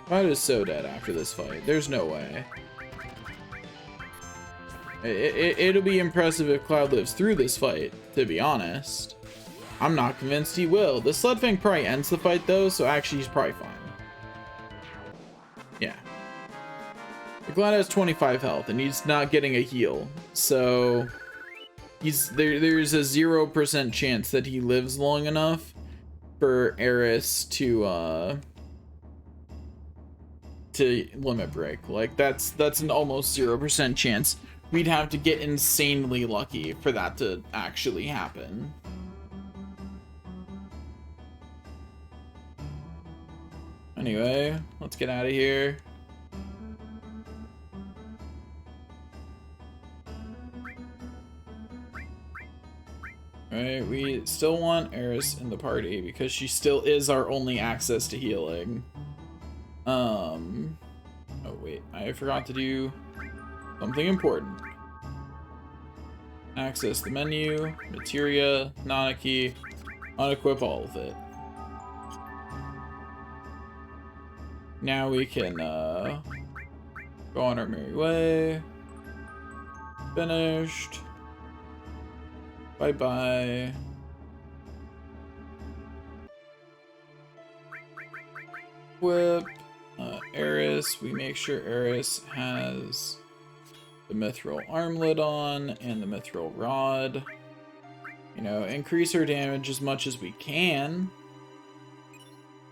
S1: Cloud is so dead after this fight. There's no way. It'll be impressive if Cloud lives through this fight, to be honest. I'm not convinced he will. The Sludfang probably ends the fight though, so actually he's probably fine. Yeah. The Cloud has 25 health and he's not getting a heal, so there's a 0% chance that he lives long enough for Eris to limit break. Like that's an almost 0% chance. We'd have to get insanely lucky for that to actually happen. Anyway, let's get out of here. Alright, we still want Eris in the party because she still is our only access to healing. Oh wait, I forgot to do something important. Access the menu, Materia, Nanaki, unequip all of it. Now we can go on our merry way. Finished. Bye-bye. Whip. Eris, we make sure Eris has the mithril armlet on and the mithril rod. You know, increase her damage as much as we can.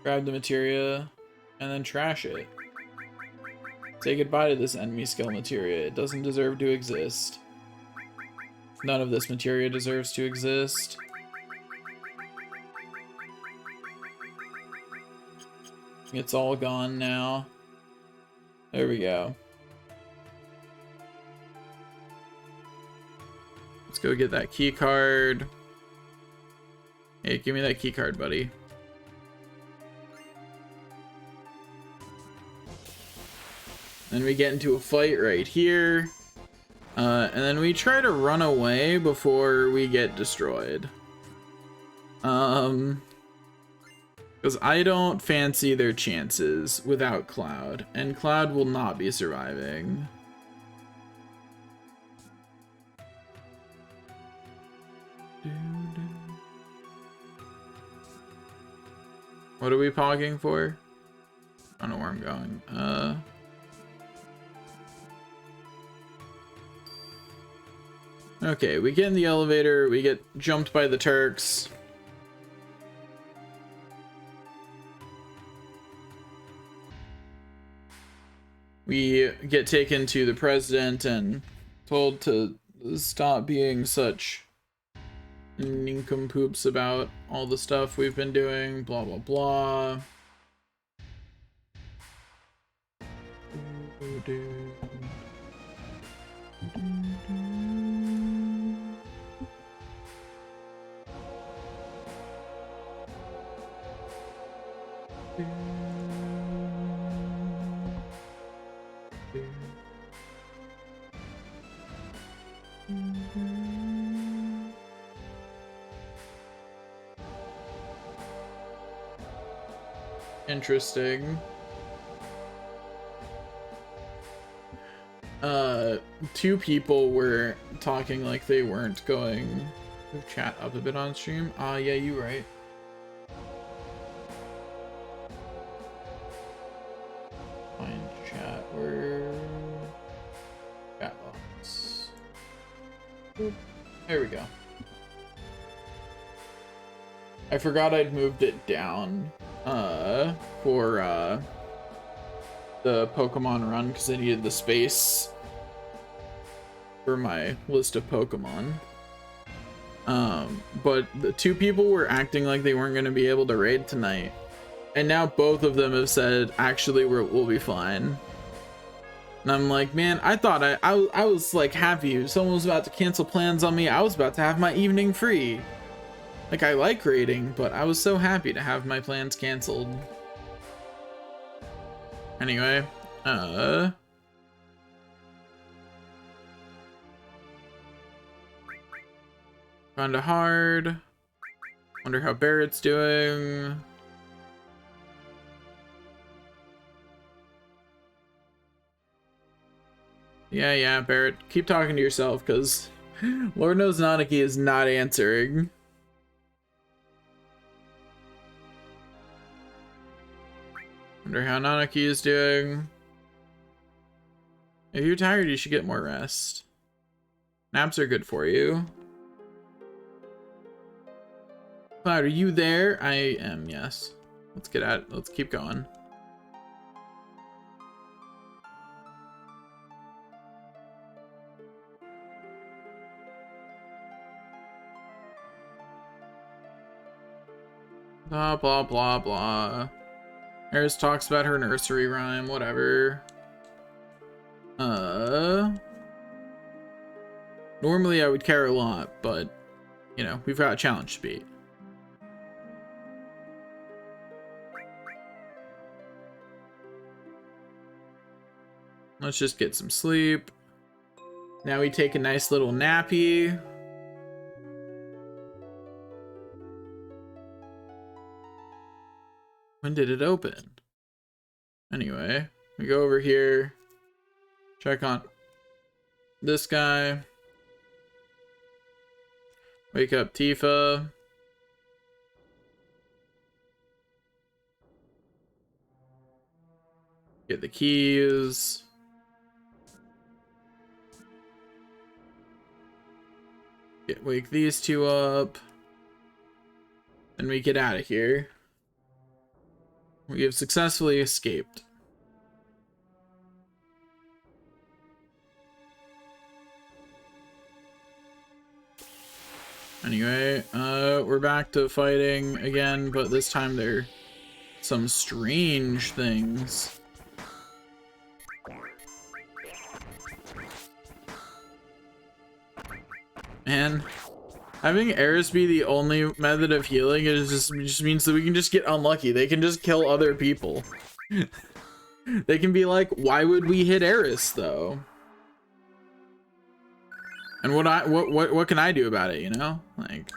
S1: Grab the materia and then trash it. Say goodbye to this enemy skill materia. It doesn't deserve to exist. None of this materia deserves to exist. It's all gone now. There we go. Let's go get that key card. Hey, give me that key card, buddy. Then we get into a fight right here. And then we try to run away before we get destroyed. Because I don't fancy their chances without Cloud, and Cloud will not be surviving. What are we pogging for? I don't know where I'm going. Okay, we get in the elevator, we get jumped by the Turks. We get taken to the president and told to stop being such nincompoops about all the stuff we've been doing, blah blah blah. Interesting. Two people were talking like they weren't going to chat up a bit on stream. Yeah, you right. Find chat where chat box. Boop. There we go. I forgot I'd moved it down for the Pokemon run because I needed the space for my list of Pokemon. But the two people were acting like they weren't going to be able to raid tonight, and now both of them have said actually we'll be fine. And I'm like, man, I thought I was like happy. Someone was about to cancel plans on me. I was about to have my evening free. Like, I like raiding, but I was so happy to have my plans canceled. Anyway, Kinda hard. Wonder how Barrett's doing. Yeah, Barrett. Keep talking to yourself, because Lord knows Nanaki is not answering. Wonder how Nanaki is doing. If you're tired, you should get more rest. Naps are good for you. Cloud, are you there? I am, yes. Let's keep going. Blah, blah, blah, blah. Eris talks about her nursery rhyme, whatever. Normally I would care a lot, but, you know, we've got a challenge to beat. Let's just get some sleep. Now we take a nice little nappy. When did it open? Anyway, we go over here. Check on this guy. Wake up Tifa. Get the keys. Wake these two up. Then we get out of here. We have successfully escaped. Anyway, we're back to fighting again, but this time there are some strange things. And having Eris be the only method of healing just means that we can just get unlucky. They can just kill other people. They can be like, why would we hit Eris though? And what can I do about it, you know? Like,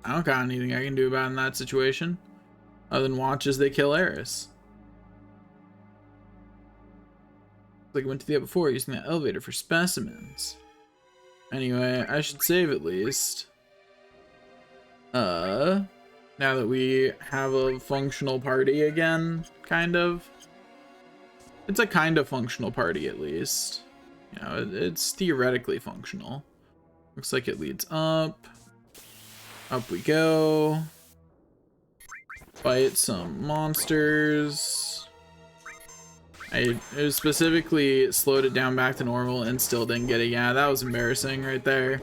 S1: I don't got anything I can do about it in that situation other than watch as they kill Eris. Like I went to the up before using the elevator for specimens. Anyway, I should save at least. Now that we have a functional party again, kind of. It's a kind of functional party at least. You know, it's theoretically functional. Looks like it leads up. Up we go. Fight some monsters. I specifically slowed it down back to normal and still didn't get it. Yeah, that was embarrassing right there.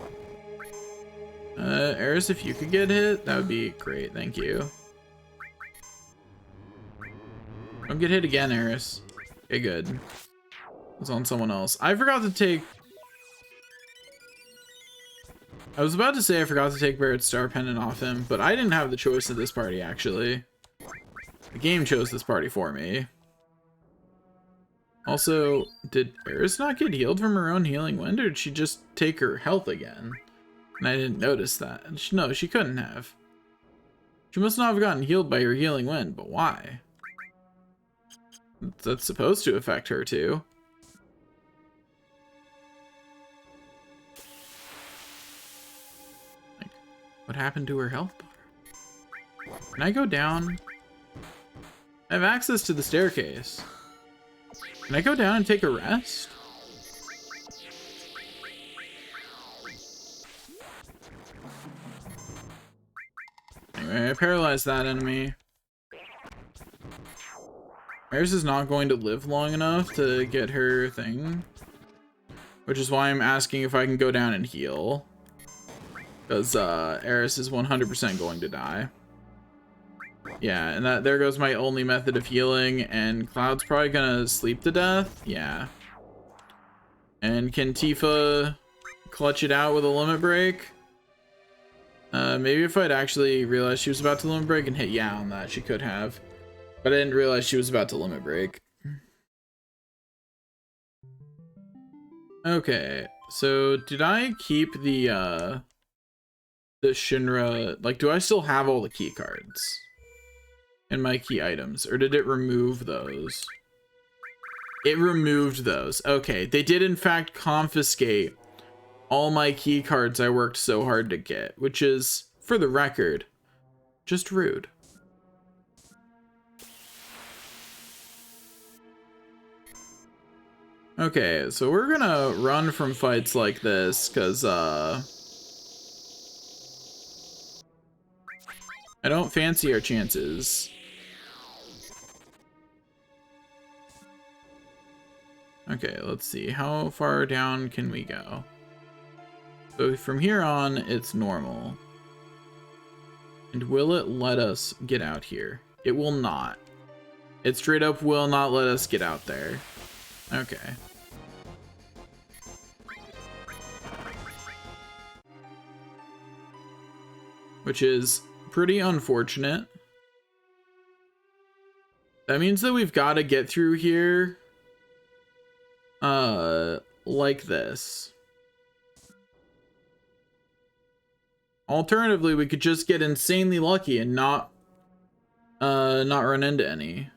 S1: Eris, if you could get hit, that would be great. Thank you. Don't get hit again, Eris. Okay, good. It's on someone else. I forgot to take... I was about to say I forgot to take Barrett's star pendant off him, but I didn't have the choice of this party, actually. The game chose this party for me. Also, did Eris not get healed from her own healing wind, or did she just take her health again? And I didn't notice that. No, she couldn't have. She must not have gotten healed by her healing wind, but why? That's supposed to affect her too. Like, what happened to her health bar? Can I go down? I have access to the staircase. Can I go down and take a rest? Anyway, I paralyzed that enemy. Eris is not going to live long enough to get her thing, which is why I'm asking if I can go down and heal, because Eris is 100% going to die. Yeah, and there goes my only method of healing, and Cloud's probably gonna sleep to death. Yeah. And can Tifa clutch it out with a limit break? Maybe if I'd actually realized she was about to limit break and hit yeah on that, she could have. But I didn't realize she was about to limit break. Okay, so did I keep the Shinra, like, do I still have all the key cards in my key items, or did it remove those? It removed those. Okay, they did in fact confiscate all my key cards I worked so hard to get, which is, for the record, just rude. Okay, so we're gonna run from fights like this, because, I don't fancy our chances. Okay, let's see. How far down can we go? So from here on, it's normal. And will it let us get out here? It will not. It straight up will not let us get out there. Okay. Which is pretty unfortunate. That means that we've got to get through here like this. Alternatively, we could just get insanely lucky and not run into any.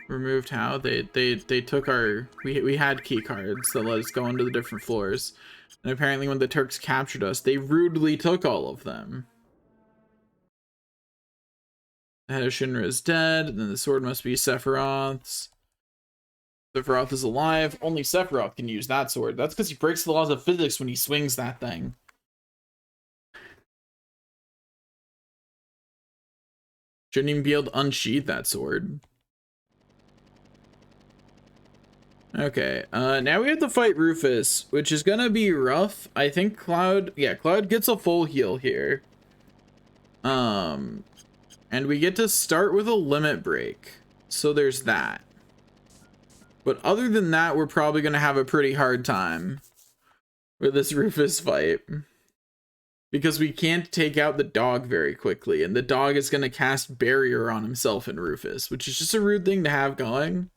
S1: Removed how? They took our, we had key cards that let us go into the different floors. And apparently when the Turks captured us, they rudely took all of them. The head of Shinra is dead, and then the sword must be Sephiroth's. Sephiroth is alive. Only Sephiroth can use that sword. That's because he breaks the laws of physics when he swings that thing. Shouldn't even be able to unsheath that sword. Okay, now we have to fight Rufus, which is gonna be rough. I think Cloud gets a full heal here. And we get to start with a limit break. So there's that. But other than that, we're probably gonna have a pretty hard time with this Rufus fight. Because we can't take out the dog very quickly, and the dog is gonna cast barrier on himself and Rufus, which is just a rude thing to have going.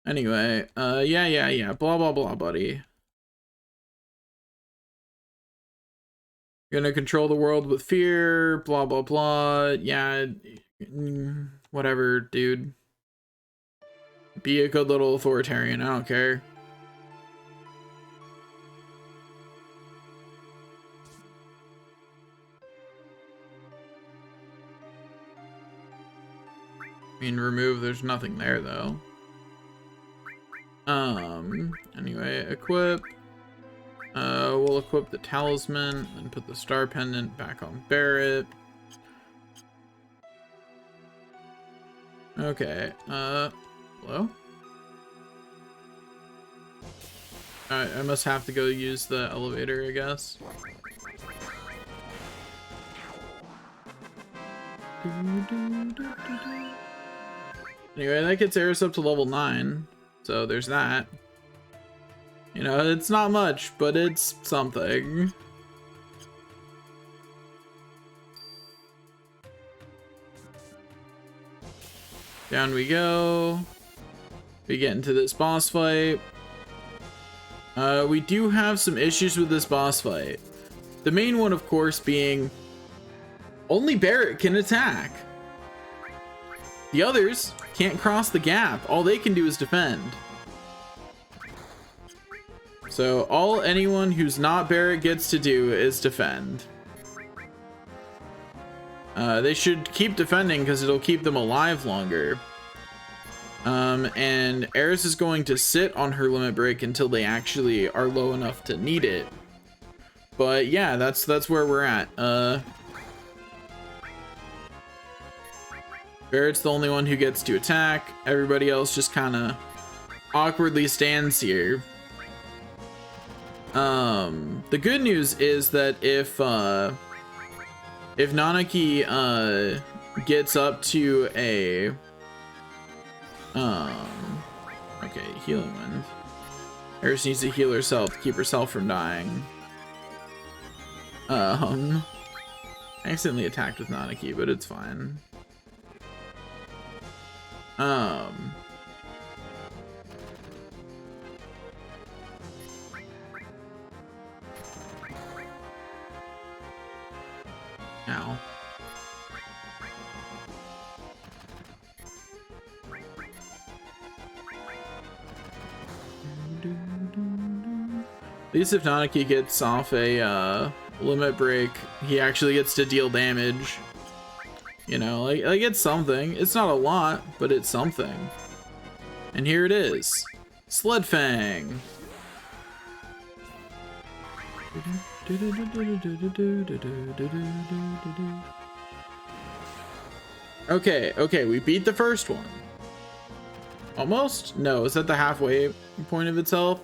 S1: Anyway, yeah, blah, blah, blah, buddy. You're gonna control the world with fear, blah, blah, blah. Yeah, whatever, dude. Be a good little authoritarian, I don't care. I mean, remove, there's nothing there, though. Anyway, equip. We'll equip the talisman and put the star pendant back on Barrett. Okay, hello? I must have to go use the elevator, I guess. Anyway, that gets Eris up to level 9. So there's that. You know, it's not much, but it's something. Down we go. We get into this boss fight. We do have some issues with this boss fight. The main one, of course, being only Barrett can attack. The others can't cross the gap. All they can do is defend. So anyone who's not Barrett gets to do is defend. They should keep defending because it'll keep them alive longer. And Eris is going to sit on her limit break until they actually are low enough to need it. But yeah, that's where we're at. Barrett's the only one who gets to attack. Everybody else just kind of awkwardly stands here. The good news is that if Nanaki gets up to a okay, healing wind. Eris needs to heal herself to keep herself from dying. I accidentally attacked with Nanaki, but it's fine. Um. Ow. At least if Nanaki gets off a limit break, he actually gets to deal damage. You know, like it's something. It's not a lot, but it's something. And here it is. Sled Fang. Okay, we beat the first one. Almost? No, is that the halfway point of itself?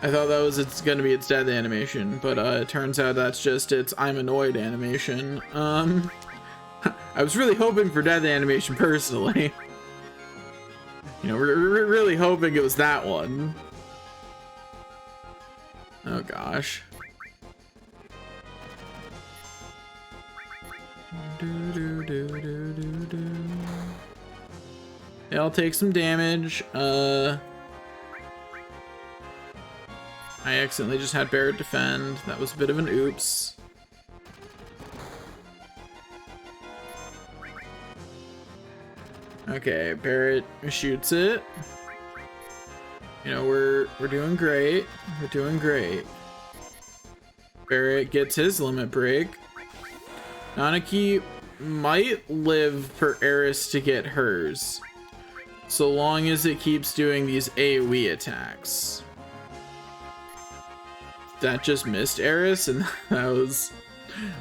S1: I thought that was gonna be its death animation, but it turns out that's just its I'm annoyed animation. I was really hoping for death animation personally. You know, we're really hoping it was that one. Oh gosh. Yeah, I'll take some damage. I accidentally just had Barret defend. That was a bit of an oops. Okay, Barret shoots it. You know, we're doing great. We're doing great. Barret gets his limit break. Nanaki might live for Eris to get hers, so long as it keeps doing these AoE attacks. That just missed Eris, and that was...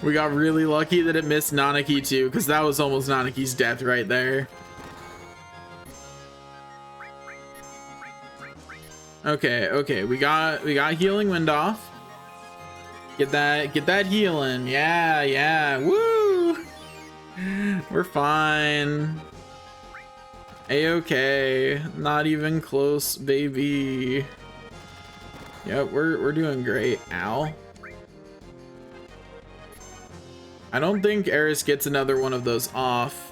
S1: We got really lucky that it missed Nanaki too, because that was almost Nanaki's death right there. Okay, we got healing wind off. Get that healing. Yeah, woo! We're fine. A-okay, not even close, baby. Yep, we're doing great. Ow. I don't think Eris gets another one of those off,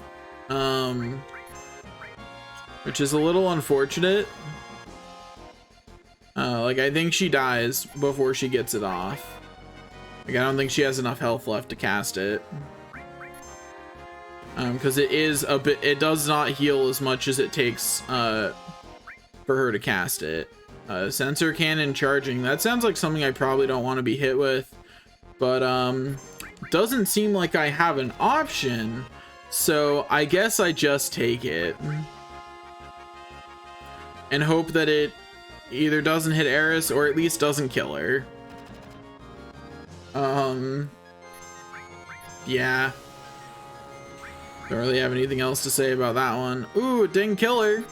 S1: which is a little unfortunate. Like, I think she dies before she gets it off. Like, I don't think she has enough health left to cast it. Because it is a bit, it does not heal as much as it takes, for her to cast it. Sensor cannon charging. That sounds like something I probably don't want to be hit with. But, doesn't seem like I have an option. So, I guess I just take it. And hope that it either doesn't hit Eris or at least doesn't kill her. Yeah. Don't really have anything else to say about that one. Ooh, it didn't kill her.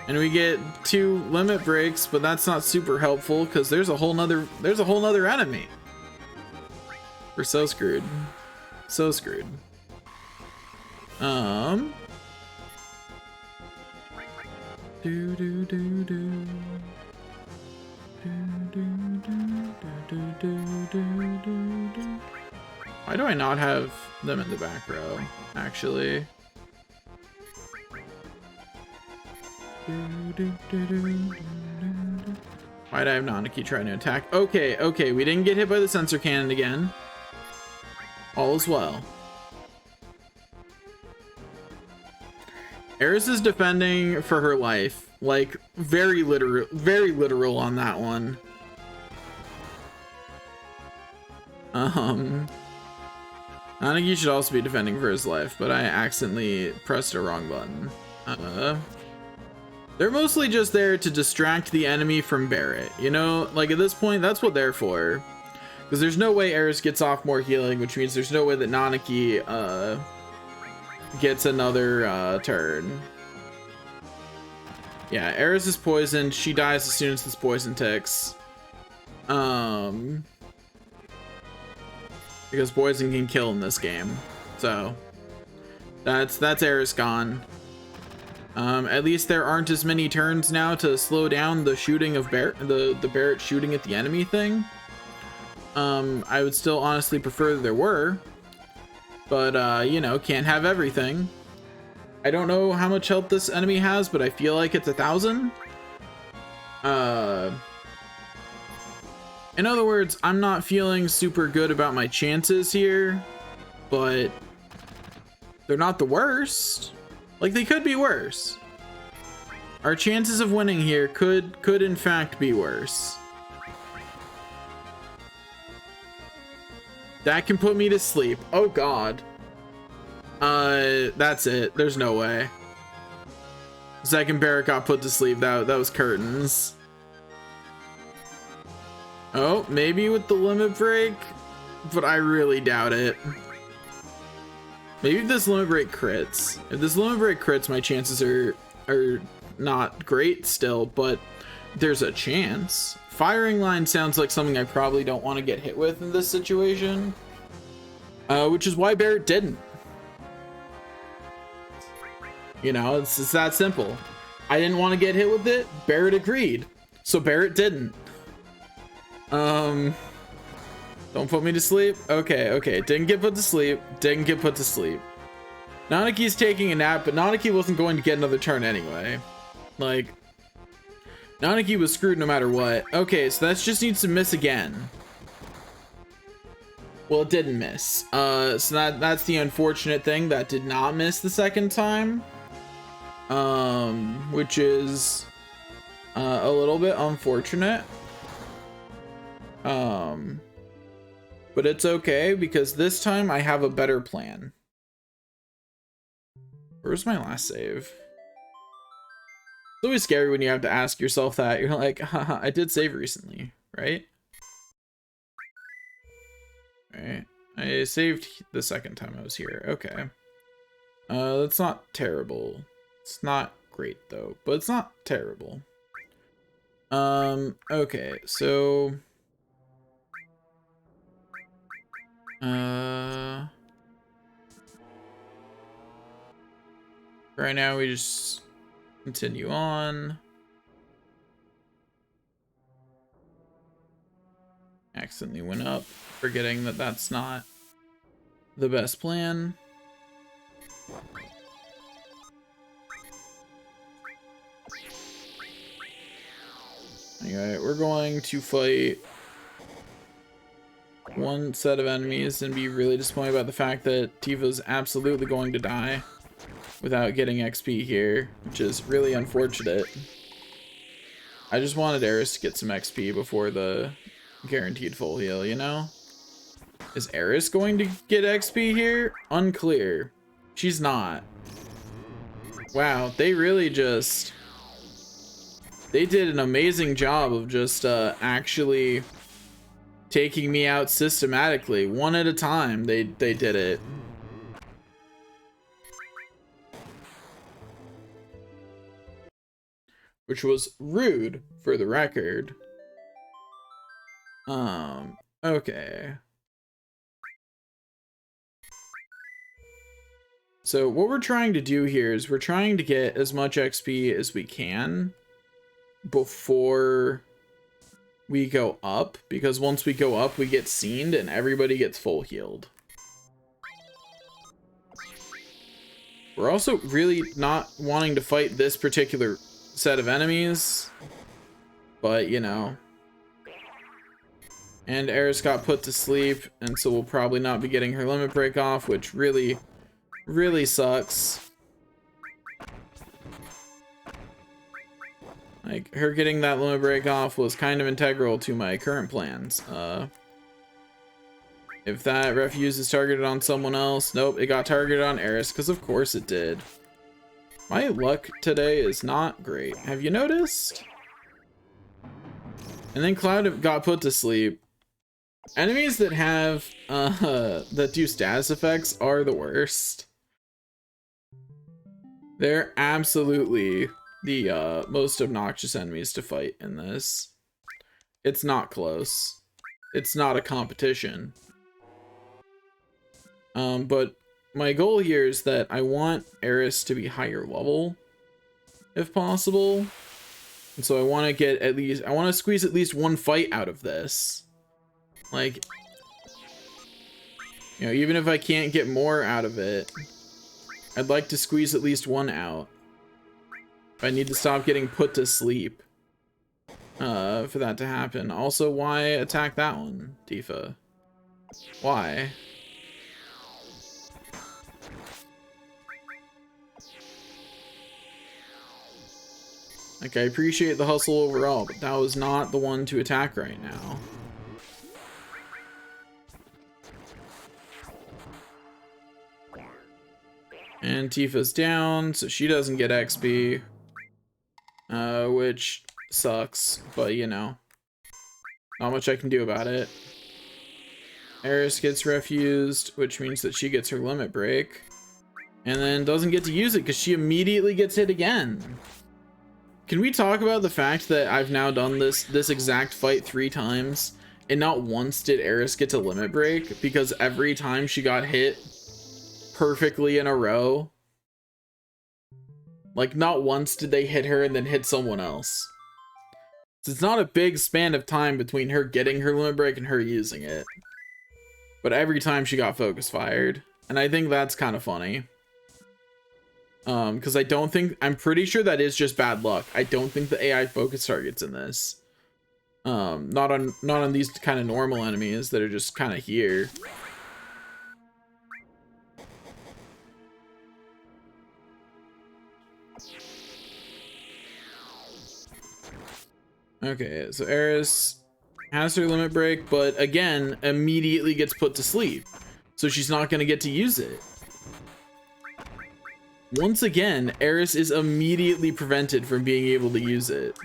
S1: And we get 2 limit breaks, but that's not super helpful because there's a whole nother enemy. We're so screwed. So screwed. Why do I not have them in the back row, actually? Why'd I have Nanaki trying to attack? Okay, we didn't get hit by the sensor cannon again. All is well. Eris is defending for her life. Like, very literal on that one. Nanaki should also be defending for his life, but I accidentally pressed a wrong button. They're mostly just there to distract the enemy from Barret. You know, like at this point, that's what they're for. Because there's no way Eris gets off more healing, which means there's no way that Nanaki gets another turn. Yeah, Eris is poisoned. She dies as soon as this poison ticks. Because poison can kill in this game. So that's Eris gone. At least there aren't as many turns now to slow down the shooting of the Barret shooting at the enemy thing. I would still honestly prefer that there were, but you know, can't have everything. I don't know how much health this enemy has, but I feel like it's 1,000. In other words, I'm not feeling super good about my chances here, but they're not the worst. Like, they could be worse. Our chances of winning here could in fact be worse. That can put me to sleep. Oh god. That's it. There's no way. Second Barrett got put to sleep. That was curtains. Oh, maybe with the limit break, but I really doubt it. Maybe if this limit break crits. If this limit break crits, my chances are not great still, but there's a chance. Firing line sounds like something I probably don't want to get hit with in this situation, which is why Barrett didn't. You know, it's that simple. I didn't want to get hit with it. Barrett agreed, so Barrett didn't. Don't put me to sleep. Okay. Didn't get put to sleep. Nanaki's taking a nap, but Nanaki wasn't going to get another turn anyway. Like, Nanaki was screwed no matter what. Okay, so that just needs to miss again. Well, it didn't miss. So that's the unfortunate thing. That did not miss the second time. Which is a little bit unfortunate. But it's okay because this time I have a better plan. Where's my last save? It's always scary when you have to ask yourself that. You're like, haha, I did save recently, right? Right. I saved the second time I was here. Okay. That's not terrible. It's not great though, but it's not terrible. Okay, so right now we just continue on. Accidentally went up, forgetting that that's not the best plan. Anyway, we're going to fight one set of enemies and be really disappointed about the fact that Tifa's absolutely going to die without getting XP here, which is really unfortunate. I just wanted Eris to get some XP before the guaranteed full heal, you know? Is Eris going to get XP here? Unclear. She's not. Wow, they really just... They did an amazing job of just actually taking me out systematically. One at a time, they did it. Which was rude, for the record. Okay. So what we're trying to do here is we're trying to get as much XP as we can before we go up, because once we go up, we get scened and everybody gets full healed. We're also really not wanting to fight this particular set of enemies, but you know. And Eris got put to sleep, and so we'll probably not be getting her limit break off, which really sucks. Like, her getting that limit break off was kind of integral to my current plans. If that refuse is targeted on someone else, nope, it got targeted on Eris, because of course it did. My luck today is not great. Have you noticed? And then Cloud got put to sleep. Enemies that have, that do status effects are the worst. They're absolutely the most obnoxious enemies to fight in this. It's not close. It's not a competition. But my goal here is that I want Eris to be higher level, if possible. And so I want to get at least, I want to squeeze at least one fight out of this. Like, you know, even if I can't get more out of it, I'd like to squeeze at least one out. I need to stop getting put to sleep for that to happen. Also, why attack that one, Tifa? Why? Like, I appreciate the hustle overall, but that was not the one to attack right now. And Tifa's down, so she doesn't get XP. Which sucks, but you know. Not much I can do about it. Eris gets refused, which means that she gets her limit break. And then doesn't get to use it because she immediately gets hit again. Can we talk about the fact that I've now done this exact fight 3 times and not once did Eris get to limit break because every time she got hit perfectly in a row? Like, not once did they hit her and then hit someone else. So it's not a big span of time between her getting her limit break and her using it. But every time she got focus fired. And I think that's kind of funny. Because I'm pretty sure that is just bad luck. I don't think the AI focus targets in this. Not on these kind of normal enemies that are just kind of here. Okay, so Eris has her limit break, but again, immediately gets put to sleep. So she's not going to get to use it. Once again, Eris is immediately prevented from being able to use it.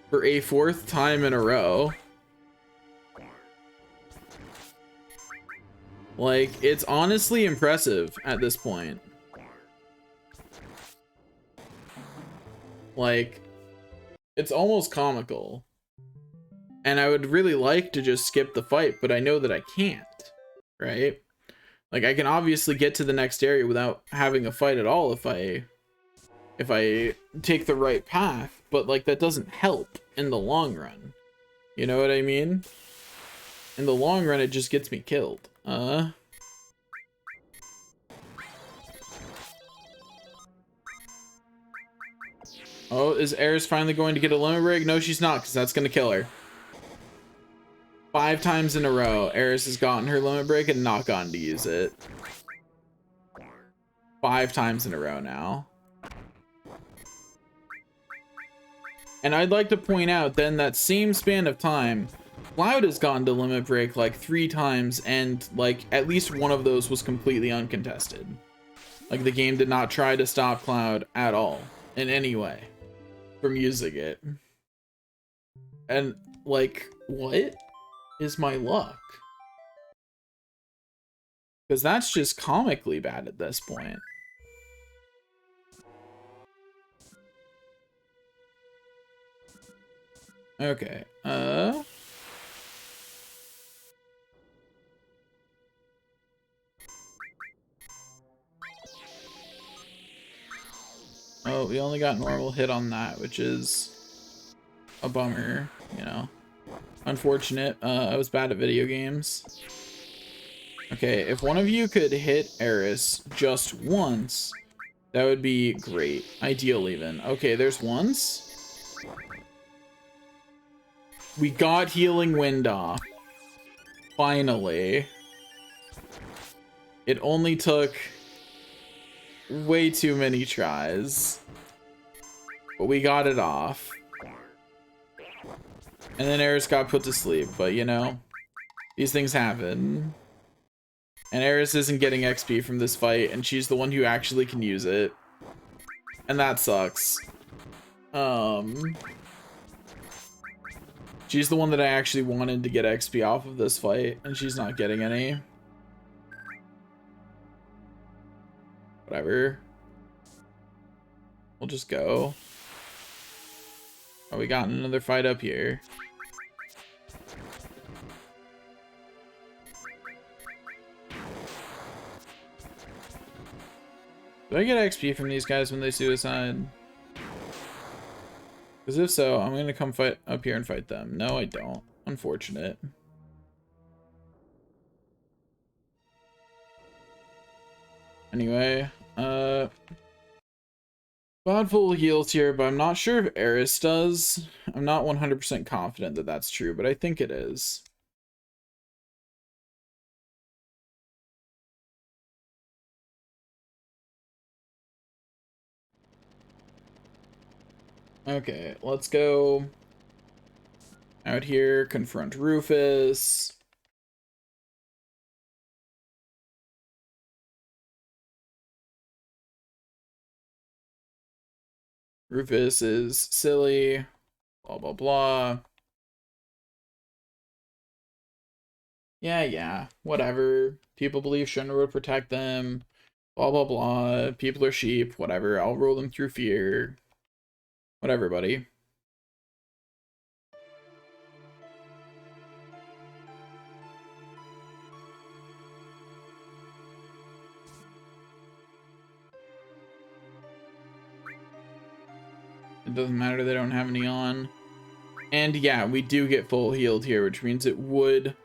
S1: For a 4th time in a row. Like, it's honestly impressive at this point. Like, it's almost comical. And I would really like to just skip the fight, but I know that I can't, right? Like, I can obviously get to the next area without having a fight at all if I take the right path, but like that doesn't help in the long run. You know what I mean? In the long run, it just gets me killed. Oh, is Eris finally going to get a limit break? No, she's not, because that's going to kill her. 5 times in a row, Eris has gotten her limit break and not gotten to use it. 5 times in a row now. And I'd like to point out then that same span of time, Cloud has gone to limit break like 3 times, and like at least one of those was completely uncontested. Like the game did not try to stop Cloud at all in any way from using it. And like, what is my luck? Because that's just comically bad at this point. Okay, oh, we only got normal hit on that, which is a bummer, you know. Unfortunate. I was bad at video games. Okay, if one of you could hit Eris just once, that would be great. Ideal even. Okay, there's once. We got healing wind off. Finally. It only took way too many tries. But we got it off. And then Eris got put to sleep, but you know, these things happen. And Eris isn't getting XP from this fight, and she's the one who actually can use it. And that sucks. She's the one that I actually wanted to get XP off of this fight, and she's not getting any. Whatever. We'll just go. Oh, we got another fight up here. Do I get XP from these guys when they suicide? Because if so, I'm going to come fight up here and fight them. No, I don't. Unfortunate. Anyway, Full heals here, but I'm not sure if Eris does. I'm not 100% confident that that's true, but I think it is. Okay, let's go out here, confront Rufus. Rufus is silly, blah, blah, blah. Yeah, whatever. People believe Shinra would protect them, blah, blah, blah. People are sheep, whatever. I'll rule them through fear. Whatever, buddy. It doesn't matter, they don't have any on. And yeah, we do get full healed here, which means it would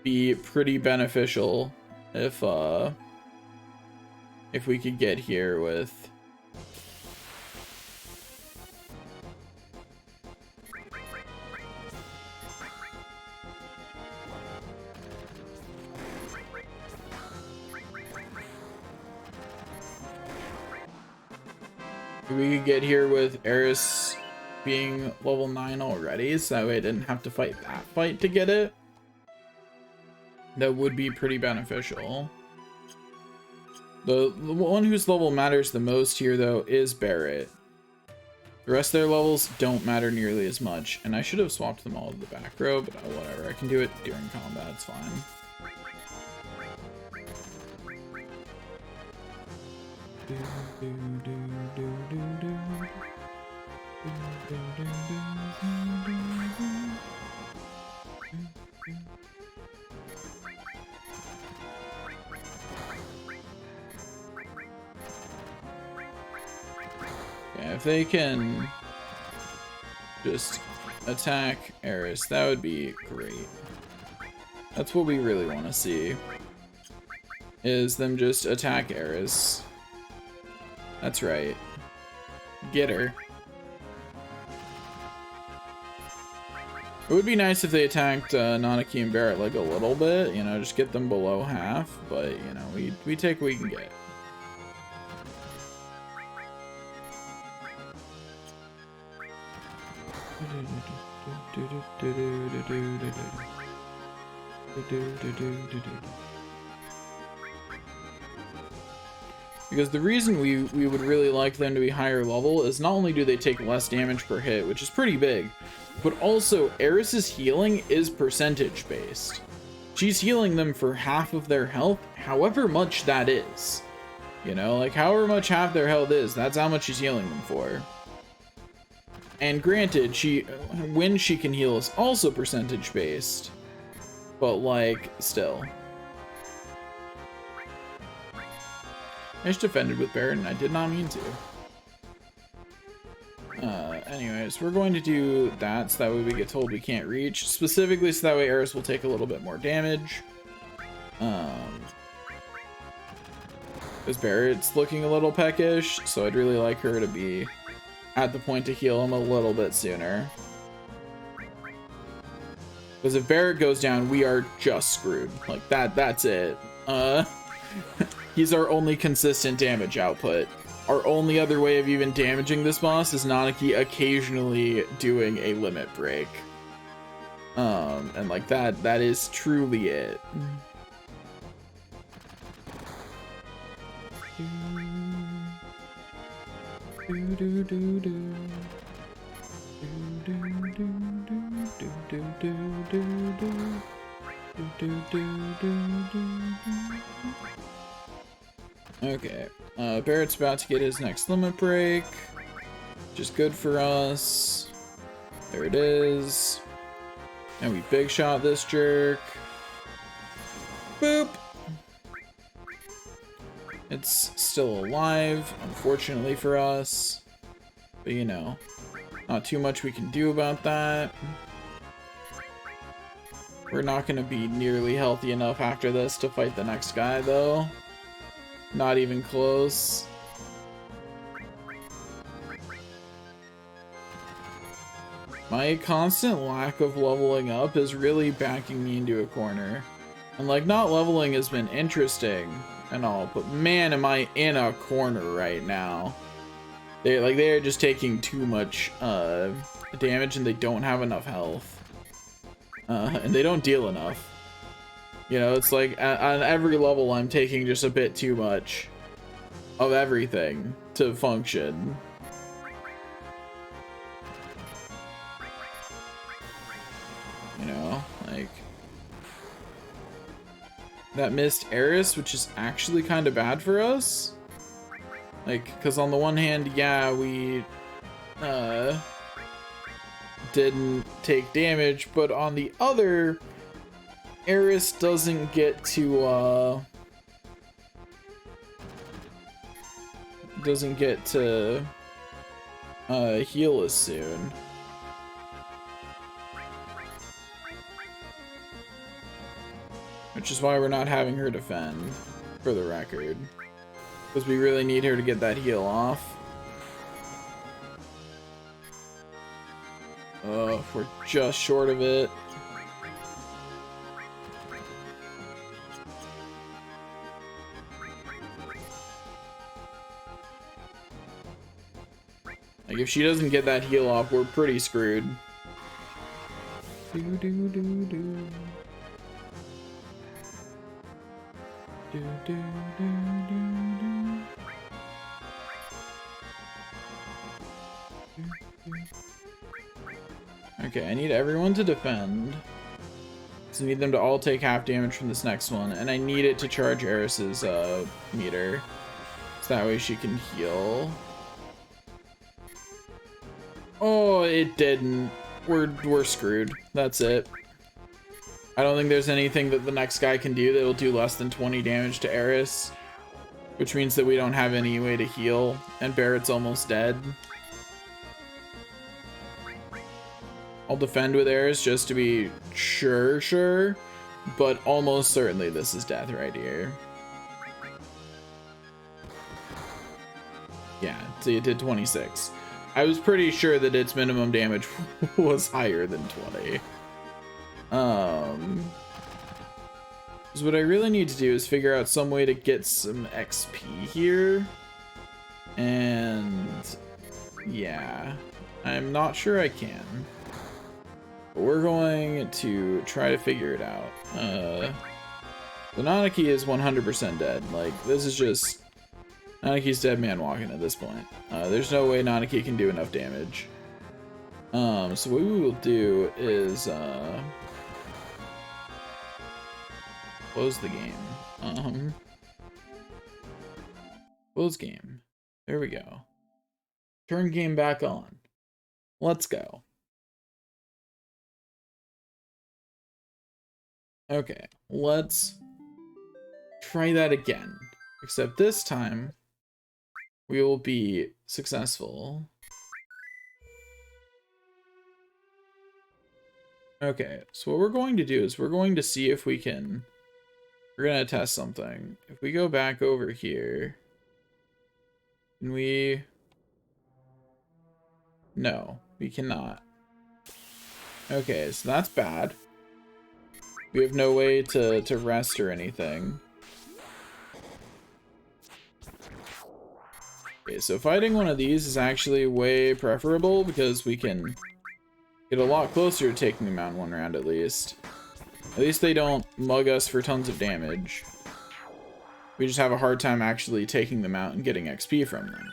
S1: be pretty beneficial if we could get here with Eris being level 9 already, so that way I didn't have to fight that fight to get it. That would be pretty beneficial. The one whose level matters the most here, though, is Barret. The rest of their levels don't matter nearly as much, and I should have swapped them all to the back row, but whatever. I can do it during combat, it's fine. Yeah, if they can just attack Eris, that would be great. That's what we really want to see, is them just attack Eris. That's right. Get her. It would be nice if they attacked Nanaki and Barret like a little bit, you know, just get them below half, but, you know, we take what we can get. Because the reason we would really like them to be higher level is not only do they take less damage per hit, which is pretty big, but also Eris's healing is percentage based. She's healing them for half of their health, however much that is. You know, like however much half their health is, that's how much she's healing them for. And granted, when she can heal is also percentage based, but like, still. I just defended with Barret and I did not mean to. Anyways, we're going to do that so that way we get told we can't reach. Specifically so that way Eris will take a little bit more damage. Because Barret's looking a little peckish, so I'd really like her to be at the point to heal him a little bit sooner. Because if Barret goes down, we are just screwed. Like, that's it. He's our only consistent damage output. Our only other way of even damaging this boss is Nanaki occasionally doing a limit break. And like that is truly it. Okay, Barret's about to get his next limit break, which is good for us. There it is. And we big shot this jerk. Boop! It's still alive, unfortunately for us. But you know, not too much we can do about that. We're not going to be nearly healthy enough after this to fight the next guy, though. Not even close. My constant lack of leveling up is really backing me into a corner. And like, not leveling has been interesting and all, but man, am I in a corner right now. They're just taking too much damage and they don't have enough health. And they don't deal enough. You know, it's like on every level I'm taking just a bit too much of everything to function. You know, like that missed Eris, which is actually kind of bad for us. Like, because on the one hand, yeah, we didn't take damage, but on the other, Eris doesn't get to heal us soon. Which is why we're not having her defend, for the record. Because we really need her to get that heal off. We're just short of it. Like, if she doesn't get that heal off, we're pretty screwed. Okay, I need everyone to defend. So I need them to all take half damage from this next one, and I need it to charge Eris's meter. So that way she can heal. Oh, it didn't. We're screwed. That's it. I don't think there's anything that the next guy can do that will do less than 20 damage to Eris. Which means that we don't have any way to heal, and Barrett's almost dead. I'll defend with Eris just to be sure, but almost certainly this is death right here. Yeah, see, it did 26. I was pretty sure that its minimum damage was higher than 20. So what I really need to do is figure out some way to get some XP here. And yeah, I'm not sure I can. But we're going to try to figure it out. The Nanaki is 100% dead. Like, this is just... Nanaki's dead man walking at this point. There's no way Nanaki can do enough damage. So what we will do is close the game. Close game. There we go. Turn game back on. Let's go. Okay, let's try that again. Except this time, we will be successful. Okay, so what we're going to do is we're going to see if we can... We're going to test something. If we go back over here, can we... No, we cannot. Okay, so that's bad. We have no way to rest or anything. Okay, so fighting one of these is actually way preferable because we can get a lot closer to taking them out in one round at least. At least they don't mug us for tons of damage. We just have a hard time actually taking them out and getting XP from them.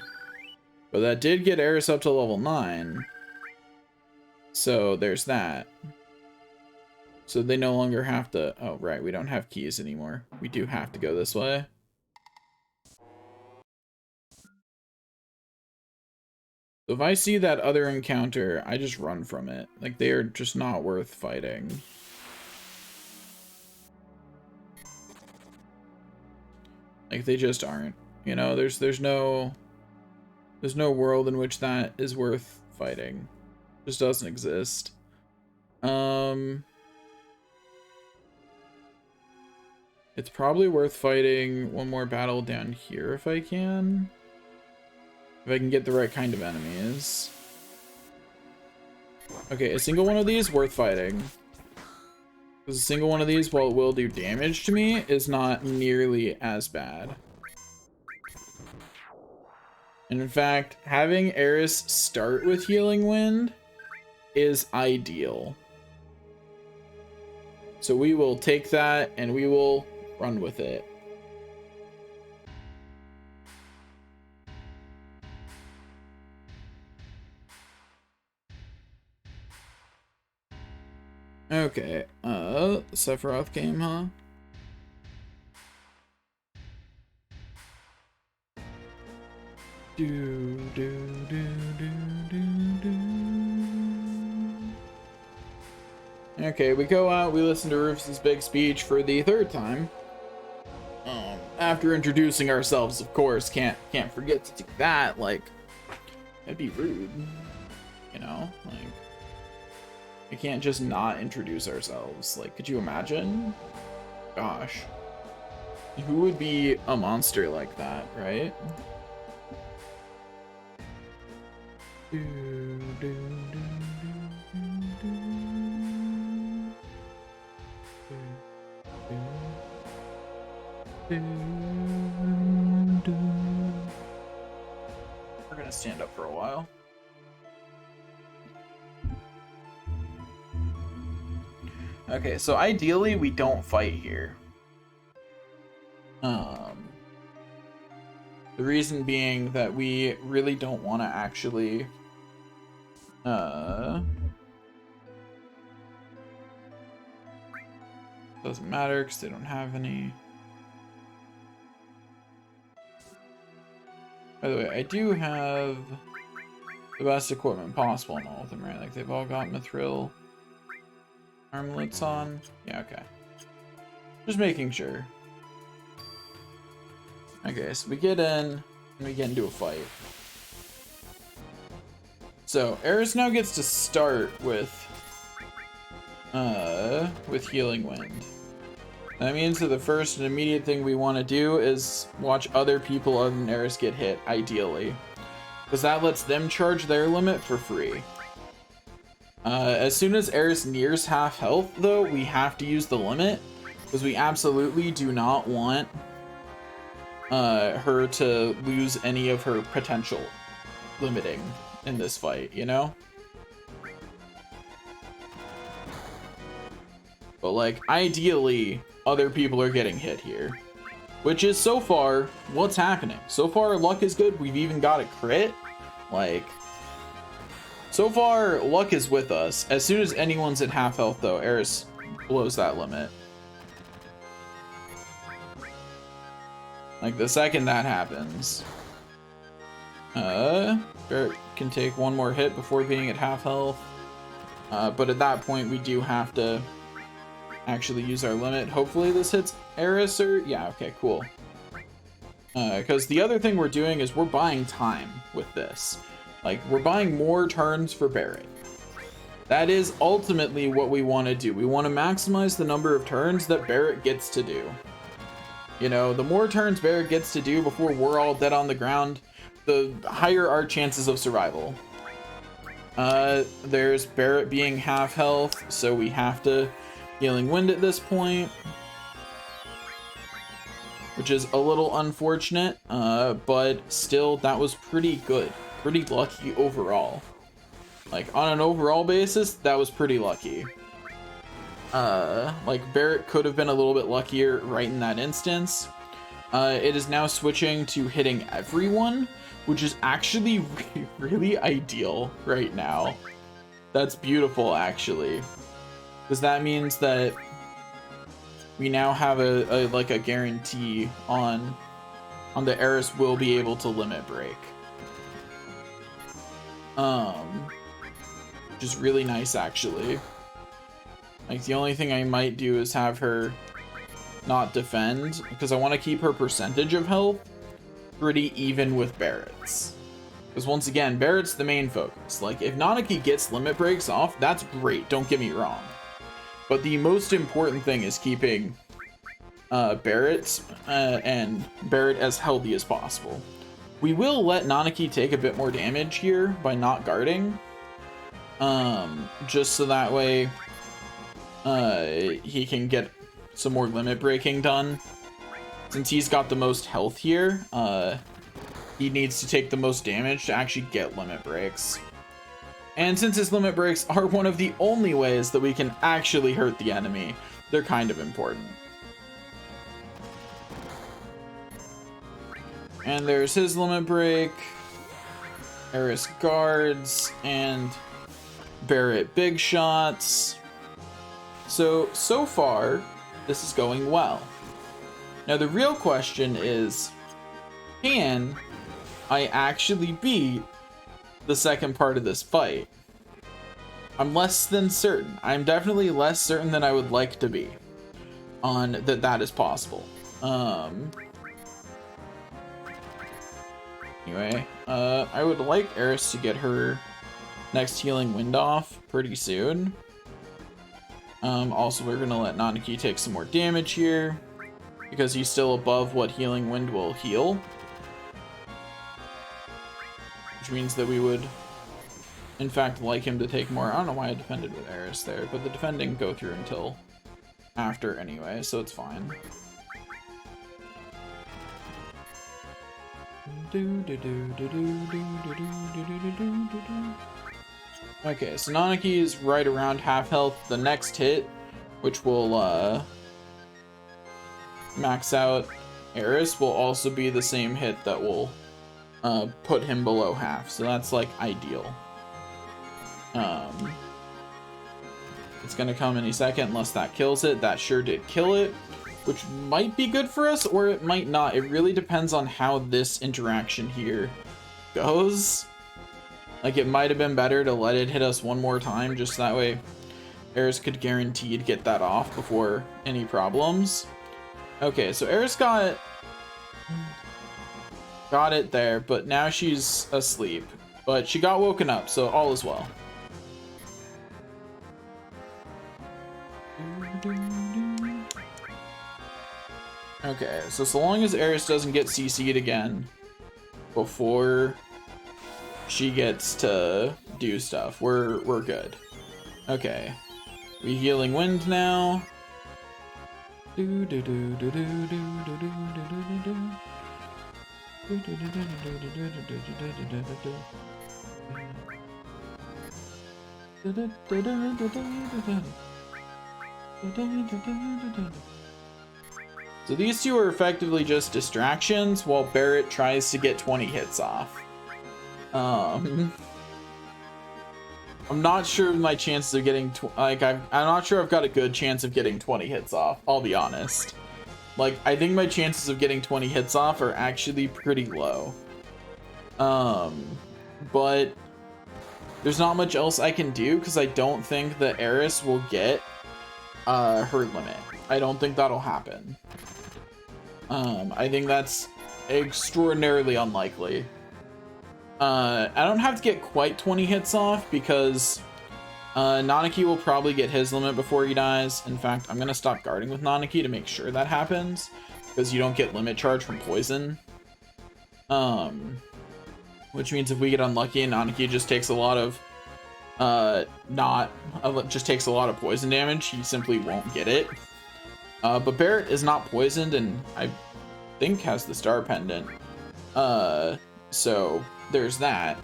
S1: But that did get Eris up to level 9. So there's that. So they no longer have to... Oh, right, we don't have keys anymore. We do have to go this way. So if I see that other encounter, I just run from it. Like, they are just not worth fighting. Like, they just aren't. You know, there's no world in which that is worth fighting. It just doesn't exist. It's probably worth fighting one more battle down here if I can. If I can get the right kind of enemies. Okay, a single one of these worth fighting. Because a single one of these, while it will do damage to me, is not nearly as bad. And in fact, having Eris start with Healing Wind is ideal. So we will take that and we will run with it. Okay, Sephiroth game, huh? Okay, we go out, we listen to Rufus's big speech for the third time. After introducing ourselves, of course, can't forget to do that. Like, that'd be rude, you know? Like, we can't just not introduce ourselves. Like, could you imagine? Gosh, who would be a monster like that, right? We're gonna stand up for a while. Okay, so ideally we don't fight here. The reason being that we really don't want to actually doesn't matter because they don't have any. By the way, I do have the best equipment possible in all of them, right? Like, they've all got mithril armlets on. Yeah, okay. Just making sure. Okay, so we get in, and we get into a fight. So, Eris now gets to start with Healing Wind. That means that the first and immediate thing we want to do is watch other people other than Eris get hit, ideally. Because that lets them charge their limit for free. As soon as Eris nears half health, though, we have to use the limit. Because we absolutely do not want her to lose any of her potential limiting in this fight, you know? But, like, ideally, other people are getting hit here. Which is, so far, what's happening. So far, luck is good. We've even got a crit. Like, so far, luck is with us. As soon as anyone's at half health, though, Eris blows that limit. Like, the second that happens, Barret can take one more hit before being at half health. But at that point, we do have to actually use our limit. Hopefully this hits Eris, or... yeah, okay, cool. Because the other thing we're doing is we're buying time with this. Like, we're buying more turns for Barret. That is ultimately what we want to do. We want to maximize the number of turns that Barret gets to do. You know, the more turns Barret gets to do before we're all dead on the ground, the higher our chances of survival. There's Barret being half health, so we have to Healing Wind at this point, which is a little unfortunate, but still, that was pretty good. Pretty lucky overall. Like, on an overall basis, that was pretty lucky. Like, Barret could have been a little bit luckier right in that instance. It is now switching to hitting everyone, which is actually really ideal right now. That's beautiful, actually. Because that means that we now have a guarantee on the Eris will be able to limit break. Which is really nice, actually. Like, the only thing I might do is have her not defend, because I want to keep her percentage of health pretty even with Barret's. Because once again, Barret's the main focus. Like, if Nanaki gets limit breaks off, that's great, don't get me wrong. But the most important thing is keeping Barrett and Barrett as healthy as possible. We will let Nanaki take a bit more damage here by not guarding. Just so that way he can get some more limit breaking done. Since he's got the most health here, he needs to take the most damage to actually get limit breaks. And since his limit breaks are one of the only ways that we can actually hurt the enemy, they're kind of important. And there's his limit break. Eris guards and Barrett big shots. So far, this is going well. Now the real question is, can I actually beat the second part of this fight? I'm less than certain. I'm definitely less certain than I would like to be on that is possible. Anyway, I would like Eris to get her next healing wind off pretty soon. Also, we're gonna let Nanaki take some more damage here because he's still above what healing wind will heal, which means that we would in fact like him to take more. I don't know why I defended with Eris there, but the defending go through until after anyway, so it's fine. Okay, so Nanaki is right around half health. The next hit, which will max out Eris, will also be the same hit that will put him below half. So that's like ideal. It's gonna come any second unless that kills it. That sure did kill it, which might be good for us or it might not. It really depends on how this interaction here goes. Like, it might have been better to let it hit us one more time, just that way Eris could guaranteed get that off before any problems. Okay, so Eris got it there, but now she's asleep. But she got woken up, so all is well. Okay, so long as Eris doesn't get CC'd again before she gets to do stuff, we're good. Okay, we healing wind now. So these two are effectively just distractions while Barrett tries to get 20 hits off. I'm not sure my chances of getting I'm not sure I've got a good chance of getting 20 hits off, I'll be honest. Like, I think my chances of getting 20 hits off are actually pretty low. But there's not much else I can do because I don't think that Eris will get her limit. I don't think that'll happen. I think that's extraordinarily unlikely. I don't have to get quite 20 hits off because Nanaki will probably get his limit before he dies. In fact, I'm gonna stop guarding with Nanaki to make sure that happens because you don't get limit charge from poison. Which means if we get unlucky and Nanaki just takes a lot of just takes a lot of poison damage, he simply won't get it. But Barrett is not poisoned and I think has the star pendant. So there's that.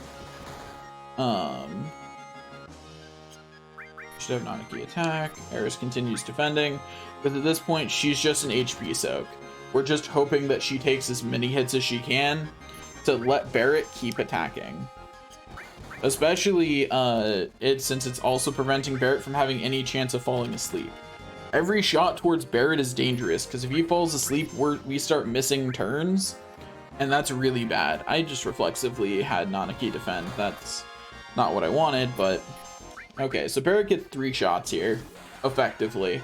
S1: Should have Nanaki attack. Eris continues defending, but at this point she's just an HP soak. We're just hoping that she takes as many hits as she can to let Barrett keep attacking. Especially since it's also preventing Barrett from having any chance of falling asleep. Every shot towards Barrett is dangerous because if he falls asleep, we start missing turns, and that's really bad. I just reflexively had Nanaki defend. That's not what I wanted, but okay. So Barrett gets 3 shots here, effectively,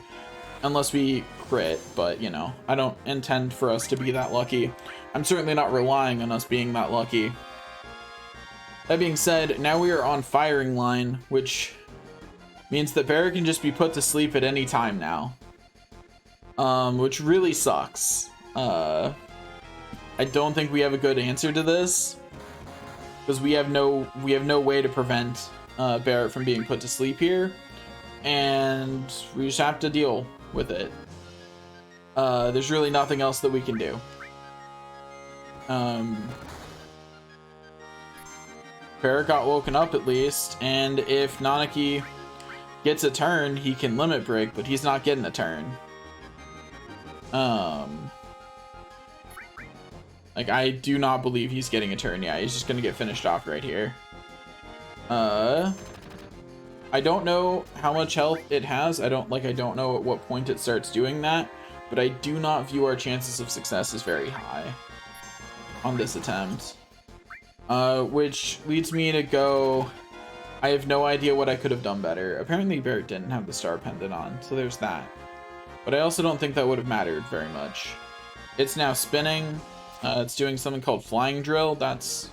S1: unless we crit. But you know, I don't intend for us to be that lucky. I'm certainly not relying on us being that lucky. That being said, now we are on firing line, which means that Barrett can just be put to sleep at any time now. which really sucks. I don't think we have a good answer to this because we have no way to prevent Barrett from being put to sleep here, and we just have to deal with it. There's really nothing else that we can do. Barrett got woken up at least, and if Nanaki gets a turn, he can limit break, but he's not getting a turn. Like, I do not believe he's getting a turn. Yeah, he's just gonna get finished off right here. I don't know how much health it has. I don't know at what point it starts doing that, but I do not view our chances of success as very high on this attempt. Which leads me to go, I have no idea what I could have done better. Apparently Barrett didn't have the star pendant on, so there's that. But I also don't think that would have mattered very much. It's now spinning. It's doing something called flying drill. That's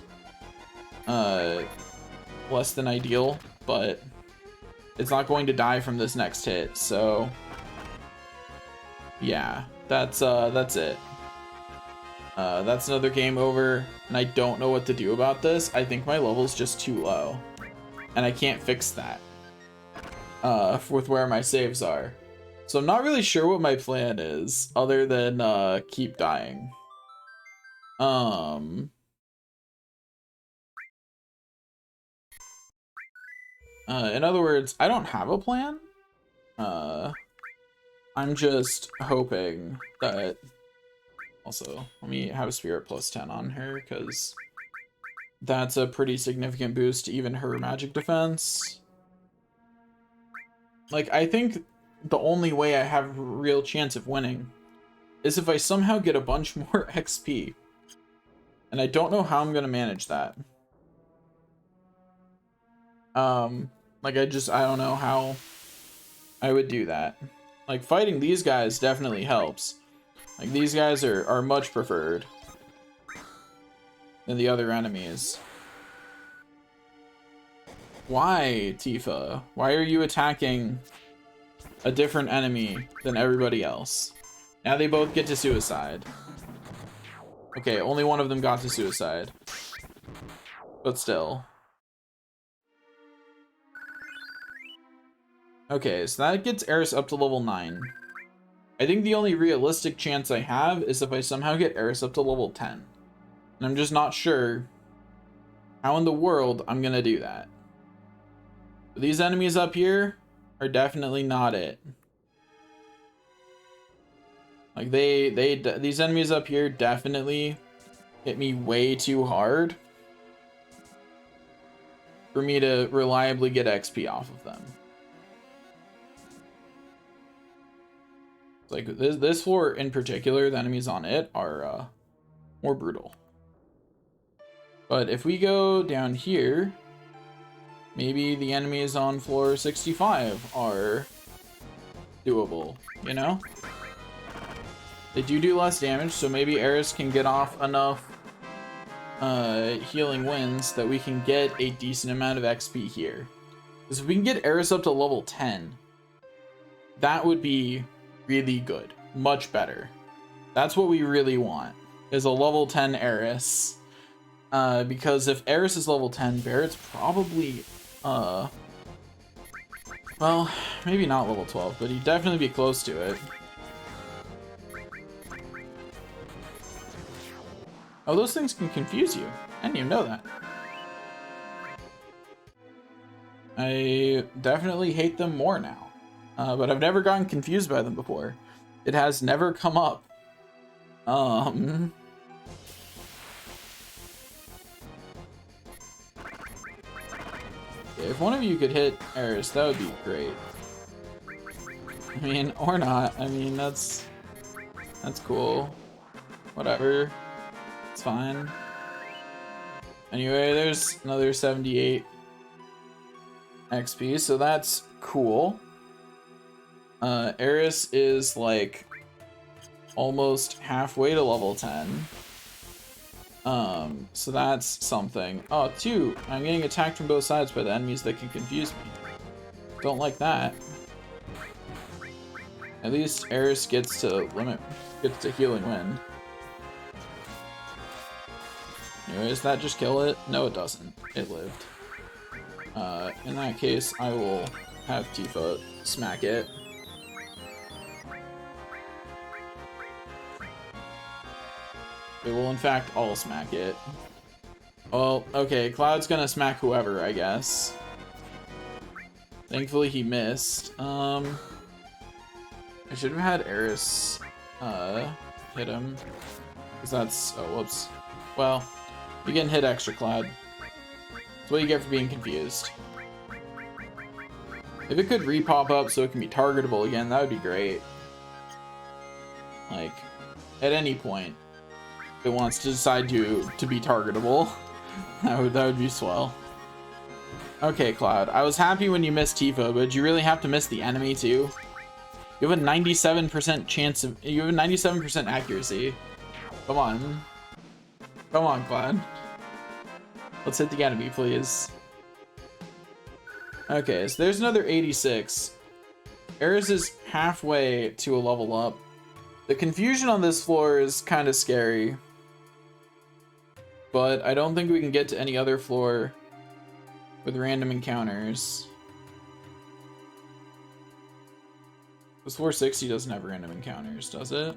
S1: less than ideal, but it's not going to die from this next hit, so yeah, that's it. That's another game over, and I don't know what to do about this. I think my level's just too low, and I can't fix that with where my saves are. So I'm not really sure what my plan is, other than keep dying. In other words, I don't have a plan. I'm just hoping that... Also, let me have a spirit plus 10 on her, because that's a pretty significant boost to even her magic defense. Like, I think the only way I have a real chance of winning is if I somehow get a bunch more XP. And I don't know how I'm gonna manage that. Like, I don't know how I would do that. Like, fighting these guys definitely helps. Like, these guys are much preferred than the other enemies. Why, Tifa? Why are you attacking a different enemy than everybody else? Now they both get to suicide. Okay, only one of them got to suicide. But still. Okay, so that gets Eris up to level 9. I think the only realistic chance I have is if I somehow get Eris up to level 10. And I'm just not sure how in the world I'm gonna do that. But these enemies up here are definitely not it. Like, these enemies up here definitely hit me way too hard for me to reliably get XP off of them. Like, this floor in particular, the enemies on it are more brutal. But if we go down here, maybe the enemies on floor 65 are doable, you know? They do less damage, so maybe Eris can get off enough healing winds that we can get a decent amount of XP here. Because if we can get Eris up to level 10, that would be really good. Much better. That's what we really want, is a level 10 Eris. Because if Eris is level 10, Barrett's probably, well, maybe not level 12, but he'd definitely be close to it. Oh, those things can confuse you. I didn't even know that. I definitely hate them more now. But I've never gotten confused by them before. It has never come up. If one of you could hit Eris, that would be great. I mean, or not. I mean, that's cool. Whatever. It's fine. Anyway, there's another 78 XP, so that's cool. Eris is like almost halfway to level 10. So that's something. Oh, 2, I'm getting attacked from both sides by the enemies that can confuse me. Don't like that. At least Eris gets to healing wind. Anyways, that just kill it? No, it doesn't. It lived. In that case, I will have Tifa smack it. It will, in fact, all smack it. Well, okay, Cloud's gonna smack whoever, I guess. Thankfully, he missed. I should have had Eris, hit him. Because that's... Oh, whoops. Well, you can hit extra, Cloud. That's what you get for being confused. If it could re-pop up so it can be targetable again, that would be great. Like, at any point, if it wants to decide to be targetable, that would be swell. Okay, Cloud. I was happy when you missed Tifa, but did you really have to miss the enemy too? You have a 97% chance of... You have a 97% accuracy. Come on. Come on, Cloud. Let's hit the enemy, please. Okay, so there's another 86. Eris is halfway to a level up. The confusion on this floor is kind of scary. But I don't think we can get to any other floor with random encounters. This floor 60 doesn't have random encounters, does it?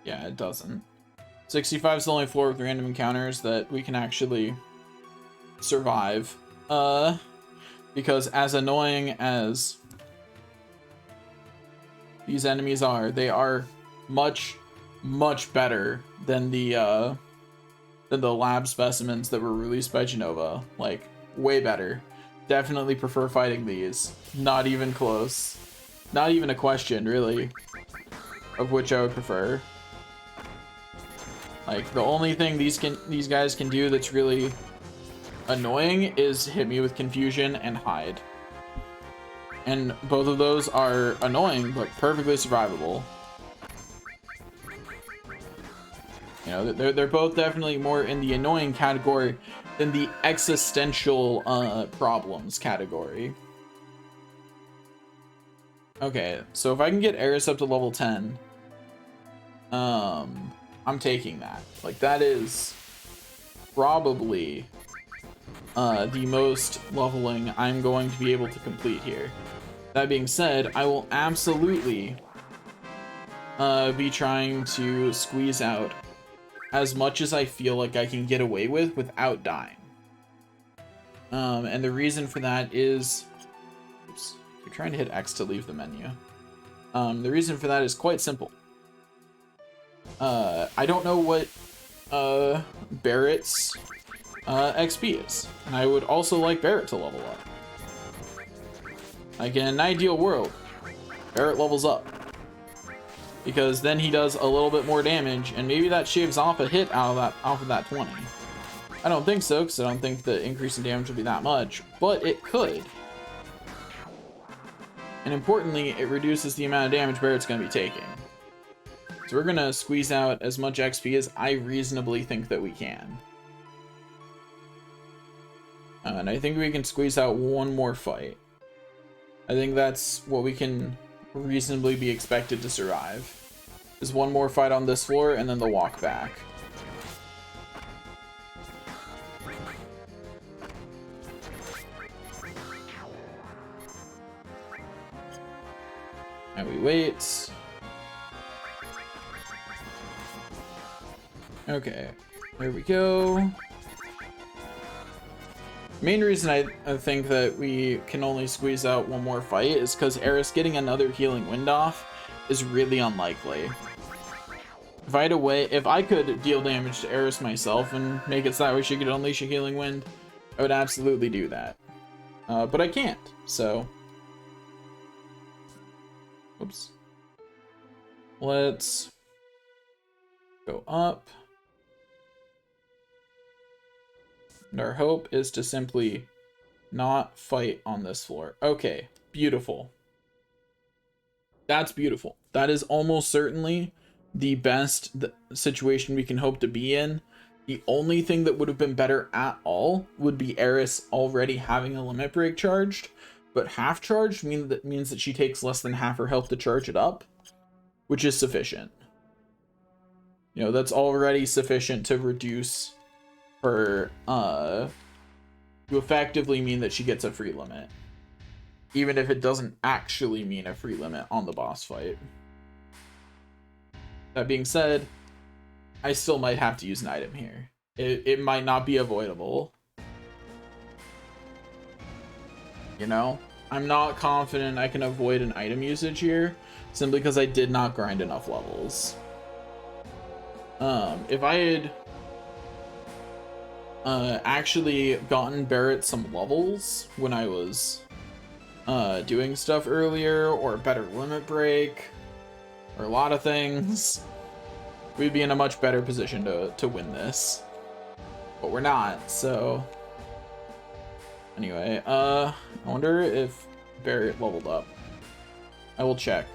S1: Yeah, it doesn't. 65 is the only floor with random encounters that we can actually survive. Because as annoying as these enemies are, they are much, much better than the lab specimens that were released by Genova. Like, way better. Definitely prefer fighting these. Not even close. Not even a question, really, of which I would prefer. Like, the only thing these guys can do that's really annoying is hit me with confusion and hide. And both of those are annoying, but perfectly survivable. You know, they're both definitely more in the annoying category than the existential problems category. Okay, so if I can get Eris up to level 10, I'm taking that. Like, that is probably the most leveling I'm going to be able to complete here. That being said, I will absolutely be trying to squeeze out as much as I feel like I can get away with without dying. And the reason for that is... Oops, you're trying to hit X to leave the menu. The reason for that is quite simple. I don't know what Barrett's XP is, and I would also like Barrett to level up. Like, in an ideal world, Barrett levels up, because then he does a little bit more damage, and maybe that shaves off a hit off of that 20. I don't think so, because I don't think the increase in damage will be that much, but it could. And importantly, it reduces the amount of damage Barrett's going to be taking. So we're going to squeeze out as much XP as I reasonably think that we can. And I think we can squeeze out one more fight. I think that's what we can reasonably be expected to survive. Is one more fight on this floor and then the walk back. And we wait. Okay, there we go. Main reason I think that we can only squeeze out one more fight is because Eris getting another healing wind off is really unlikely. If I could deal damage to Eris myself and make it so that way she could unleash a healing wind, I would absolutely do that. But I can't, so... Oops. Let's go up. And our hope is to simply not fight on this floor. Okay, beautiful. That's beautiful. That is almost certainly the best situation we can hope to be in The only thing that would have been better at all would be Eris already having a limit break charged, but half charged means that she takes less than half her health to charge it up, which is sufficient. You know, that's already sufficient to reduce her, to effectively mean that she gets a free limit. Even if it doesn't actually mean a free limit on the boss fight. That being said, I still might have to use an item here. It might not be avoidable. You know? I'm not confident I can avoid an item usage here, simply because I did not grind enough levels. If I had actually gotten Barrett some levels when I was doing stuff earlier, or a better limit break, or a lot of things, we'd be in a much better position to win this. But we're not, so... Anyway, I wonder if Barrett leveled up. I will check.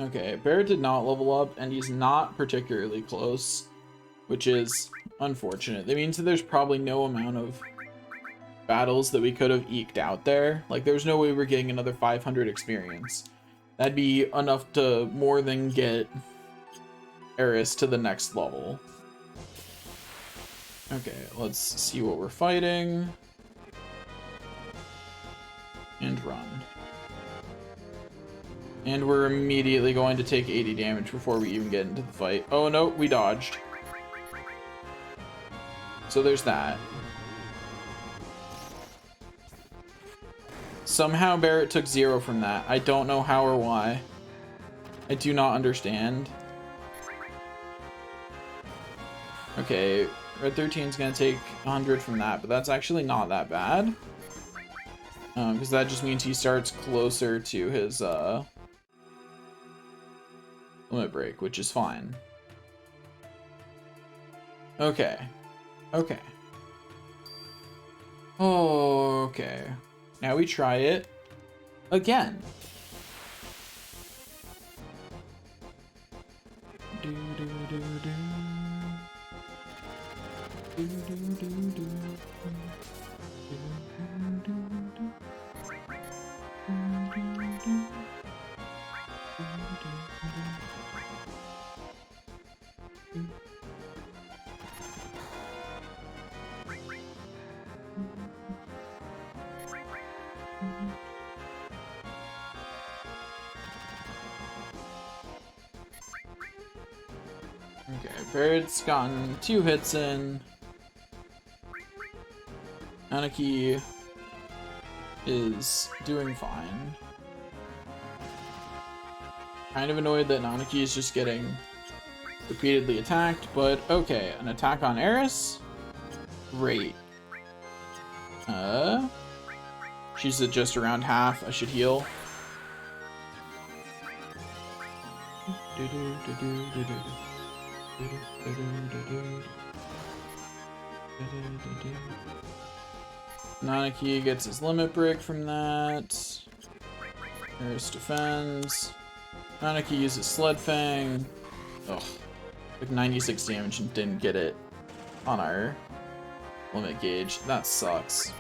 S1: Okay, Barrett did not level up, and he's not particularly close, which is unfortunate. That means that there's probably no amount of battles that we could have eked out there. Like, there's no way we're getting another 500 experience. That'd be enough to more than get Eris to the next level. Okay, let's see what we're fighting. And run. And we're immediately going to take 80 damage before we even get into the fight. Oh no, we dodged. So there's that. Somehow Barrett took 0 from that. I don't know how or why. I do not understand. Okay, Red 13 is going to take 100 from that, but that's actually not that bad. Because that just means he starts closer to his limit break, which is fine. Okay. Okay. Okay. Now we try it again. Okay, Barrett's gotten 2 hits in. Anarchy is doing fine. Kind of annoyed that Nanaki is just getting repeatedly attacked, but okay, an attack on Eris? Great. She's at just around half. I should heal. Nanaki gets his limit break from that. Eris defends. Nanaki uses Sled Fang. Ugh. Like 96 damage and didn't get it on our limit gauge. That sucks.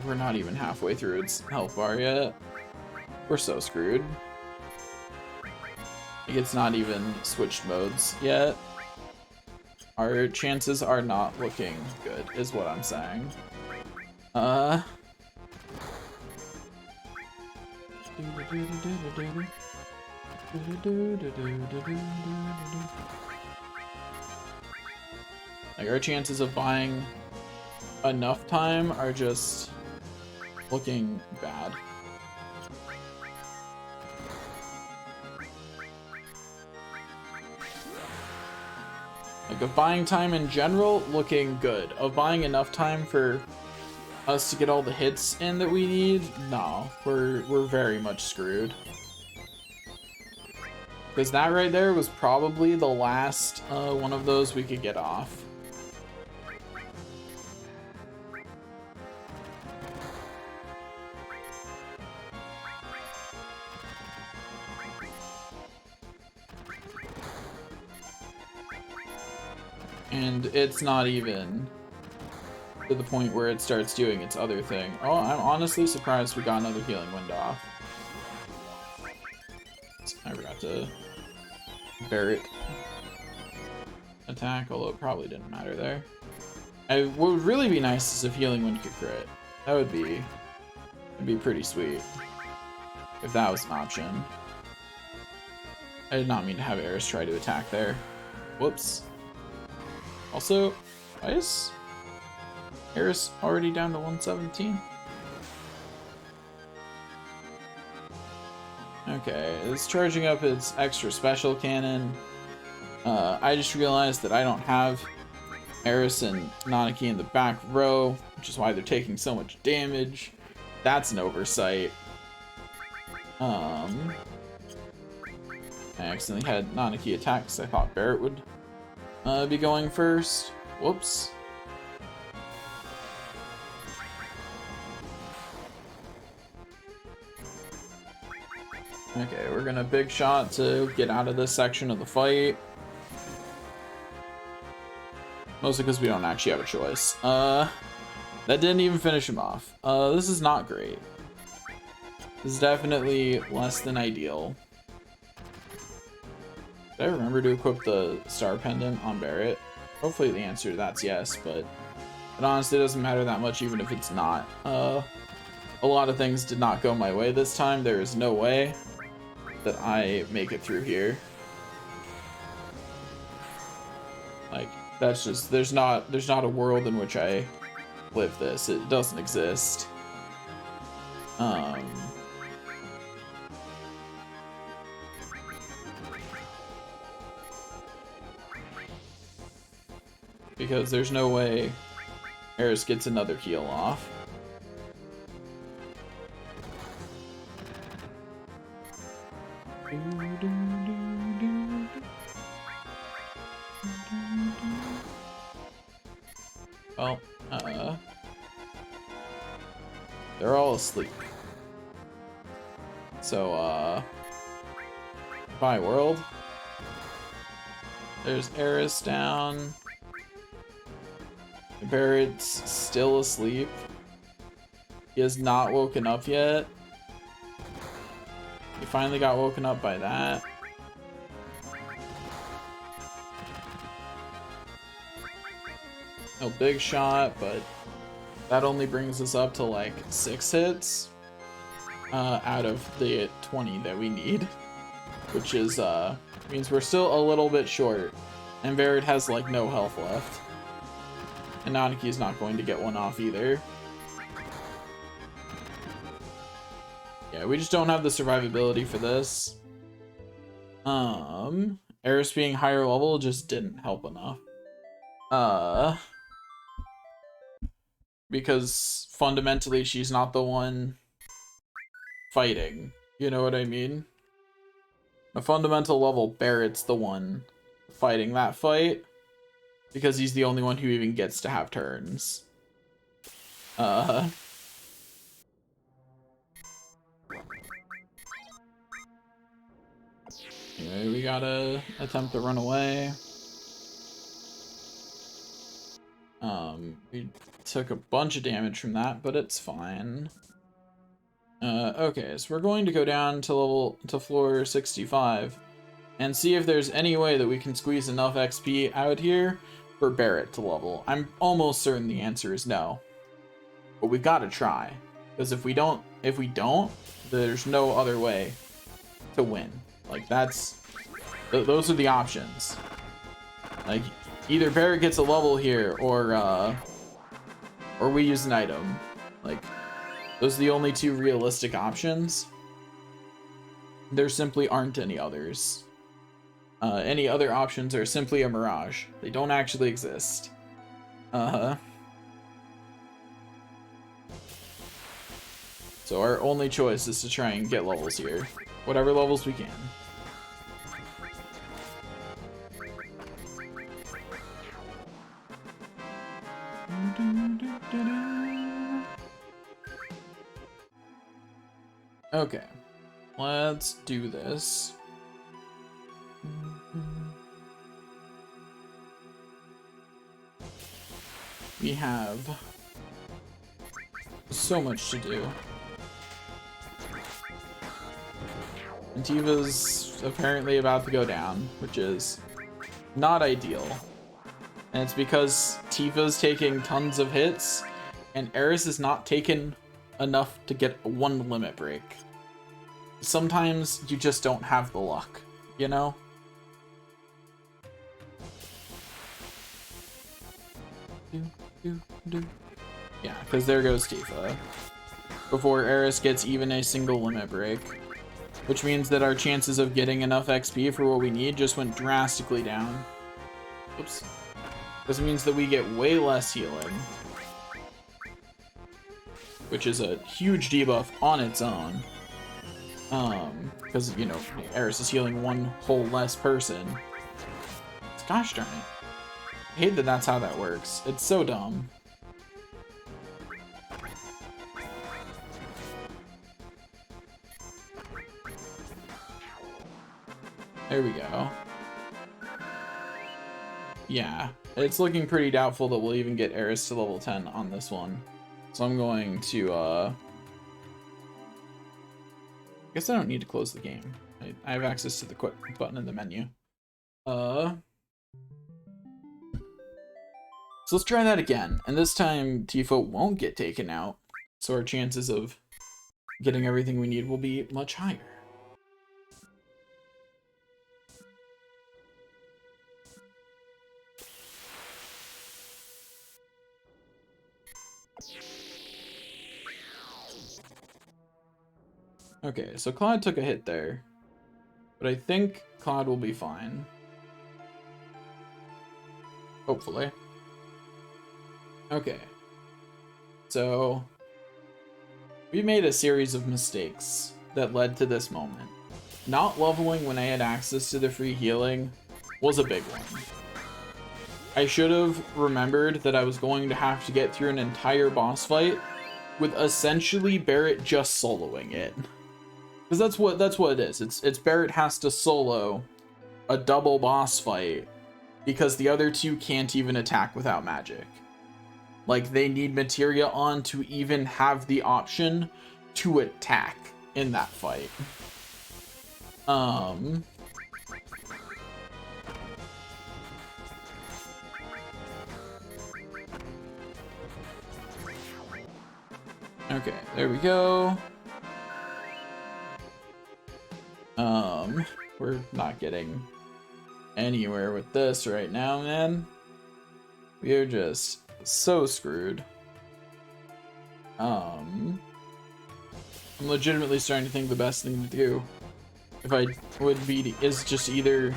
S1: We're not even halfway through its health bar yet. We're so screwed. Like, it's not even switched modes yet. Our chances are not looking good, is what I'm saying. Like, our chances of buying enough time are just looking bad. Like, of buying time in general, looking good. Of buying enough time for us to get all the hits in that we need, no, we're very much screwed. Because that right there was probably the last one of those we could get off. And it's not even to the point where it starts doing its other thing. Oh, I'm honestly surprised we got another healing wind off. I forgot to Barret attack, although it probably didn't matter there. What would really be nice is if healing wind could crit. That would be, it'd be pretty sweet if that was an option. I did not mean to have Eris try to attack there. Whoops. Also, why is Eris already down to 117? Okay, it's charging up its extra special cannon. I just realized that I don't have Eris and Nanaki in the back row, which is why they're taking so much damage. That's an oversight. I accidentally had Nanaki attack because I thought Barret would be going first. Whoops. Okay, we're gonna big shot to get out of this section of the fight. Mostly because we don't actually have a choice. That didn't even finish him off. This is not great. This is definitely less than ideal. Did I remember to equip the star pendant on Barret? Hopefully the answer to that's yes, but it honestly doesn't matter that much even if it's not. A lot of things did not go my way this time. There is no way that I make it through here. Like, that's just, there's not a world in which I live this. It doesn't exist. Because there's no way Eris gets another heal off. Well, they're all asleep. So, bye world. There's Eris down. Barret's still asleep. He has not woken up yet. He finally got woken up by that. No big shot, but that only brings us up to like 6 hits out of the 20 that we need, which is means we're still a little bit short, and Barret has like no health left, and Nanaki's not going to get one off either. Yeah, we just don't have the survivability for this. Eris being higher level just didn't help enough. Because fundamentally she's not the one fighting. You know what I mean? A fundamental level, Barret's the one fighting that fight, because he's the only one who even gets to have turns. Anyway, we gotta attempt to run away. We took a bunch of damage from that, but it's fine. Okay, so we're going to go down to floor 65 and see if there's any way that we can squeeze enough XP out here for Barret to level. I'm almost certain the answer is no, but we gotta try, because if we don't, there's no other way to win. Like, those are the options. Like, either Barret gets a level here, or we use an item. Like, those are the only two realistic options. There simply aren't any others. Any other options are simply a mirage. They don't actually exist. So our only choice is to try and get levels here. Whatever levels we can. Okay, let's do this. We have so much to do. And Tifa's apparently about to go down, which is not ideal. And it's because Tifa's taking tons of hits, and Eris is not taking enough to get one limit break. Sometimes you just don't have the luck, you know? Yeah, because there goes Tifa. Before Eris gets even a single limit break. Which means that our chances of getting enough XP for what we need just went drastically down. Oops. This means that we get way less healing. Which is a huge debuff on its own. Because, you know, Eris is healing one whole less person. Gosh darn it. I hate that that's how that works. It's so dumb. There we go. Yeah, it's looking pretty doubtful that we'll even get Eris to level 10 on this one. So I'm going to, I guess I don't need to close the game. I have access to the quick button in the menu. So let's try that again. And this time, Tifa won't get taken out. So our chances of getting everything we need will be much higher. Okay, so Claude took a hit there, but I think Claude will be fine. Hopefully. Okay. So, we made a series of mistakes that led to this moment. Not leveling when I had access to the free healing was a big one. I should have remembered that I was going to have to get through an entire boss fight with essentially Barret just soloing it. Because that's what it is. It's Barret has to solo a double boss fight because the other two can't even attack without magic. Like, they need Materia on to even have the option to attack in that fight. Okay, there we go. We're not getting anywhere with this right now, man. We are just so screwed. I'm legitimately starting to think the best thing to do, if I would be, is just either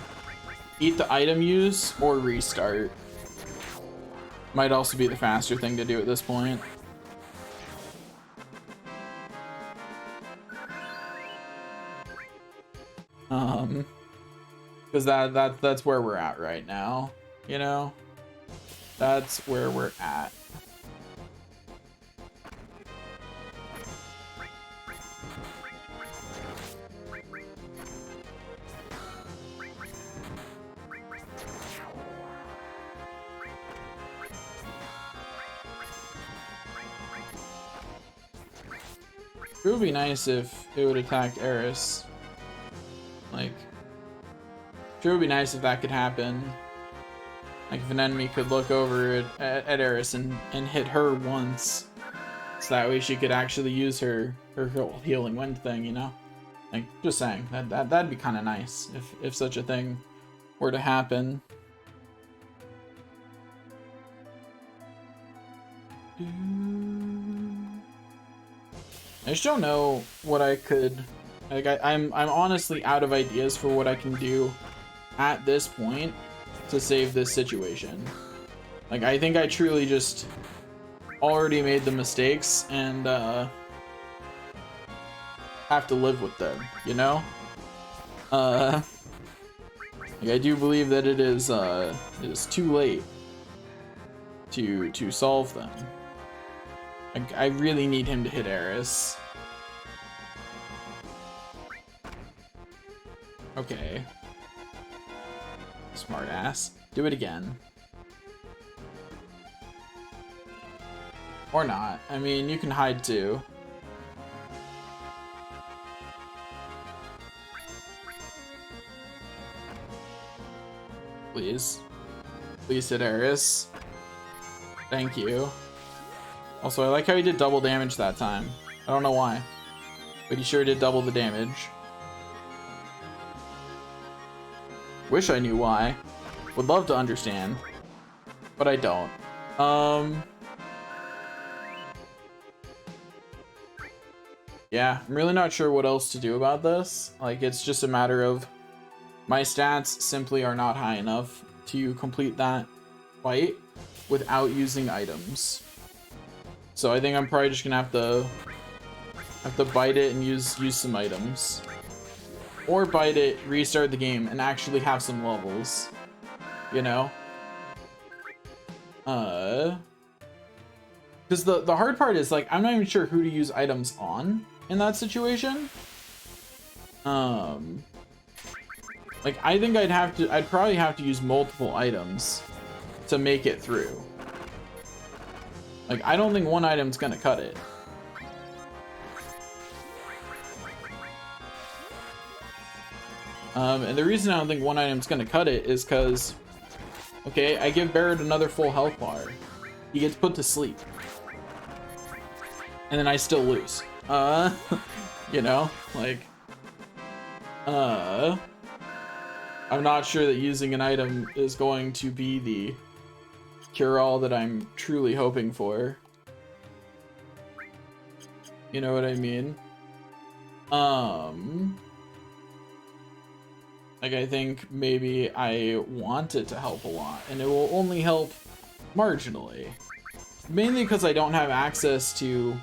S1: eat the item use or restart. Might also be the faster thing to do at this point. Because that's where we're at right now, you know? That's where we're at. It would be nice if it would attack Eris. Like, it would be nice if that could happen. Like, if an enemy could look over at Eris and hit her once, so that way she could actually use her whole healing wind thing, you know? Like, just saying, that'd be kind of nice if such a thing were to happen. I just don't know what I could, like, I'm honestly out of ideas for what I can do at this point to save this situation. Like, I think I truly just already made the mistakes, and have to live with them, you know? Like I do believe that it is too late to solve them. I really need him to hit Eris. Okay. Smart ass. Do it again. Or not. I mean, you can hide too. Please. Please hit Eris. Thank you. Also, I like how he did double damage that time. I don't know why, but he sure did double the damage. Wish I knew why. Would love to understand, but I don't. Yeah, I'm really not sure what else to do about this. Like, it's just a matter of my stats simply are not high enough to complete that fight without using items. So I think I'm probably just gonna have to bite it and use some items. Or bite it, restart the game, and actually have some levels. You know? Because the hard part is, like, I'm not even sure who to use items on in that situation. Like, I think I'd probably have to use multiple items to make it through. Like, I don't think one item's gonna cut it. And the reason I don't think one item's gonna cut it is because, okay, I give Barrett another full health bar. He gets put to sleep. And then I still lose. You know, like, I'm not sure that using an item is going to be the cure-all that I'm truly hoping for. You know what I mean? Like, I think maybe I want it to help a lot, and it will only help marginally. Mainly because I don't have access to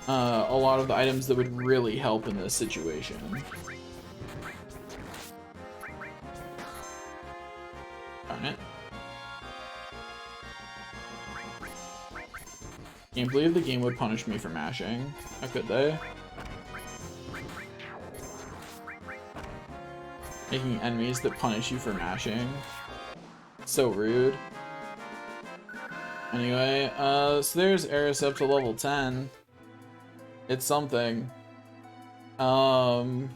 S1: a lot of the items that would really help in this situation. Darn it. Can't believe the game would punish me for mashing. How could they? Making enemies that punish you for mashing. So rude. Anyway, so there's Eris up to level 10. It's something. You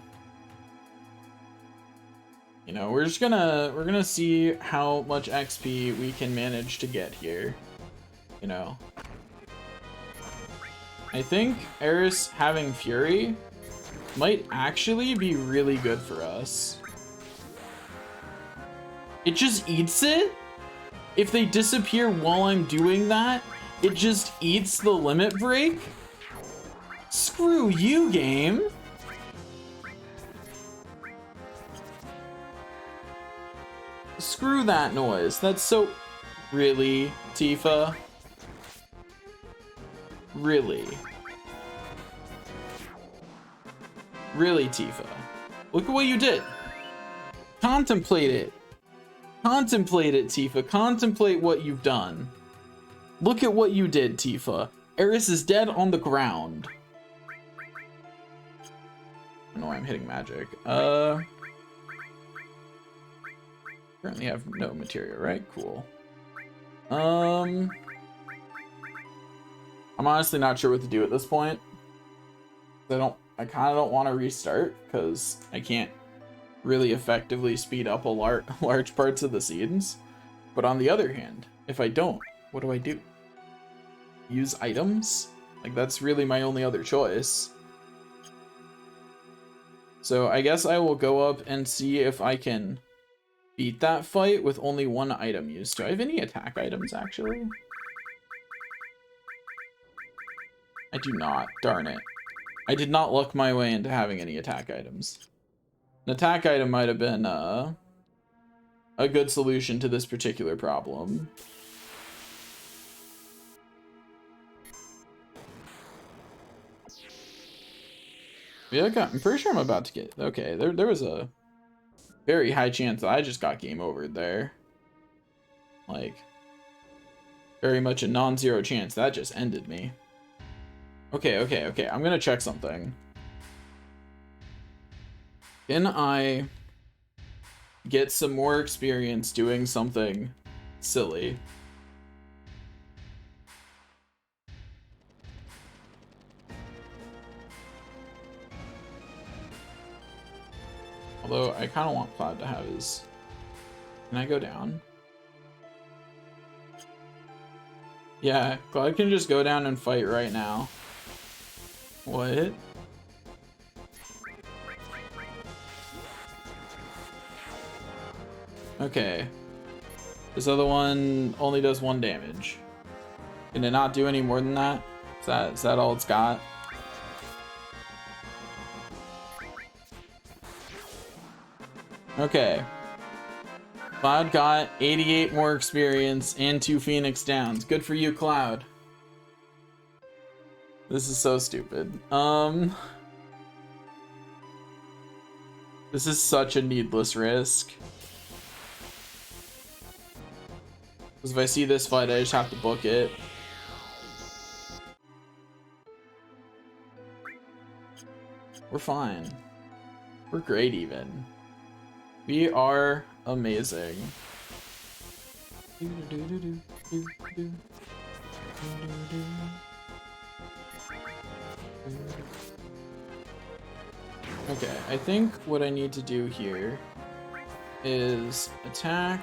S1: know, we're gonna see how much XP we can manage to get here. You know. I think Eris having Fury might actually be really good for us. It just eats it? If they disappear while I'm doing that, it just eats the limit break? Screw you, game. Screw that noise. That's so... Really, Tifa? Really? Really, Tifa? Look at what you did. Contemplate it. Contemplate it, Tifa. Contemplate what you've done. Look at what you did, Tifa. Eris is dead on the ground. I don't know why I'm hitting magic. Currently have no materia, right? Cool. I'm honestly not sure what to do at this point. I kind of don't want to restart because I can't really effectively speed up a large parts of the scenes. But on the other hand, if I don't, what do I do? Use items? Like, that's really my only other choice. So I guess I will go up and see if I can beat that fight with only one item used. Do I have any attack items, actually? I do not. Darn it. I did not luck my way into having any attack items. An attack item might have been a good solution to this particular problem. Yeah, okay, I'm pretty sure I'm about to get... Okay, there was a very high chance that I just got game over there. Like, very much a non-zero chance. That just ended me. Okay, okay, okay. I'm gonna check something. Can I get some more experience doing something silly? Although I kind of want Cloud to have his... Can I go down? Yeah, Cloud can just go down and fight right now. What? Okay. This other one only does 1 damage. Can it not do any more than that? Is that all it's got? Okay. Cloud got 88 more experience and 2 Phoenix downs. Good for you, Cloud. This is so stupid. This is such a needless risk. Because if I see this fight, I just have to book it. We're fine. We're great even. We are amazing. Okay, I think what I need to do here is attack,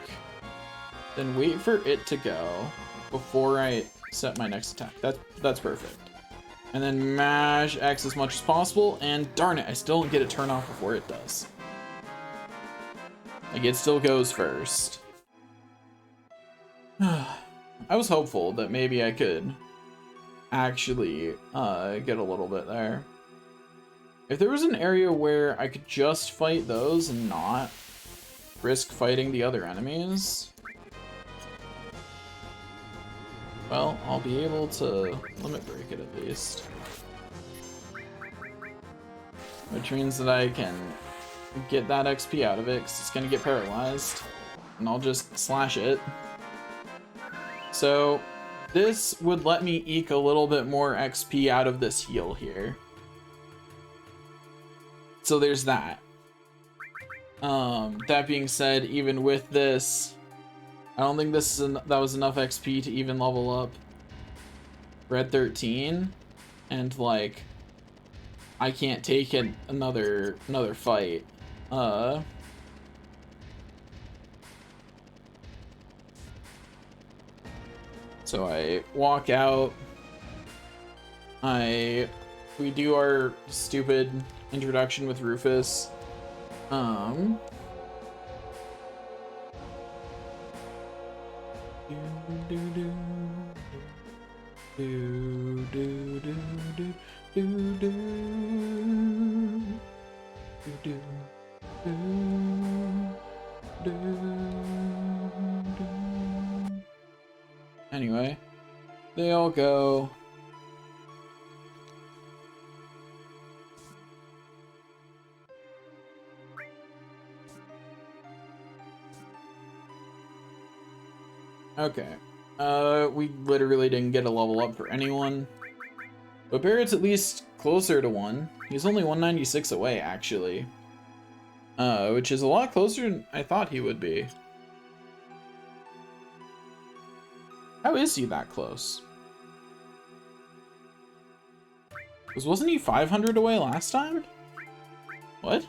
S1: then wait for it to go before I set my next attack. That's perfect. And then mash X as much as possible, and darn it, I still don't get a turn off before it does. Like, it still goes first. I was hopeful that maybe I could actually get a little bit there. If there was an area where I could just fight those and not risk fighting the other enemies, well, I'll be able to limit break it at least. Which means that I can get that XP out of it, because it's going to get paralyzed. And I'll just slash it. So this would let me eke a little bit more XP out of this heal here. So there's that. That being said, even with this, I don't think that was enough XP to even level up Red 13, and like I can't take another fight. So I walk out. We do our stupid introduction with Rufus. Anyway, they all go. Okay. We literally didn't get a level up for anyone. But Barrett's at least closer to 1. He's only 196 away, actually. Which is a lot closer than I thought he would be. How is he that close? Because wasn't he 500 away last time? What?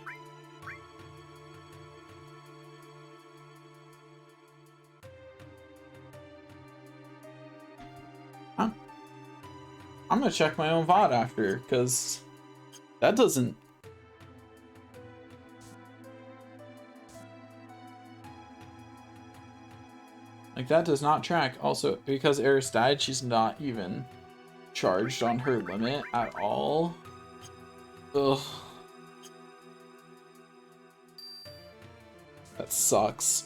S1: I'm gonna check my own VOD after, because that doesn't... Like, that does not track. Also, because Eris died, she's not even charged on her limit at all. Ugh. That sucks.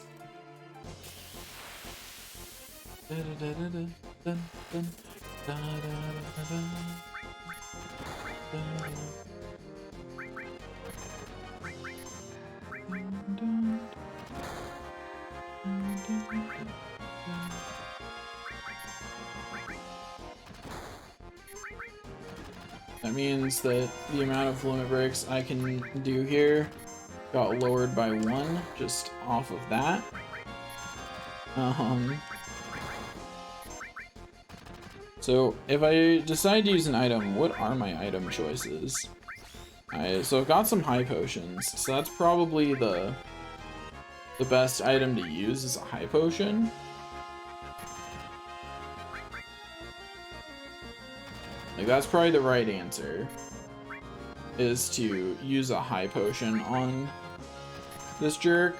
S1: That means that the amount of limit breaks I can do here got lowered by 1 just off of that. So if I decide to use an item, what are my item choices? So I've got some high potions, so that's probably the best item to use is a high potion. Like, that's probably the right answer, is to use a high potion on this jerk.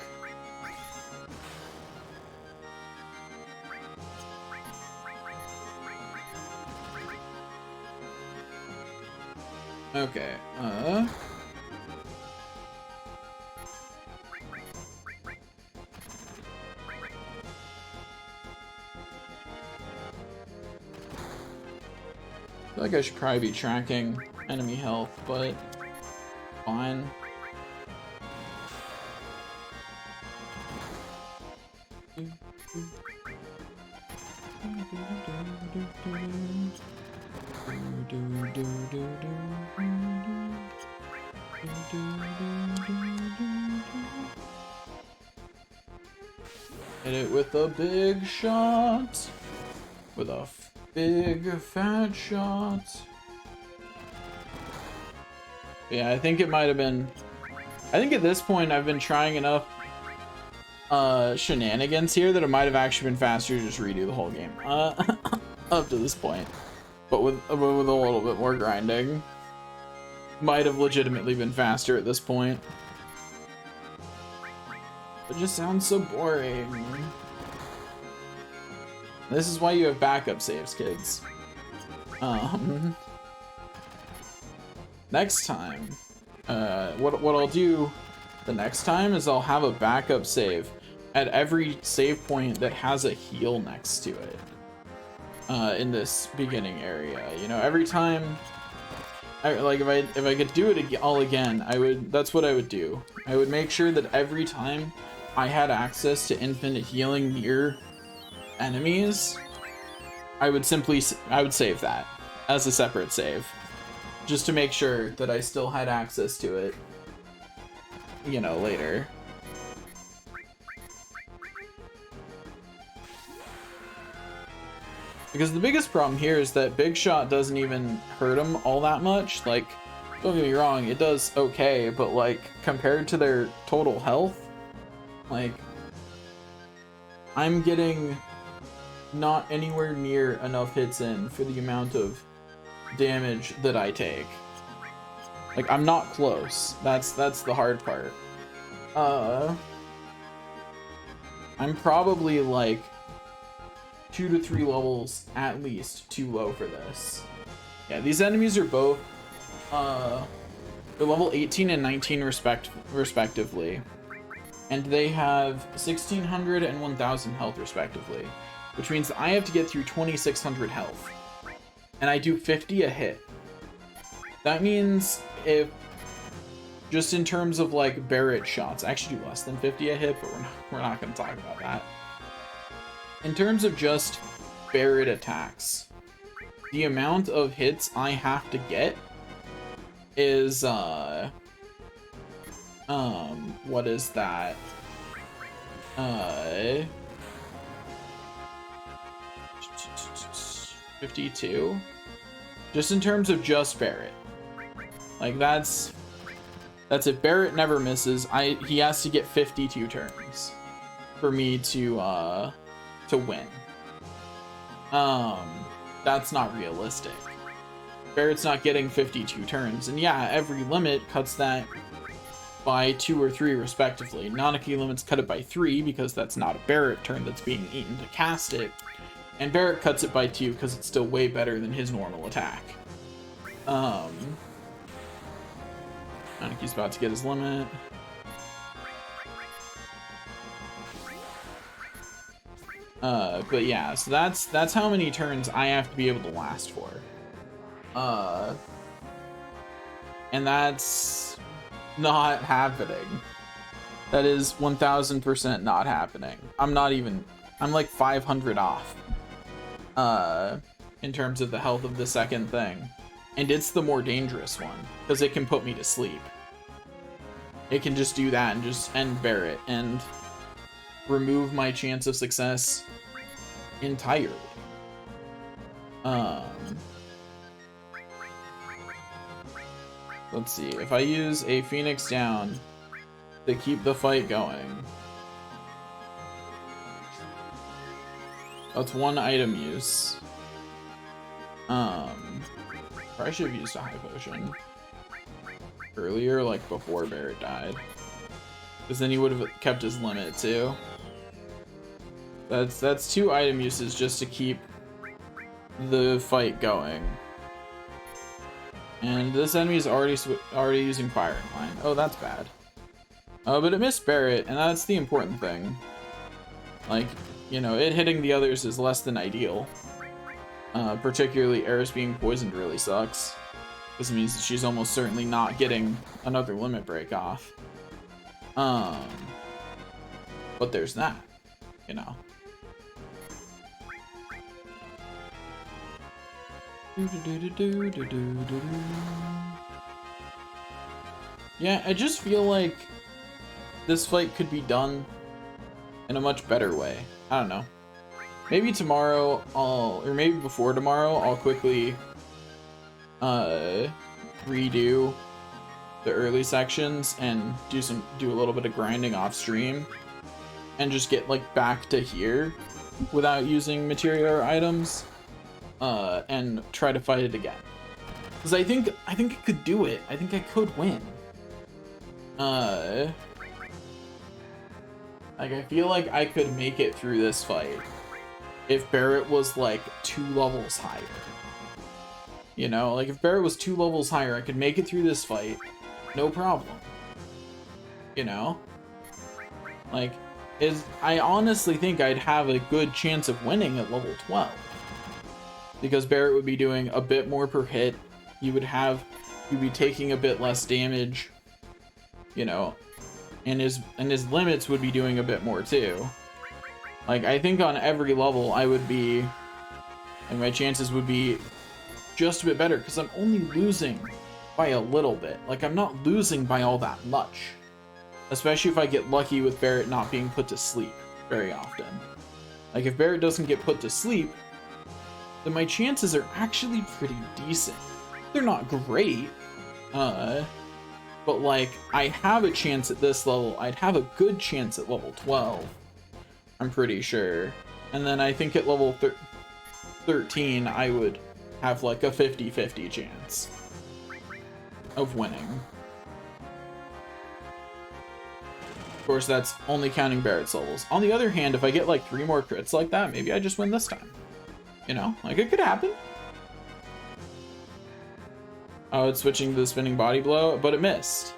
S1: Okay, I feel like I should probably be tracking enemy health, but fine. Hit it with a big shot. With a big fat shot. Yeah, I think it might have been. I think at this point I've been trying enough shenanigans here that it might have actually been faster to just redo the whole game up to this point, but with a little bit more grinding. Might have legitimately been faster at this point. It just sounds so boring. This is why you have backup saves, kids. Next time, what I'll do the next time is I'll have a backup save at every save point that has a heal next to it. In this beginning area, you know, every time. If I could do it all again, that's what I would do. I would make sure that every time I had access to infinite healing near enemies, I would save that as a separate save, just to make sure that I still had access to it, you know, later. Because the biggest problem here is that Big Shot doesn't even hurt them all that much. Like, don't get me wrong, it does okay, but like, compared to their total health, like, I'm getting not anywhere near enough hits in for the amount of damage that I take. Like, I'm not close. That's the hard part. I'm probably like 2 to 3 levels at least too low for this. Yeah, these enemies are both they're level 18 and 19 respectively, and they have 1600 and 1000 health respectively, which means I have to get through 2600 health, and I do 50 a hit. That means if just in terms of like Barrett shots, I actually do less than 50 a hit, but we're not going to talk about that. In terms of just Barrett attacks, the amount of hits I have to get is, what is that? 52? Just in terms of just Barrett. Like, that's if Barrett never misses, he has to get 52 turns for me to win. That's not realistic. Barrett's not getting 52 turns, and yeah, every limit cuts that by 2 or 3 respectively. Nanaki limits cut it by 3 because that's not a Barrett turn that's being eaten to cast it, and Barrett cuts it by 2 because it's still way better than his normal attack. Nanaki's about to get his limit. But yeah, so that's how many turns I have to be able to last for. And that's not happening. That is 1000% not happening. I'm like 500 off. In terms of the health of the second thing. And it's the more dangerous one, because it can put me to sleep. It can just do that and just end Barret and remove my chance of success entirely. Let's see, if I use a Phoenix down to keep the fight going, that's one item use. I should have used a high potion earlier, like before Barret died, because then he would have kept his limit too. That's 2 item uses just to keep the fight going. And this enemy is already using Firing Line. Oh, that's bad. But it missed Barret, and that's the important thing. Like, you know, it hitting the others is less than ideal. Particularly Eris being poisoned really sucks. This means that she's almost certainly not getting another limit break off. But there's that, you know. Yeah, I just feel like this fight could be done in a much better way. I don't know. Maybe tomorrow or maybe before tomorrow, I'll quickly redo the early sections and do a little bit of grinding off stream and just get like back to here without using materia or items, and try to fight it again. Because I think I could do it. I think I could win. Like, I feel like I could make it through this fight if Barret was like 2 levels higher. You know, like if Barret was 2 levels higher, I could make it through this fight, no problem. You know? Like, I honestly think I'd have a good chance of winning at level 12. Because Barret would be doing a bit more per hit, you'd be taking a bit less damage, you know, and his limits would be doing a bit more too. Like, I think on every level I would be, and my chances would be just a bit better, because I'm only losing by a little bit. Like, I'm not losing by all that much. Especially if I get lucky with Barret not being put to sleep very often. Like, if Barret doesn't get put to sleep, then my chances are actually pretty decent. They're not great, but like, I have a chance at this level. I'd have a good chance at level 12. I'm pretty sure. And then I think at level 13, I would have like a 50-50 chance of winning. Of course, that's only counting Barret's levels. On the other hand, if I get like 3 more crits like that, maybe I just win this time. You know, like, it could happen. Oh, it's switching to the spinning body blow, but it missed.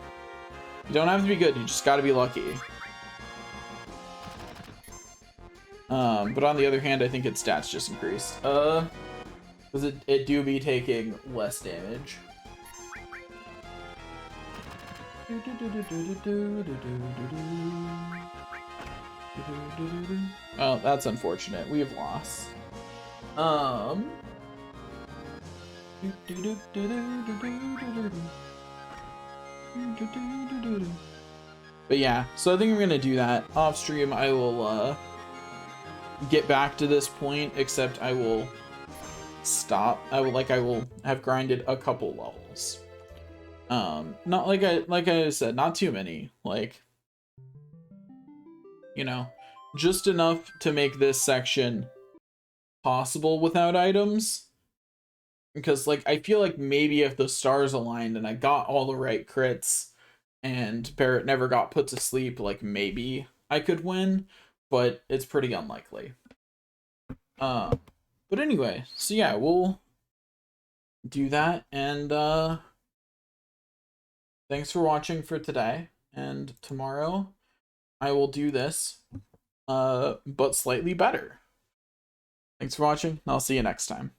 S1: You don't have to be good, you just gotta be lucky. But on the other hand, I think its stats just increased. Because it do be taking less damage. Well, that's unfortunate. We have lost. But yeah, so I think I'm gonna do that off stream. I will get back to this point, except I will stop. I will have grinded a couple levels. Not like I said, not too many. Like, you know, just enough to make this section possible without items. Because, like, I feel like maybe if the stars aligned and I got all the right crits and Barret never got put to sleep, like, maybe I could win, but it's pretty unlikely. But anyway, so yeah, we'll do that, and thanks for watching for today, and tomorrow I will do this, but slightly better. Thanks for watching, and I'll see you next time.